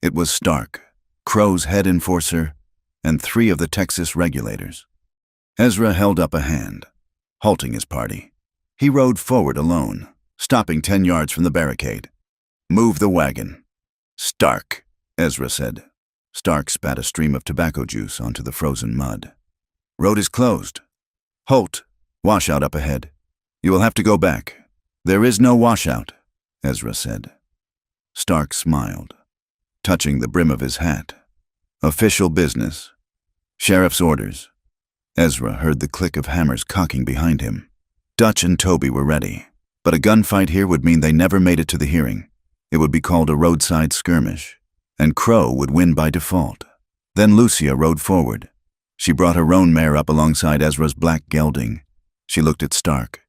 It was Stark, Crow's head enforcer, and 3 of the Texas regulators. Ezra held up a hand, halting his party. He rode forward alone, stopping 10 yards from the barricade. Move the wagon. Stark, Ezra said. Stark spat a stream of tobacco juice onto the frozen mud. Road is closed. Halt. Washout up ahead. You will have to go back. There is no washout, Ezra said. Stark smiled, touching the brim of his hat. Official business. Sheriff's orders. Ezra heard the click of hammers cocking behind him. Dutch and Toby were ready, but a gunfight here would mean they never made it to the hearing. It would be called a roadside skirmish, and Crow would win by default. Then Lucia rode forward. She brought her roan mare up alongside Ezra's black gelding. She looked at Stark.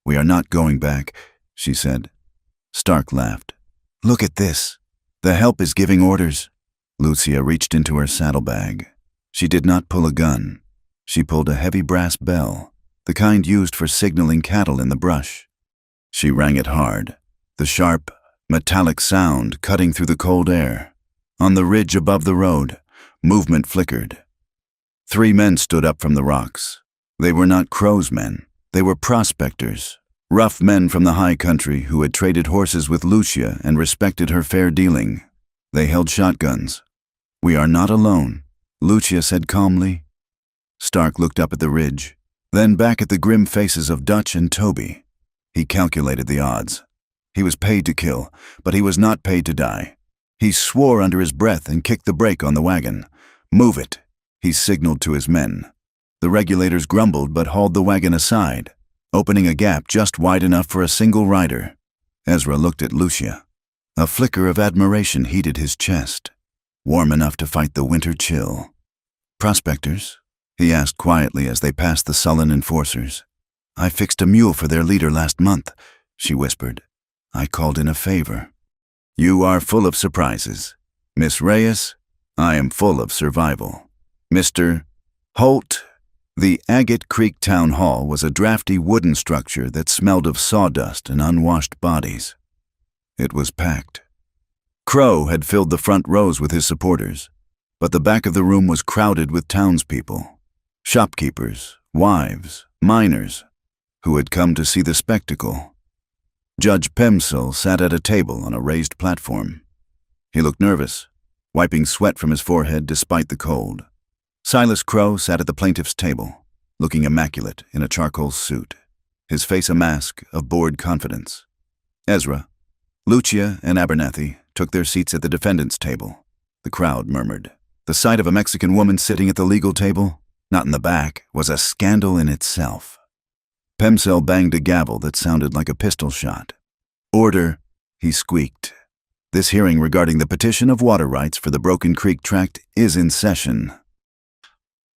We are not going back, she said. Stark laughed. Look at this. The help is giving orders. Lucia reached into her saddlebag. She did not pull a gun. She pulled a heavy brass bell, the kind used for signaling cattle in the brush. She rang it hard, the sharp, metallic sound cutting through the cold air. On the ridge above the road, movement flickered. 3 men stood up from the rocks. They were not Crow's men. They were prospectors, rough men from the high country who had traded horses with Lucia and respected her fair dealing. They held shotguns. We are not alone, Lucia said calmly. Stark looked up at the ridge, then back at the grim faces of Dutch and Toby. He calculated the odds. He was paid to kill, but he was not paid to die. He swore under his breath and kicked the brake on the wagon. Move it, he signaled to his men. The regulators grumbled but hauled the wagon aside, opening a gap just wide enough for a single rider. Ezra looked at Lucia. A flicker of admiration heated his chest, warm enough to fight the winter chill. Prospectors? He asked quietly as they passed the sullen enforcers. I fixed a mule for their leader last month, she whispered. I called in a favor. You are full of surprises. Miss Reyes, I am full of survival. Mr. Holt. The Agate Creek Town Hall was a drafty wooden structure that smelled of sawdust and unwashed bodies. It was packed. Crow had filled the front rows with his supporters, but the back of the room was crowded with townspeople, shopkeepers, wives, miners, who had come to see the spectacle. Judge Pemsel sat at a table on a raised platform. He looked nervous, wiping sweat from his forehead despite the cold. Silas Crow sat at the plaintiff's table, looking immaculate in a charcoal suit, his face a mask of bored confidence. Ezra, Lucia and Abernathy took their seats at the defendant's table. The crowd murmured. The sight of a Mexican woman sitting at the legal table, not in the back, was a scandal in itself. Pemsel banged a gavel that sounded like a pistol shot. "Order," he squeaked. "This hearing regarding the petition of water rights for the Broken Creek Tract is in session."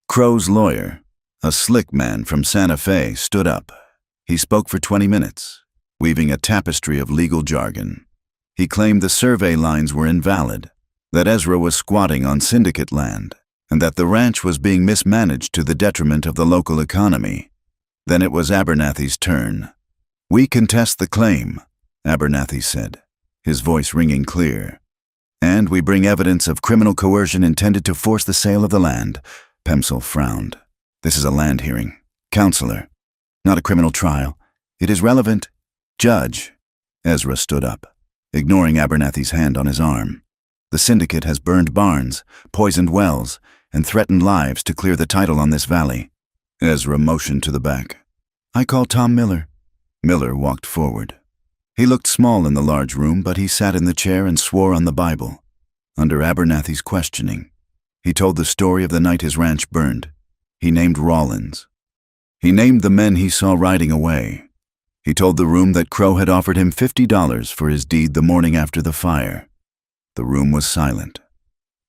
Crow's lawyer, a slick man from Santa Fe, stood up. He spoke for 20 minutes, weaving a tapestry of legal jargon. He claimed the survey lines were invalid, that Ezra was squatting on syndicate land, and that the ranch was being mismanaged to the detriment of the local economy. Then it was Abernathy's turn. "We contest the claim," Abernathy said, his voice ringing clear. "And we bring evidence of criminal coercion intended to force the sale of the land." Pemsel frowned. "This is a land hearing, counselor, not a criminal trial. It is relevant." "Judge." Ezra stood up, ignoring Abernathy's hand on his arm. "The syndicate has burned barns, poisoned wells, and threatened lives to clear the title on this valley." Ezra motioned to the back. "I call Tom Miller." Miller walked forward. He looked small in the large room, but he sat in the chair and swore on the Bible. Under Abernathy's questioning, he told the story of the night his ranch burned. He named Rollins. He named the men he saw riding away. He told the room that Crow had offered him $50 for his deed the morning after the fire. The room was silent.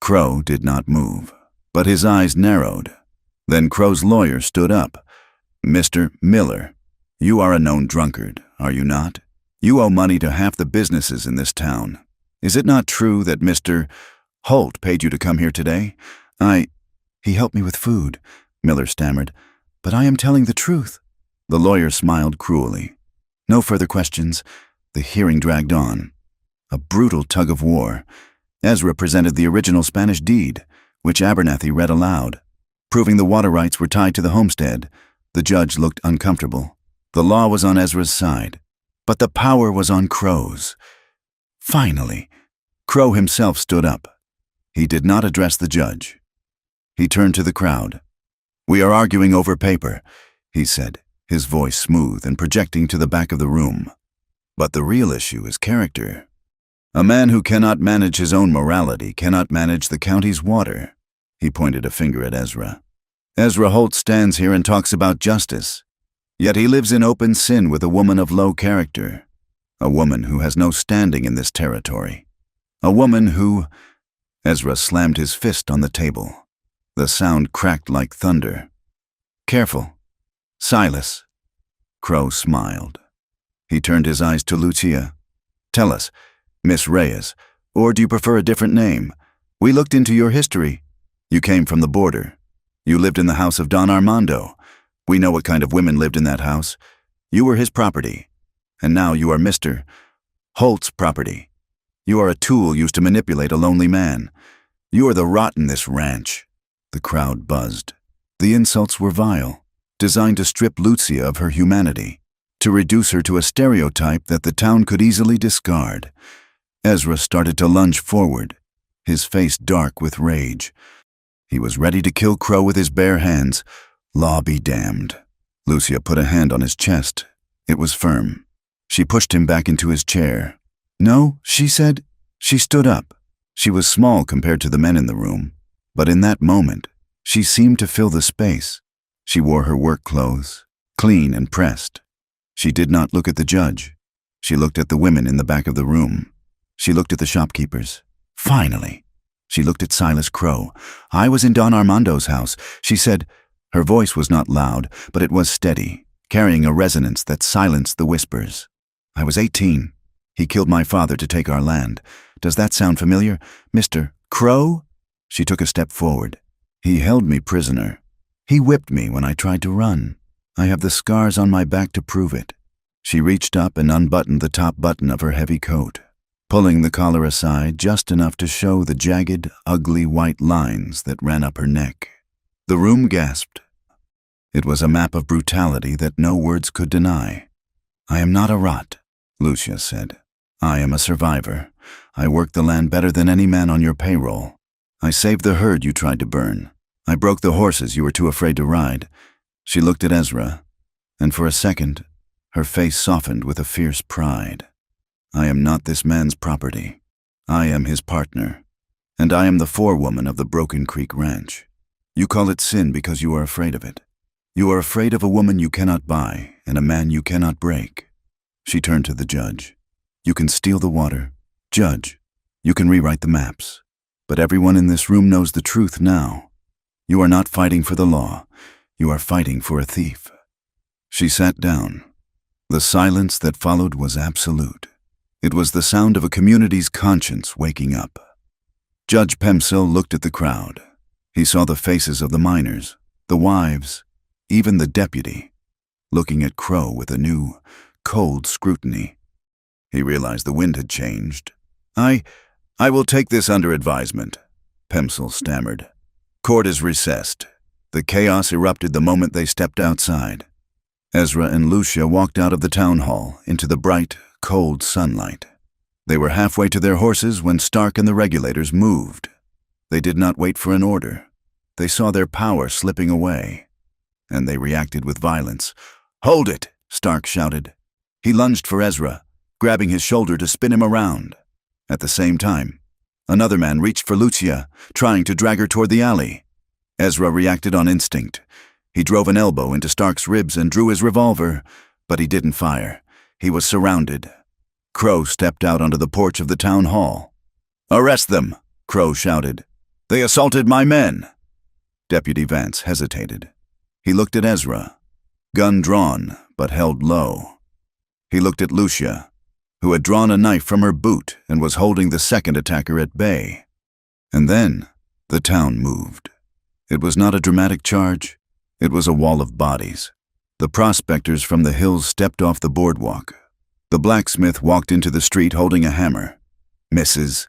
Crow did not move, but his eyes narrowed. Then Crow's lawyer stood up. "Mr. Miller, you are a known drunkard, are you not? You owe money to half the businesses in this town. Is it not true that Mr. Holt paid you to come here today?" He helped me with food," Miller stammered. "But I am telling the truth." The lawyer smiled cruelly. No further questions. The hearing dragged on. A brutal tug of war. Ezra presented the original Spanish deed, which Abernathy read aloud, proving the water rights were tied to the homestead. The judge looked uncomfortable. The law was on Ezra's side, but the power was on Crow's. Finally, Crow himself stood up. He did not address the judge. He turned to the crowd. "We are arguing over paper," he said, his voice smooth and projecting to the back of the room. "But the real issue is character. A man who cannot manage his own morality cannot manage the county's water." He pointed a finger at Ezra. "Ezra Holt stands here and talks about justice, yet he lives in open sin with a woman of low character, a woman who has no standing in this territory, a woman who—" Ezra slammed his fist on the table. The sound cracked like thunder. "Careful. Silas." Crow smiled. He turned his eyes to Lucia. "Tell us, Miss Reyes, or do you prefer a different name? We looked into your history. You came from the border. You lived in the house of Don Armando. We know what kind of women lived in that house. You were his property. And now you are Mr. Holt's property. You are a tool used to manipulate a lonely man. You are the rot in this ranch." The crowd buzzed. The insults were vile, designed to strip Lucia of her humanity, to reduce her to a stereotype that the town could easily discard. Ezra started to lunge forward, his face dark with rage. He was ready to kill Crow with his bare hands. Law be damned. Lucia put a hand on his chest. It was firm. She pushed him back into his chair. "No," she said. She stood up. She was small compared to the men in the room, but in that moment, she seemed to fill the space. She wore her work clothes, clean and pressed. She did not look at the judge. She looked at the women in the back of the room. She looked at the shopkeepers. Finally, she looked at Silas Crow. "I was in Don Armando's house," she said. Her voice was not loud, but it was steady, carrying a resonance that silenced the whispers. "I was 18. He killed my father to take our land. Does that sound familiar, Mr. Crow?" She took a step forward. "He held me prisoner. He whipped me when I tried to run. I have the scars on my back to prove it." She reached up and unbuttoned the top button of her heavy coat, pulling the collar aside just enough to show the jagged, ugly white lines that ran up her neck. The room gasped. It was a map of brutality that no words could deny. "I am not a rot," Lucia said. "I am a survivor. I worked the land better than any man on your payroll. I saved the herd you tried to burn. I broke the horses you were too afraid to ride." She looked at Ezra, and for a second, her face softened with a fierce pride. I am not this man's property. I am his partner, and I am the forewoman of the Broken Creek Ranch. You call it sin because you are afraid of it. You are afraid of a woman you cannot buy and a man you cannot break. She turned to the judge. You can steal the water. Judge, you can rewrite the maps. But everyone in this room knows the truth now. You are not fighting for the law. You are fighting for a thief. She sat down. The silence that followed was absolute. It was the sound of a community's conscience waking up. Judge Pemsil looked at the crowd. He saw the faces of the miners, the wives, even the deputy, looking at Crow with a new, cold scrutiny. He realized the wind had changed. I will take this under advisement, Pemsil stammered. Court is recessed. The chaos erupted the moment they stepped outside. Ezra and Lucia walked out of the town hall into the bright, cold sunlight. They were halfway to their horses when Stark and the regulators moved. They did not wait for an order. They saw their power slipping away, and they reacted with violence. "Hold it!" Stark shouted. He lunged for Ezra, grabbing his shoulder to spin him around. At the same time, another man reached for Lucia, trying to drag her toward the alley. Ezra reacted on instinct. He drove an elbow into Stark's ribs and drew his revolver, but he didn't fire. He was surrounded. Crow stepped out onto the porch of the town hall. "Arrest them!" Crow shouted. "They assaulted my men!" Deputy Vance hesitated. He looked at Ezra, gun drawn but held low. He looked at Lucia, who had drawn a knife from her boot and was holding the second attacker at bay. And then the town moved. It was not a dramatic charge. It was a wall of bodies. The prospectors from the hills stepped off the boardwalk. The blacksmith walked into the street holding a hammer. Mrs.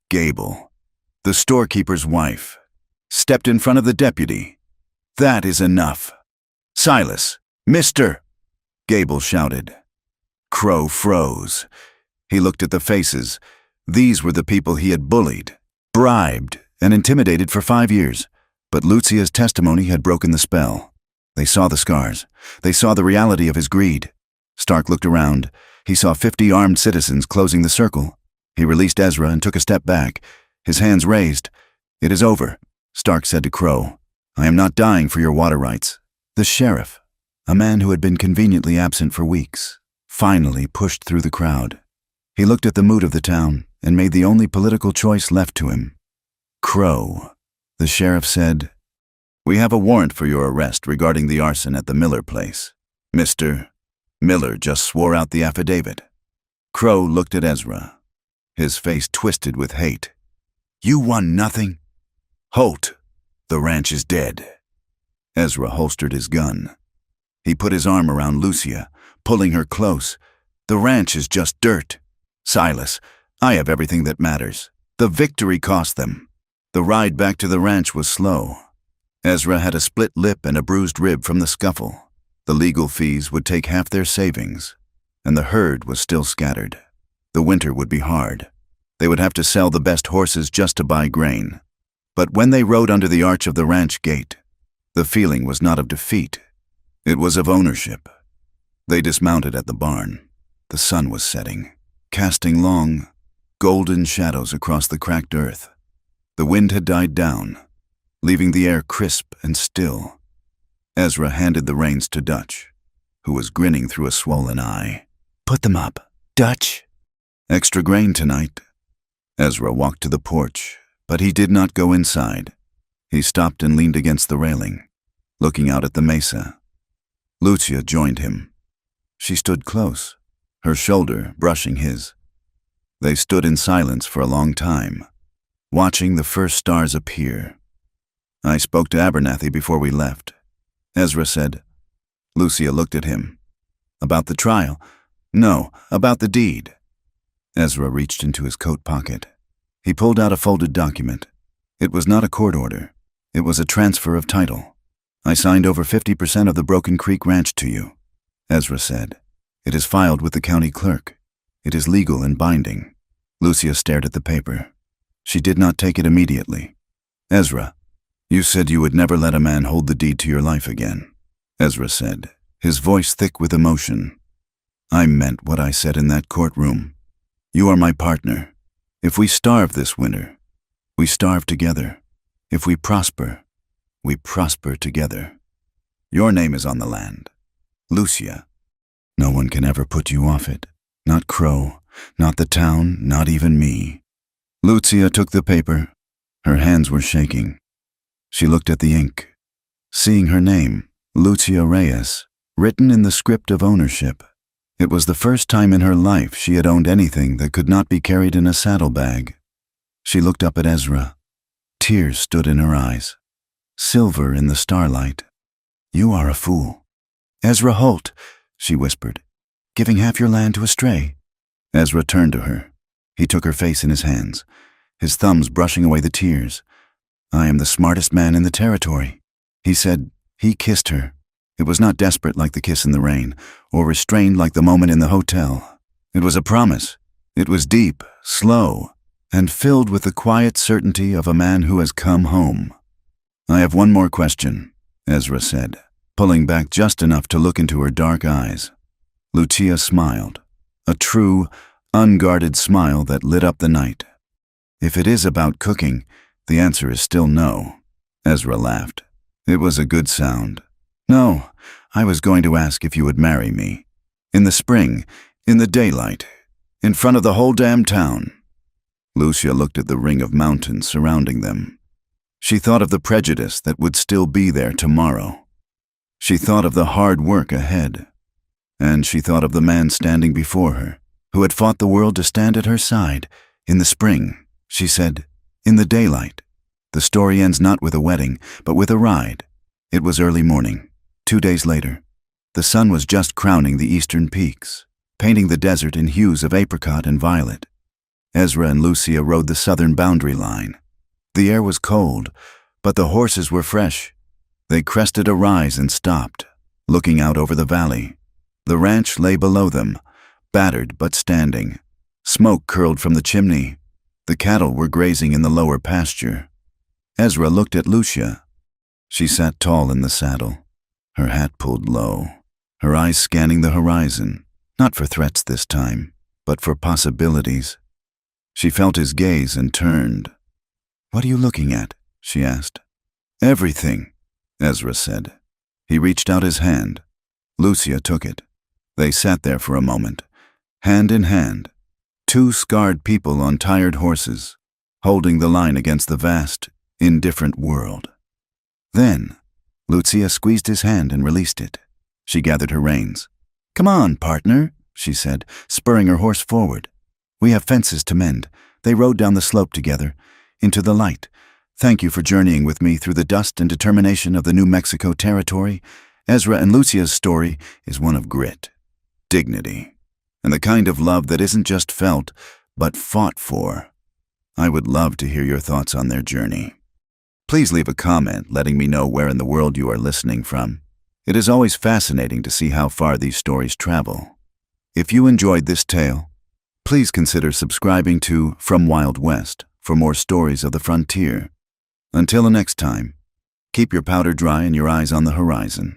Gable, the storekeeper's wife, stepped in front of the deputy. "That is enough. Silas, Mr. Gable shouted. Crow froze. He looked at the faces. These were the people he had bullied, bribed, and intimidated for 5 years. But Lucia's testimony had broken the spell. They saw the scars. They saw the reality of his greed. Stark looked around. He saw 50 armed citizens closing the circle. He released Ezra and took a step back, his hands raised. "It is over," Stark said to Crow. "I am not dying for your water rights." The sheriff, a man who had been conveniently absent for weeks, finally pushed through the crowd. He looked at the mood of the town and made the only political choice left to him. "Crow," the sheriff said, "we have a warrant for your arrest regarding the arson at the Miller place. Mr. Miller just swore out the affidavit." Crow looked at Ezra, his face twisted with hate. "You won nothing. Holt, the ranch is dead." Ezra holstered his gun. He put his arm around Lucia, pulling her close. "The ranch is just dirt. Silas, I have everything that matters. The victory cost them." The ride back to the ranch was slow. Ezra had a split lip and a bruised rib from the scuffle. The legal fees would take half their savings, and the herd was still scattered. The winter would be hard. They would have to sell the best horses just to buy grain. But when they rode under the arch of the ranch gate, the feeling was not of defeat. It was of ownership. They dismounted at the barn. The sun was setting, casting long, golden shadows across the cracked earth. The wind had died down, leaving the air crisp and still. Ezra handed the reins to Dutch, who was grinning through a swollen eye. "Put them up, Dutch." "Extra grain tonight." Ezra walked to the porch, but he did not go inside. He stopped and leaned against the railing, looking out at the mesa. Lucia joined him. She stood close, her shoulder brushing his. They stood in silence for a long time, watching the first stars appear. "I spoke to Abernathy before we left," Ezra said. Lucia looked at him. "About the trial?" "No, about the deed." Ezra reached into his coat pocket. He pulled out a folded document. It was not a court order. It was a transfer of title. "I signed over 50% of the Broken Creek Ranch to you," Ezra said. "It is filed with the county clerk. It is legal and binding." Lucia stared at the paper. She did not take it immediately. "Ezra, you said you would never let a man hold the deed to your life again," Ezra said, his voice thick with emotion. "I meant what I said in that courtroom. You are my partner. If we starve this winter, we starve together. If we prosper together. Your name is on the land. Lucia. No one can ever put you off it. Not Crow, not the town, not even me. Lucia took the paper. Her hands were shaking. She looked at the ink. Seeing her name, Lucia Reyes, written in the script of ownership. It was the first time in her life she had owned anything that could not be carried in a saddlebag. She looked up at Ezra. Tears stood in her eyes. Silver in the starlight. You are a fool. Ezra Holt, she whispered, giving half your land to a stray. Ezra turned to her. He took her face in his hands, his thumbs brushing away the tears. I am the smartest man in the territory, he said. He kissed her. It was not desperate like the kiss in the rain, or restrained like the moment in the hotel. It was a promise. It was deep, slow, and filled with the quiet certainty of a man who has come home. I have one more question, Ezra said, pulling back just enough to look into her dark eyes. Lucia smiled, a true, unguarded smile that lit up the night. If it is about cooking, the answer is still no. Ezra laughed. It was a good sound. No, I was going to ask if you would marry me. In the spring, in the daylight, in front of the whole damn town. Lucia looked at the ring of mountains surrounding them. She thought of the prejudice that would still be there tomorrow. She thought of the hard work ahead. And she thought of the man standing before her, who had fought the world to stand at her side. In the spring, she said, in the daylight. The story ends not with a wedding, but with a ride. It was early morning. 2 days later, the sun was just crowning the eastern peaks, painting the desert in hues of apricot and violet. Ezra and Lucia rode the southern boundary line. The air was cold, but the horses were fresh. They crested a rise and stopped, looking out over the valley. The ranch lay below them, battered but standing. Smoke curled from the chimney. The cattle were grazing in the lower pasture. Ezra looked at Lucia. She sat tall in the saddle, her hat pulled low, her eyes scanning the horizon, not for threats this time, but for possibilities. She felt his gaze and turned. What are you looking at? She asked. Everything, Ezra said. He reached out his hand. Lucia took it. They sat there for a moment, hand in hand, two scarred people on tired horses, holding the line against the vast, indifferent world. Then, Lucia squeezed his hand and released it. She gathered her reins. Come on, partner, she said, spurring her horse forward. We have fences to mend. They rode down the slope together, into the light. Thank you for journeying with me through the dust and determination of the New Mexico territory. Ezra and Lucia's story is one of grit, dignity, and the kind of love that isn't just felt, but fought for. I would love to hear your thoughts on their journey. Please leave a comment letting me know where in the world you are listening from. It is always fascinating to see how far these stories travel. If you enjoyed this tale, please consider subscribing to From Wild West for more stories of the frontier. Until the next time, keep your powder dry and your eyes on the horizon.